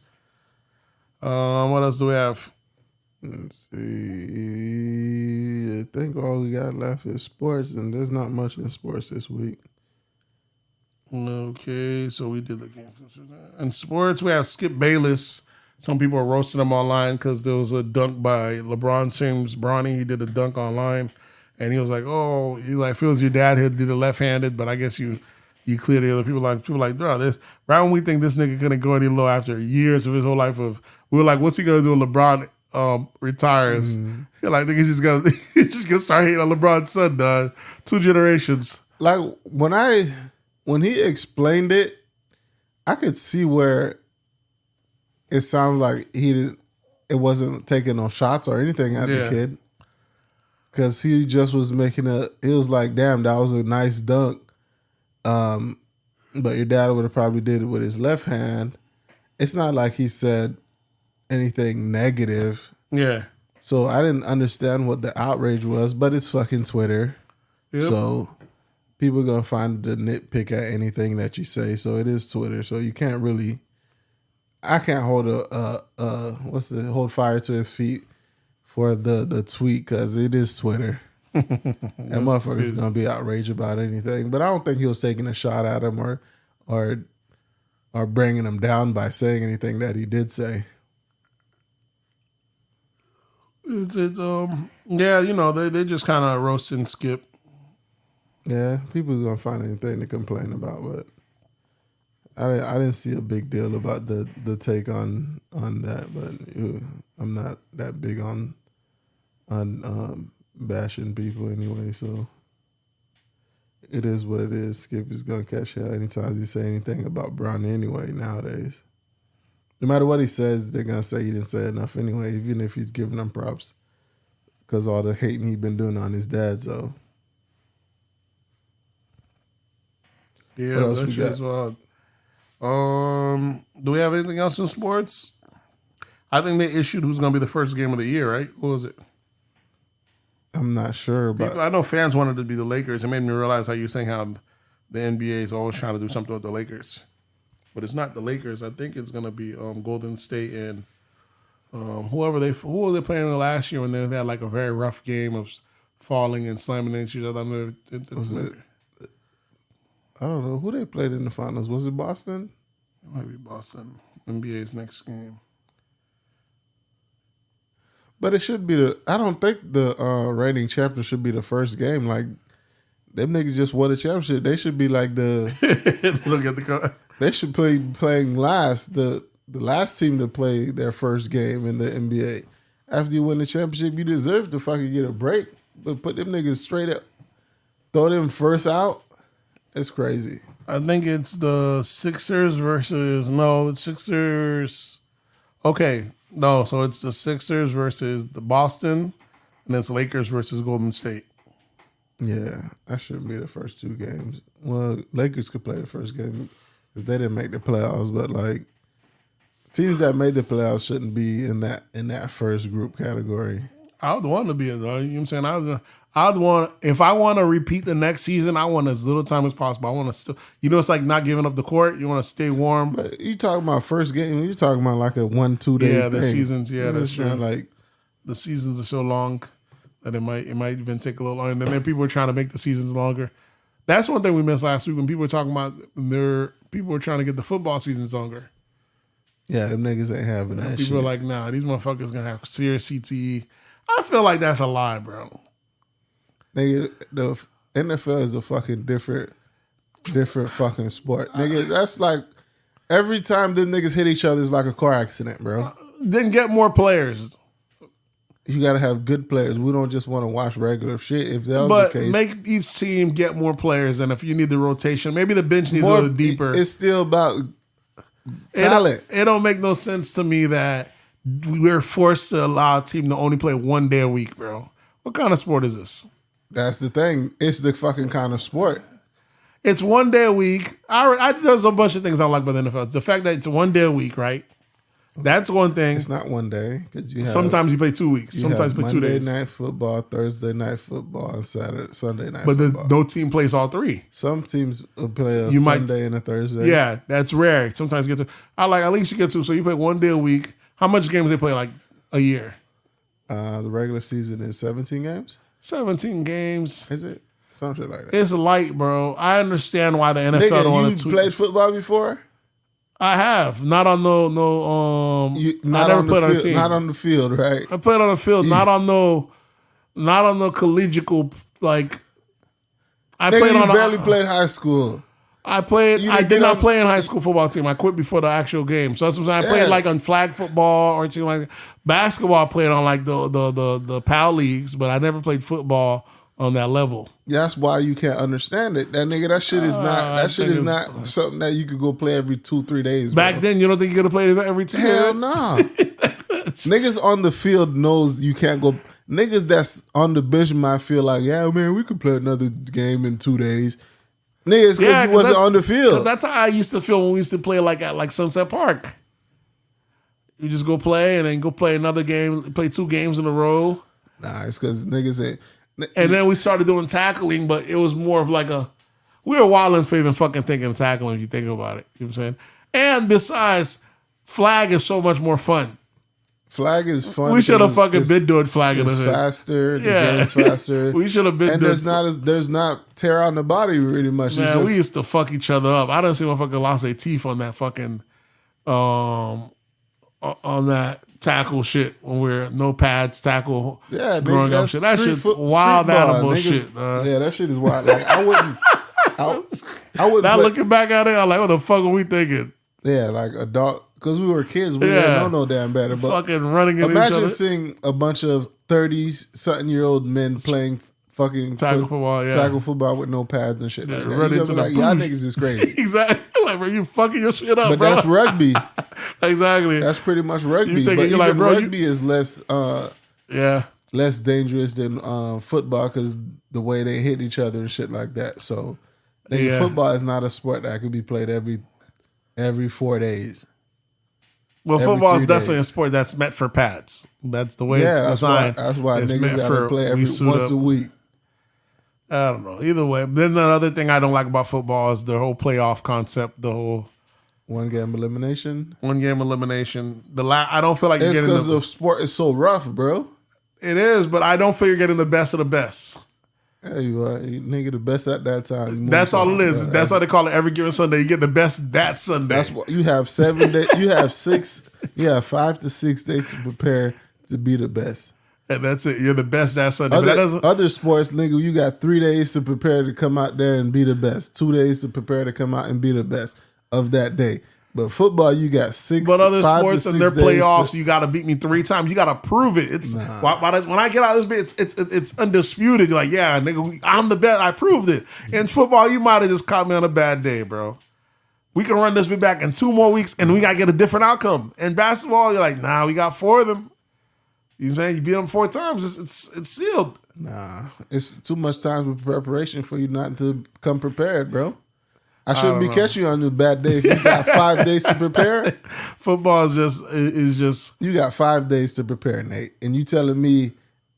S3: What else do we have?
S2: Let's see. I think all we got left is sports, and there's not much in sports this week.
S3: Okay, so we did the game. In sports, we have Skip Bayless. Some people are roasting him online because there was a dunk by LeBron James Bronny. He did a dunk online, and he was like, "Oh, feels your dad here did it left-handed, but I guess you clear the other people." Like, bro, this right when we think this nigga couldn't go any lower after years of his whole life we were like, what's he gonna do when LeBron retires? You're like, nigga, he's gonna start hating on LeBron's son, dog. 2 generations.
S2: Like when he explained it, I could see where it sounds like it wasn't taking no shots or anything at the kid. Because he just was he was like, damn, that was a nice dunk. But your dad would have probably did it with his left hand. It's not like he said anything negative.
S3: Yeah.
S2: So I didn't understand what the outrage was, but it's fucking Twitter. Yep. So people are going to find the nitpick at anything that you say. So it is Twitter. So you can't really... I can't hold hold fire to his feet for the tweet because it is Twitter. And motherfuckers gonna be outraged about anything. But I don't think he was taking a shot at him or bringing him down by saying anything that he did say.
S3: Yeah, they just kind of roasting Skip.
S2: Yeah, people are gonna find anything to complain about, but I didn't see a big deal about the take on that, but I'm not that big on bashing people anyway, so it is what it is. Skip is gonna catch hell anytime you say anything about Bronny anyway nowadays. No matter what he says, they're gonna say he didn't say enough anyway, even if he's giving them props because all the hating he's been doing on his dad. So
S3: yeah, what else we got? Well. Do we have anything else in sports? I think they issued who's going to be the first game of the year, right? What was it?
S2: I'm not sure, but
S3: I know fans wanted it to be the Lakers. It made me realize how you're saying how the NBA is always trying to do something with the Lakers, but it's not the Lakers. I think it's going to be Golden State and who were they playing in last year when they had like a very rough game of falling and slamming into each other.
S2: I don't know who they played in the finals. Was it Boston?
S3: It might be Boston. NBA's next game.
S2: But it should be I don't think the reigning champion should be the first game. Like, them niggas just won a championship. They should be like
S3: they don't get the card.
S2: They should be playing last. The last team to play their first game in the NBA. After you win the championship, you deserve to fucking get a break. But put them niggas straight up. Throw them first out. It's crazy.
S3: I think it's the Sixers versus the Sixers. Okay, no, so it's the Sixers versus the Boston, and it's Lakers versus Golden State.
S2: Yeah, that shouldn't be the first 2 games. Well, Lakers could play the first game because they didn't make the playoffs, but like teams that made the playoffs shouldn't be in that first group category.
S3: I would want to be in there. You know what I'm saying? I'd want, if I want to repeat the next season, I want as little time as possible. I want to still, it's like not giving up the court. You want to stay warm.
S2: But you talking about first game, you're talking about like a 1-2 day
S3: thing.
S2: Yeah,
S3: the seasons, that's true.
S2: Like,
S3: the seasons are so long. And it might even take a little longer. And then people are trying to make the seasons longer. That's one thing we missed last week when people were talking about people were trying to get the football seasons longer.
S2: Yeah, them niggas ain't having that
S3: People
S2: shit.
S3: are like, nah, these motherfuckers gonna have serious CTE. I feel like that's a lie, bro.
S2: Nigga, the NFL is a fucking different fucking sport. Nigga, that's like every time them niggas hit each other is like a car accident, bro.
S3: Then get more players.
S2: You gotta have good players. We don't just want to watch regular shit. If that was
S3: But
S2: the case,
S3: make each team get more players. And if you need the rotation, maybe the bench needs a little deeper.
S2: It's still about talent.
S3: It don't make no sense to me that we're forced to allow a team to only play 1 day a week, bro. What kind of sport is this?
S2: That's the thing. It's the fucking kind of sport.
S3: It's 1 day a week. There's a bunch of things I like about the NFL. The fact that it's 1 day a week, right? That's one thing.
S2: It's not 1 day because you have,
S3: Sometimes you play 2 weeks. Sometimes you play 2 days.
S2: Monday night football, Thursday night football, and Sunday night
S3: But
S2: football.
S3: no team plays all three.
S2: Some teams will play a
S3: You might-
S2: Sunday and a Thursday.
S3: Yeah, that's rare. Sometimes you get to. I like at least you get to. So you play 1 day a week. How much games they play like a year?
S2: The regular season is 17 games.
S3: 17 games.
S2: Is it? Something like that.
S3: It's light, bro. I understand why the NFL don't
S2: Nigga,
S3: want to.
S2: you played football before?
S3: I have not on I never played on a team.
S2: Not on the field, right?
S3: I played on the field, not on no collegial like. I
S2: Nigga,
S3: played
S2: you
S3: on.
S2: barely played high school.
S3: I played.
S2: You
S3: I
S2: didn't
S3: did
S2: get
S3: not
S2: on-
S3: play in high school football team. I quit before the actual game. So that's what I'm saying. I played
S2: Yeah.
S3: like on flag football or anything like that. Basketball. I played on like the PAL leagues, but I never played football on that level.
S2: That's why you can't understand it. That nigga, that shit is not.
S3: I
S2: That shit
S3: think
S2: is
S3: it's-
S2: not something that you could go play every 2-3 days.
S3: Back
S2: bro.
S3: then, you don't think you could have played every 2
S2: Hell
S3: days?
S2: no. Niggas on the field knows you can't go. Niggas that's on the bench might feel like, yeah, man, we could play another game in 2 days. Niggas, because you wasn't on the field.
S3: That's how I used to feel when we used to play like at like Sunset Park. You just go play and then go play another game, play 2 games in a row.
S2: Nah, it's because niggas ain't.
S3: And then we started doing tackling, but it was more of like we were wilding for even fucking thinking of tackling if you think about it. You know what I'm saying? And besides, flag is so much more fun.
S2: Flag is fun.
S3: We should have
S2: because
S3: fucking been doing flag in
S2: It's
S3: the
S2: faster. The
S3: Yeah.
S2: game's faster.
S3: We should have been
S2: And
S3: doing
S2: there's not tear on the body really much. It's
S3: Man,
S2: just,
S3: we used to fuck each other up. I done see motherfucker lost their teeth on that fucking on that tackle shit when we're no pads tackle
S2: yeah,
S3: growing
S2: nigga,
S3: up
S2: that's
S3: shit. That
S2: street
S3: shit's
S2: foot-
S3: wild
S2: street ball.
S3: animal
S2: Niggas-
S3: shit.
S2: Yeah, that shit is wild. Like I wouldn't. I wouldn't.
S3: Now
S2: play-
S3: looking back at it, I'm like, what the fuck are we thinking?
S2: Yeah, like adult, because we were kids. We
S3: Yeah.
S2: didn't know no damn better. But
S3: Fucking running into each
S2: imagine
S3: other.
S2: seeing a bunch of 30-something-year-old men playing fucking
S3: Tackle football, yeah.
S2: tackle football with no pads and shit like that.
S3: run
S2: You
S3: into
S2: gotta
S3: the
S2: be like, y'all
S3: booth.
S2: niggas is crazy.
S3: Exactly. Like, bro, you fucking your shit up,
S2: But
S3: bro.
S2: that's rugby.
S3: Exactly.
S2: That's pretty much rugby.
S3: You thinking
S2: But
S3: you're
S2: even
S3: like, bro, you-
S2: rugby is less
S3: yeah.
S2: less dangerous than football because the way they hit each other and shit like that. So nigga,
S3: Yeah.
S2: football is not a sport that could be played every 4 days.
S3: Well,
S2: every
S3: football is
S2: 3
S3: definitely a
S2: days.
S3: sport that's meant for pads. That's the way
S2: Yeah,
S3: it's
S2: that's
S3: designed.
S2: why
S3: It's
S2: niggas
S3: meant
S2: gotta
S3: for
S2: play
S3: we
S2: every
S3: suit
S2: once
S3: up.
S2: a week.
S3: I don't know. Either way. Then the other thing I don't like about football is the whole playoff concept, the whole
S2: 1 game elimination.
S3: 1 game elimination. I don't feel like you're
S2: It's
S3: getting
S2: because the sport is so rough, bro.
S3: It is, but I don't feel you're getting the best of the best.
S2: Yeah, you are. You nigga the best at that time. You
S3: That's
S2: move
S3: all
S2: on,
S3: it is.
S2: bro.
S3: That's why they call it every given Sunday. You get the best that Sunday.
S2: That's what you have 7 days. You have 5 to 6 days to prepare to be the best.
S3: And that's it. You're the best that Sunday. But that doesn't.
S2: Other sports, nigga, you got 3 days to prepare to come out there and be the best. 2 days to prepare to come out and be the best of that day. But football, you got 6.
S3: But other
S2: 5 to
S3: sports
S2: 6
S3: and their
S2: days
S3: playoffs,
S2: to-
S3: you got to beat me 3 times. You got to prove it. It's when I get out of this bit, it's undisputed. You're like, yeah, nigga, I'm the best. I proved it. In football, you might have just caught me on a bad day, bro. We can run this bit back in 2 more weeks, and we got to get a different outcome. In basketball, you're like, nah, we got 4 of them. You know what I'm saying? You beat them 4 times, it's sealed.
S2: Nah, it's too much time with preparation for you not to come prepared, bro. I shouldn't be catching you on a bad day if you got 5 days to prepare.
S3: Football is just
S2: You got 5 days to prepare, Nate. And you telling me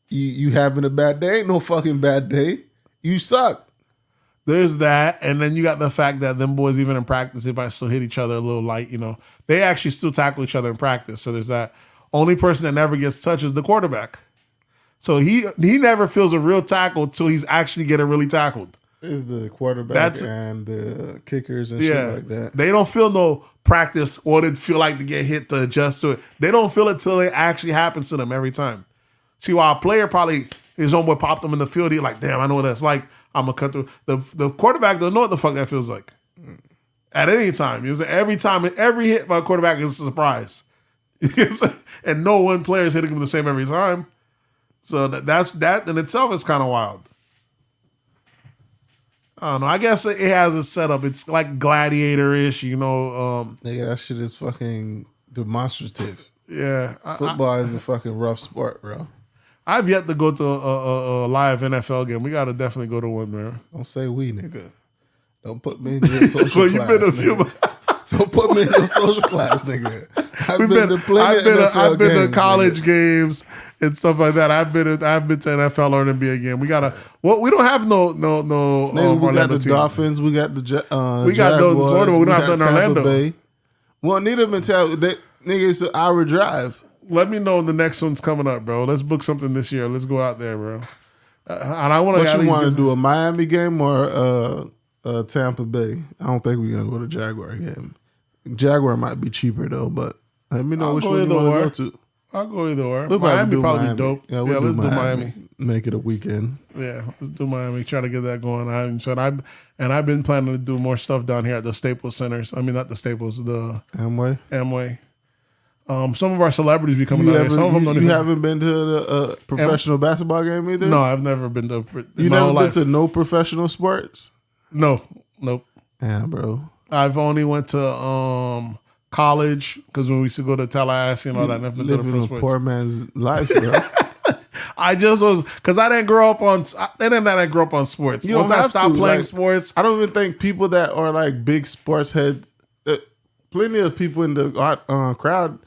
S2: you having a bad day? Ain't no fucking bad day. You suck.
S3: there's that, and then you got the fact that them boys even in practice they might still hit each other a little light. You know, they actually still tackle each other in practice. So there's that. Only person that never gets touched is the quarterback. So he never feels a real tackle until he's actually getting really tackled.
S2: Is the quarterback and the kickers and shit like that.
S3: They don't feel no practice or they feel like to get hit to adjust to it. They don't feel it till it actually happens to them every time. See, while a player probably, his homeboy popped him in the field, he's like, damn, I know what that's like. I'm going to cut through. The quarterback don't know what the fuck that feels like. At any time. Every time, every hit by a quarterback is a surprise. And no one player is hitting him the same every time. So that in itself is kind of wild. I don't know. I guess it has a setup. It's like gladiator-ish,
S2: Nigga, that shit is fucking demonstrative.
S3: Yeah.
S2: Football is a fucking rough sport, bro.
S3: I've yet to go to a live NFL game. We got to definitely go to one, man.
S2: Don't say we, nigga. Don't put me in your social
S3: Well,
S2: class,
S3: been a
S2: nigga. Don't put me in your social class, nigga. I've been
S3: to
S2: games,
S3: college
S2: nigga.
S3: games and stuff like that. I've been to NFL or an NBA game. We don't have no
S2: Nigga, we got
S3: Orlando
S2: the
S3: team.
S2: Dolphins. We got the
S3: We got those in
S2: Jaguars,
S3: Florida, but we don't have
S2: got
S3: none in
S2: Tampa
S3: Orlando.
S2: Bay. We don't need them in Tampa. Nigga, it's an hour drive.
S3: Let me know when the next one's coming up, bro. Let's book something this year. Let's go out there, bro. And I want to.
S2: What you want to do, a Miami game or Tampa Bay? I don't think we're gonna go to Jaguar game. Jaguar might be cheaper though, but let me know which one you want to go to.
S3: I'll go either or.
S2: We'll
S3: Miami probably
S2: Miami.
S3: dope.
S2: Yeah,
S3: Let's do Miami.
S2: Make it a weekend.
S3: Yeah, let's do Miami. Try to get that going. I've been planning to do more stuff down here at the Staples Centers. I mean, not the Staples, the Amway. Some of our celebrities be coming down here. Some of them don't
S2: You
S3: even.
S2: haven't been to the professional basketball game either?
S3: No, I've never been to.
S2: You never been to no professional sports?
S3: No, nope.
S2: Yeah, bro.
S3: I've only went to college because when we used to go to Tallahassee and all that. Nothing to do
S2: Living
S3: pro
S2: a
S3: sports.
S2: poor man's life, bro.
S3: I just was because I didn't grow up on. I didn't grow up on sports.
S2: You don't
S3: Once I
S2: have
S3: stopped
S2: to,
S3: playing
S2: like,
S3: sports,
S2: I don't even think people that are like big sports heads. Plenty of people in the crowd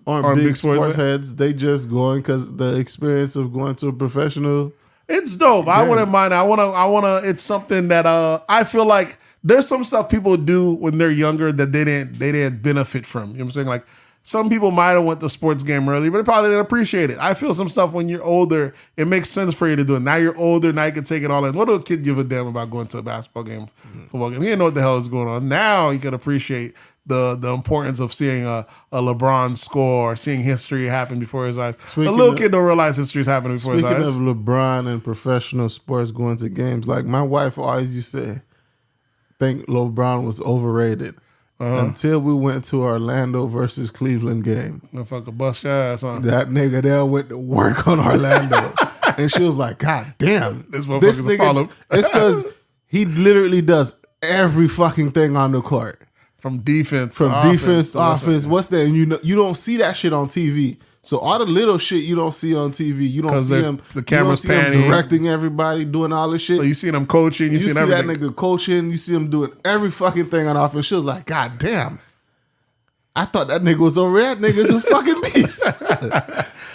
S2: aren't big sports heads. They just going because the experience of going to a professional.
S3: it's dope. I wouldn't mind. I wanna. It's something that I feel like there's some stuff people do when they're younger that they didn't benefit from. You know what I'm saying? Like some people might have went to sports game early, but they probably didn't appreciate it. I feel some stuff when you're older, it makes sense for you to do it. Now you're older, now you can take it all in. What do a kid give a damn about going to a basketball game, football game? He didn't know what the hell is going on. Now he can appreciate the importance of seeing a LeBron score, seeing history happen before his eyes. A little kid don't realize history's happening before his eyes.
S2: Speaking of LeBron and professional sports going to games, like my wife always used to think LeBron was overrated until we went to Orlando versus Cleveland game.
S3: Motherfucker bust your ass, huh?
S2: That nigga there went to work on Orlando. And she was like, God damn.
S3: This motherfucker's a follow.
S2: It's because he literally does every fucking thing on the court.
S3: From defense,
S2: offense. What's that? And you don't see that shit on TV. So all the little shit you don't see on TV, you don't see him.
S3: The camera's
S2: you don't see him
S3: panning,
S2: directing everybody, doing all this shit.
S3: So you see him coaching, you see
S2: see
S3: everything.
S2: that nigga coaching, you see him doing every fucking thing on offense. She was like, God damn. I thought that nigga was over. That nigga's a fucking beast.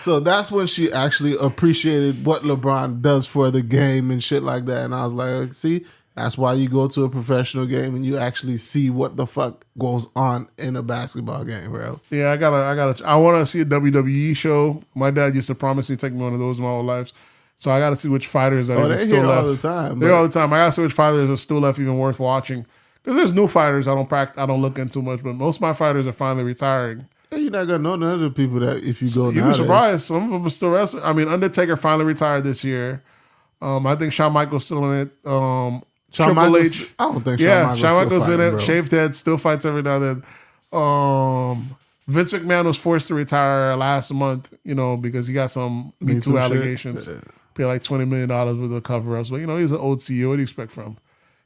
S2: So that's when she actually appreciated what LeBron does for the game and shit like that. And I was like, see, that's why you go to a professional game and you actually see what the fuck goes on in a basketball game, bro.
S3: Yeah, I want to see a WWE show. My dad used to promise me to take me one of those my whole life. So I got to see which fighters that are still left.
S2: All the time.
S3: They're all the time. I got to see which fighters are still left even worth watching. Because there's new fighters I don't look into much, but most of my fighters are finally retiring.
S2: You're not gonna know none of the people that if you go.
S3: You'd be surprised. Some of them are still wrestling. I mean, Undertaker finally retired this year. I think Shawn Michaels still in it. Triple H.
S2: I don't think.
S3: Yeah, Shawn Michaels in it.
S2: Bro.
S3: Shaved head, still fights every now and then. Vince McMahon was forced to retire last month, because he got some Me Too allegations.
S2: Yeah.
S3: Paid like $20 million worth of cover-ups. But, he's an old CEO. What do you expect from him?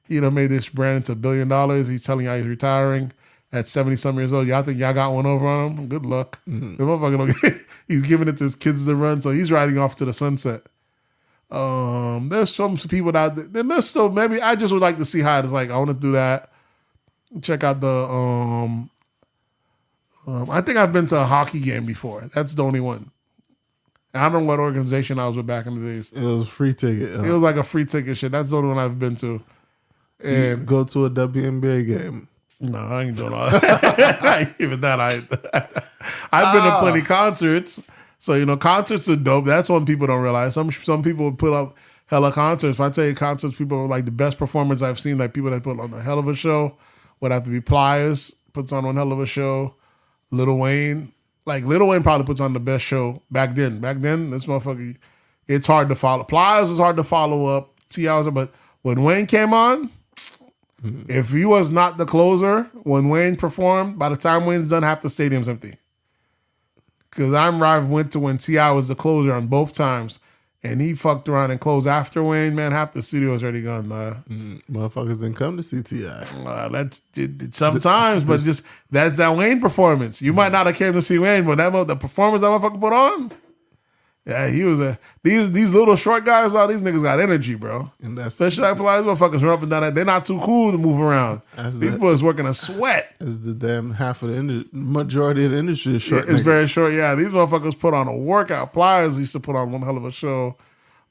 S3: He made this brand into $1 billion. He's telling y'all he's retiring at 70-some years old. Y'all think y'all got one over on him? Good luck. The motherfucker he's giving it to his kids to run, so he's riding off to the sunset. There's some people out there. Then there's still maybe I just would like to see how it's like. I want to do that. Check out the. I think I've been to a hockey game before. That's the only one. And I don't know what organization I was with back in the days.
S2: It was free ticket.
S3: It was like a free ticket shit. That's the only one I've been to. And
S2: go to a WNBA game.
S3: No, I ain't doing all that. Even that I've been to plenty concerts. So, you know, concerts are dope. That's one people don't realize. Some people would put up hella concerts. If I tell you concerts, people are like the best performers I've seen, like people that put on a hell of a show would have to be Pliers, puts on one hell of a show. Lil Wayne. Like, Lil Wayne probably puts on the best show back then. Back then, this motherfucker, it's hard to follow. Pliers was hard to follow up. T.I. was, but when Wayne came on, if he was not the closer, when Wayne performed, by the time Wayne's done, half the stadium's empty. Because I went to when T.I. was the closer on both times, and he fucked around and closed after Wayne, man, half the studio was already gone.
S2: Motherfuckers didn't come to see T.I.
S3: That's it, sometimes, but just that's that Wayne performance. You might not have came to see Wayne, but the performance that motherfucker put on, yeah, he was these little short guys. All these niggas got energy, bro.
S2: And that's
S3: especially like these motherfuckers run up and down. They're not too cool to move around. These boys working a sweat.
S2: As the damn half of the majority of the industry is short.
S3: It's
S2: niggas.
S3: very short. Yeah, these motherfuckers put on a workout. Pliers used to put on one hell of a show.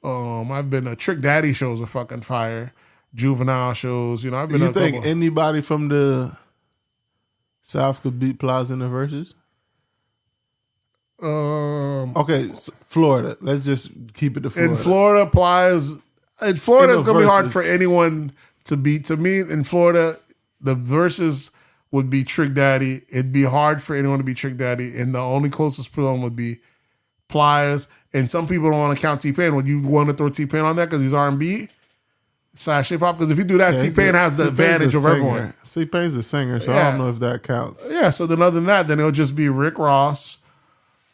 S3: I've been to Trick Daddy shows are fucking fire. Juvenile shows. You know, I've been.
S2: You think anybody from the South could beat Pliers in the verses? Okay, so Florida. Let's just keep it to Florida.
S3: In Florida, Pliers. In Florida, it's gonna be hard
S2: verses.
S3: for anyone to beat. To me, in Florida, the verses would be Trick Daddy. It'd be hard for anyone to beat Trick Daddy, and the only closest one would be Pliers. And some people don't want to count T-Pain. Would you want to throw T-Pain on that because he's R&B / hip hop? Because if you do that, T-Pain has the advantage of everyone.
S2: T-Pain's a singer, so I don't know if that counts.
S3: Yeah. So then, other than that, then it'll just be Rick Ross,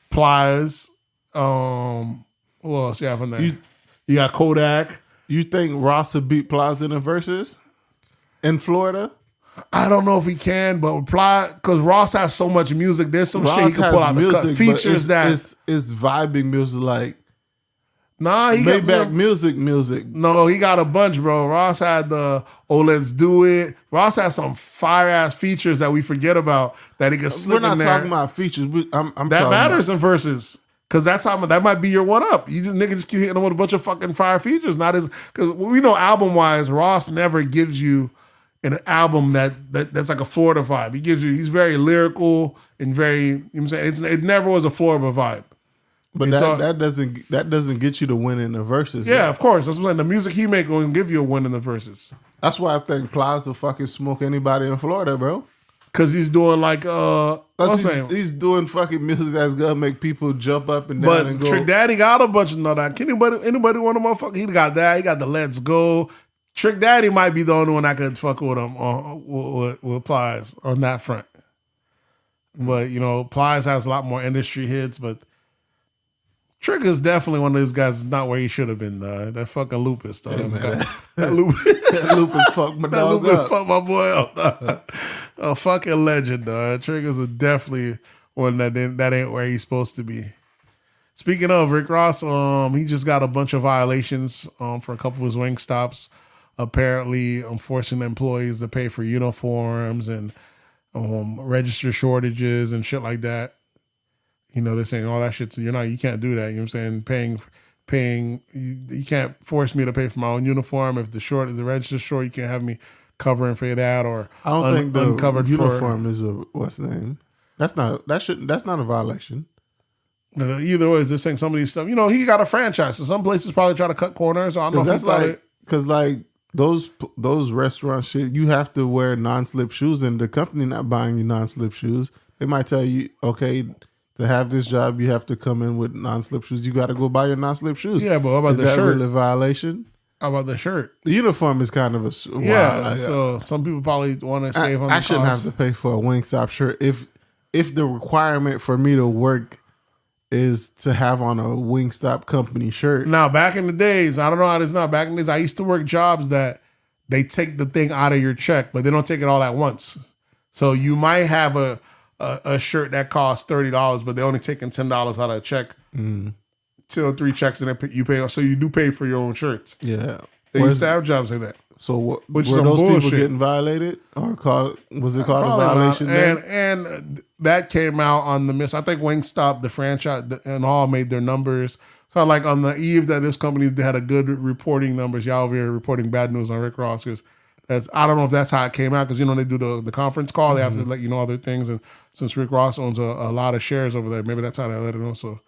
S3: Pliers. Who else you have in there? You got Kodak.
S2: You think Ross would beat Pliers in the verses in Florida?
S3: I don't know if he can, but because Ross has so much music, there's some shit he can pull out. The features
S2: it's vibing music like
S3: he
S2: Maybach music.
S3: No, he got a bunch, bro. Ross had the Let's Do It. Ross has some fire ass features that we forget about that he can slip in there.
S2: We're not talking about features. I'm
S3: that
S2: talking
S3: matters
S2: about
S3: in verses. Cause that might be your one up. You just keep hitting them with a bunch of fucking fire features. Because we know album wise, Ross never gives you an album that's like a Florida vibe. He's very lyrical and very, you know what I'm saying? It never was a Florida vibe.
S2: But that doesn't get you to win in the verses.
S3: Yeah, of course. That's what I'm saying. The music he make will give you a win in the verses.
S2: That's why I think Pliers will fucking smoke anybody in Florida, bro.
S3: Cause he's doing like
S2: he's doing fucking music that's gonna make people jump up and down.
S3: But
S2: and go.
S3: Trick Daddy got a bunch of that. Anybody want a motherfucker? He got that. He got the Let's Go. Trick Daddy might be the only one that could fuck with him with Pliers on that front. But, you know, Pliers has a lot more industry hits, but Trick is definitely one of those guys not where he should have been. That fucking Lupus, though.
S2: Yeah,
S3: that Lupus
S2: fucked my
S3: that
S2: dog
S3: Lupus
S2: up.
S3: fucked my boy up. A fucking legend, dog. Trick is definitely one that ain't where he's supposed to be. Speaking of Rick Ross, he just got a bunch of violations for a couple of his wing stops. Apparently, forcing employees to pay for uniforms and register shortages and shit like that. You know, they're saying all that shit. So you can't do that. You know what I'm saying? Paying. You can't force me to pay for my own uniform. If the register's short, you can't have me covering for that or
S2: I don't think the
S3: uncovered
S2: uniform is a what's the name? That's not a violation.
S3: Either way, they're saying some of these stuff. You know, he got a franchise, so some places probably try to cut corners. So I don't know if that's
S2: because those restaurant shit, you have to wear non-slip shoes, and the company not buying you non-slip shoes. They might tell you, okay, to have this job, you have to come in with non-slip shoes. You got to go buy your non-slip shoes.
S3: Yeah, but what about the shirt?
S2: Is that really a violation?
S3: How about the shirt?
S2: The uniform is kind of a
S3: So some people probably want to save on the
S2: I shouldn't
S3: cost.
S2: have to pay for a Wingstop shirt if the requirement for me to work is to have on a Wingstop company shirt.
S3: Now, back in the days, I don't know how it is now. Back in the days, I used to work jobs that they take the thing out of your check, but they don't take it all at once. So you might have a shirt that costs $30, but they're only taking $10 out of a check. 2 or 3 checks, and then you pay. So you do pay for your own shirts.
S2: Yeah.
S3: They used to have jobs like that.
S2: So were
S3: Which is
S2: those
S3: some
S2: people
S3: bullshit.
S2: getting violated, or was it called
S3: Probably
S2: a violation?
S3: not. And that came out on the miss. I think Wingstop, the franchise, and all made their numbers. So like on the eve that this company had a good reporting numbers, y'all over here reporting bad news on Rick Ross because I don't know if that's how it came out because they do the conference call. They have to let you know other things, and since Rick Ross owns a lot of shares over there, maybe that's how they let it know. So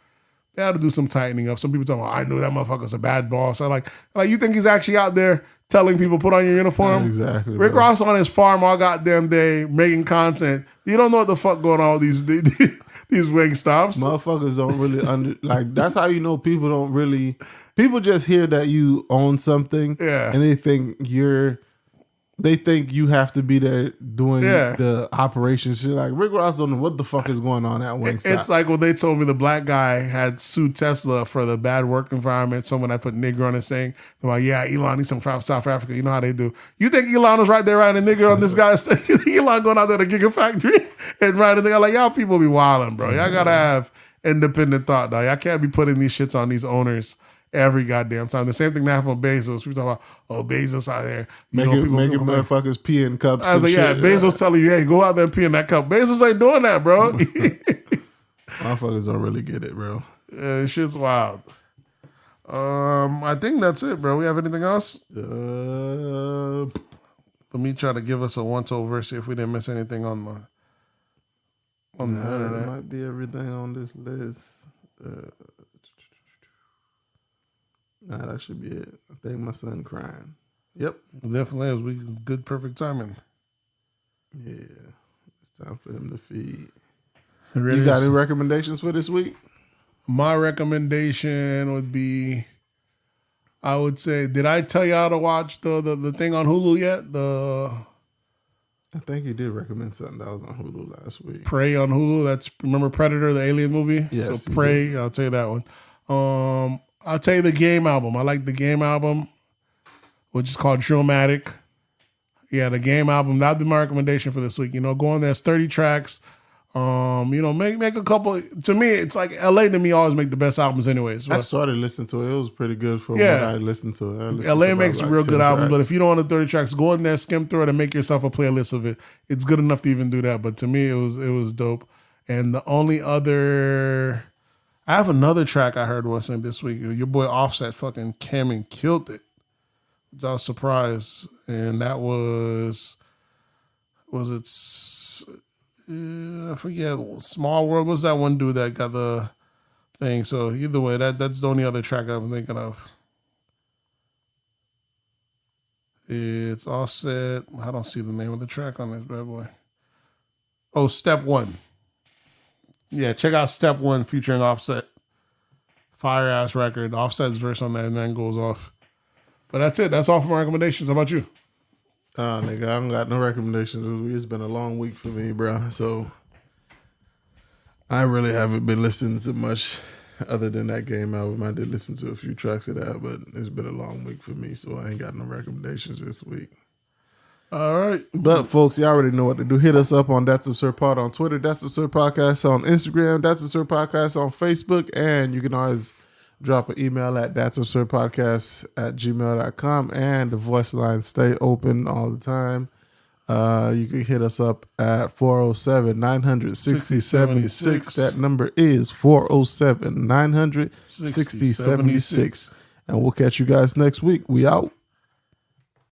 S3: They had to do some tightening up. Some people talking about, I knew that motherfucker's a bad boss. I like you think he's actually out there telling people put on your uniform?
S2: Exactly.
S3: Rick
S2: bro.
S3: Ross on his farm all goddamn day making content. You don't know what the fuck going on with these wing stops.
S2: Motherfuckers don't really like. That's how you know people don't really. People just hear that you own something,
S3: Yeah.
S2: and they think you have to be there doing the operations shit. Like Rick Ross don't know what the fuck is going on at Wingstop.
S3: It's like when they told me the black guy had sued Tesla for the bad work environment. Someone that put nigger on his thing. They're like, yeah, Elon needs some from South Africa. You know how they do. You think Elon was right there writing a nigger on this guy's thing? Elon going out there to Gigafactory and writing a thing. Like, y'all people be wilding, bro. Y'all gotta have independent thought, dog. Y'all can't be putting these shits on these owners every goddamn time. The same thing that happened with Bezos. People talk about, Bezos out there.
S2: Making motherfuckers pee in cups.
S3: I was like, yeah, Bezos telling you, hey, go out there and pee in that cup. Bezos ain't doing that, bro.
S2: Motherfuckers don't really get it, bro.
S3: Yeah, shit's wild. I think that's it, bro. We have anything else? Let me try to give us a once over, see if we didn't miss anything on the internet.
S2: It might be everything on this list. Nah, that should be it. I think my son crying. Yep.
S3: Definitely is. We good, perfect timing.
S2: Yeah. It's time for him to feed.
S3: It really
S2: You got
S3: is.
S2: any recommendations for this week?
S3: My recommendation would be, I would say, did I tell y'all to watch the thing on Hulu yet?
S2: I think you did recommend something that was on Hulu last week.
S3: Prey on Hulu. That's, remember Predator, the alien movie?
S2: Yes,
S3: So
S2: you
S3: Prey, I'll tell you that one. I'll tell you the Game album. I like the Game album, which is called Drillmatic. Yeah, the Game album. That'd be my recommendation for this week. You know, go on there. It's 30 tracks. You know, make a couple. To me, it's like LA to me always make the best albums anyways.
S2: I started listening to it. It was pretty good for
S3: Yeah.
S2: what I listened to.
S3: LA makes real good albums, but if you don't want the 30 tracks, go in there, skim through it, and make yourself a playlist of it. It's good enough to even do that. But to me, it was dope. And the only other, I have another track I heard listening this week. Your boy Offset fucking came and killed it. I was surprised, and that was it? I forget. Small World. What's that one dude that got the thing? So either way, that's the only other track I'm thinking of. It's Offset. I don't see the name of the track on this bad boy. Oh, Step One. Yeah, check out Step One featuring Offset. Fire ass record. Offset's verse on that and then goes off. But that's it. That's all for my recommendations. How about you?
S2: Nigga, I don't got no recommendations. It's been a long week for me, bro. So I really haven't been listening to much other than that Game album. I did listen to a few tracks of that, but it's been a long week for me, so I ain't got no recommendations this week.
S3: All right.
S2: But folks, you already know what to do. Hit us up on That's Absurd Pod on Twitter, That's Absurd Podcast on Instagram, That's Absurd Podcast on Facebook, and you can always drop an email at that'sabsurdpodcast@gmail.com, and the voice lines stay open all the time. You can hit us up at 407-900-6076. That number is 407-900-6076. And we'll catch you guys next week. We out.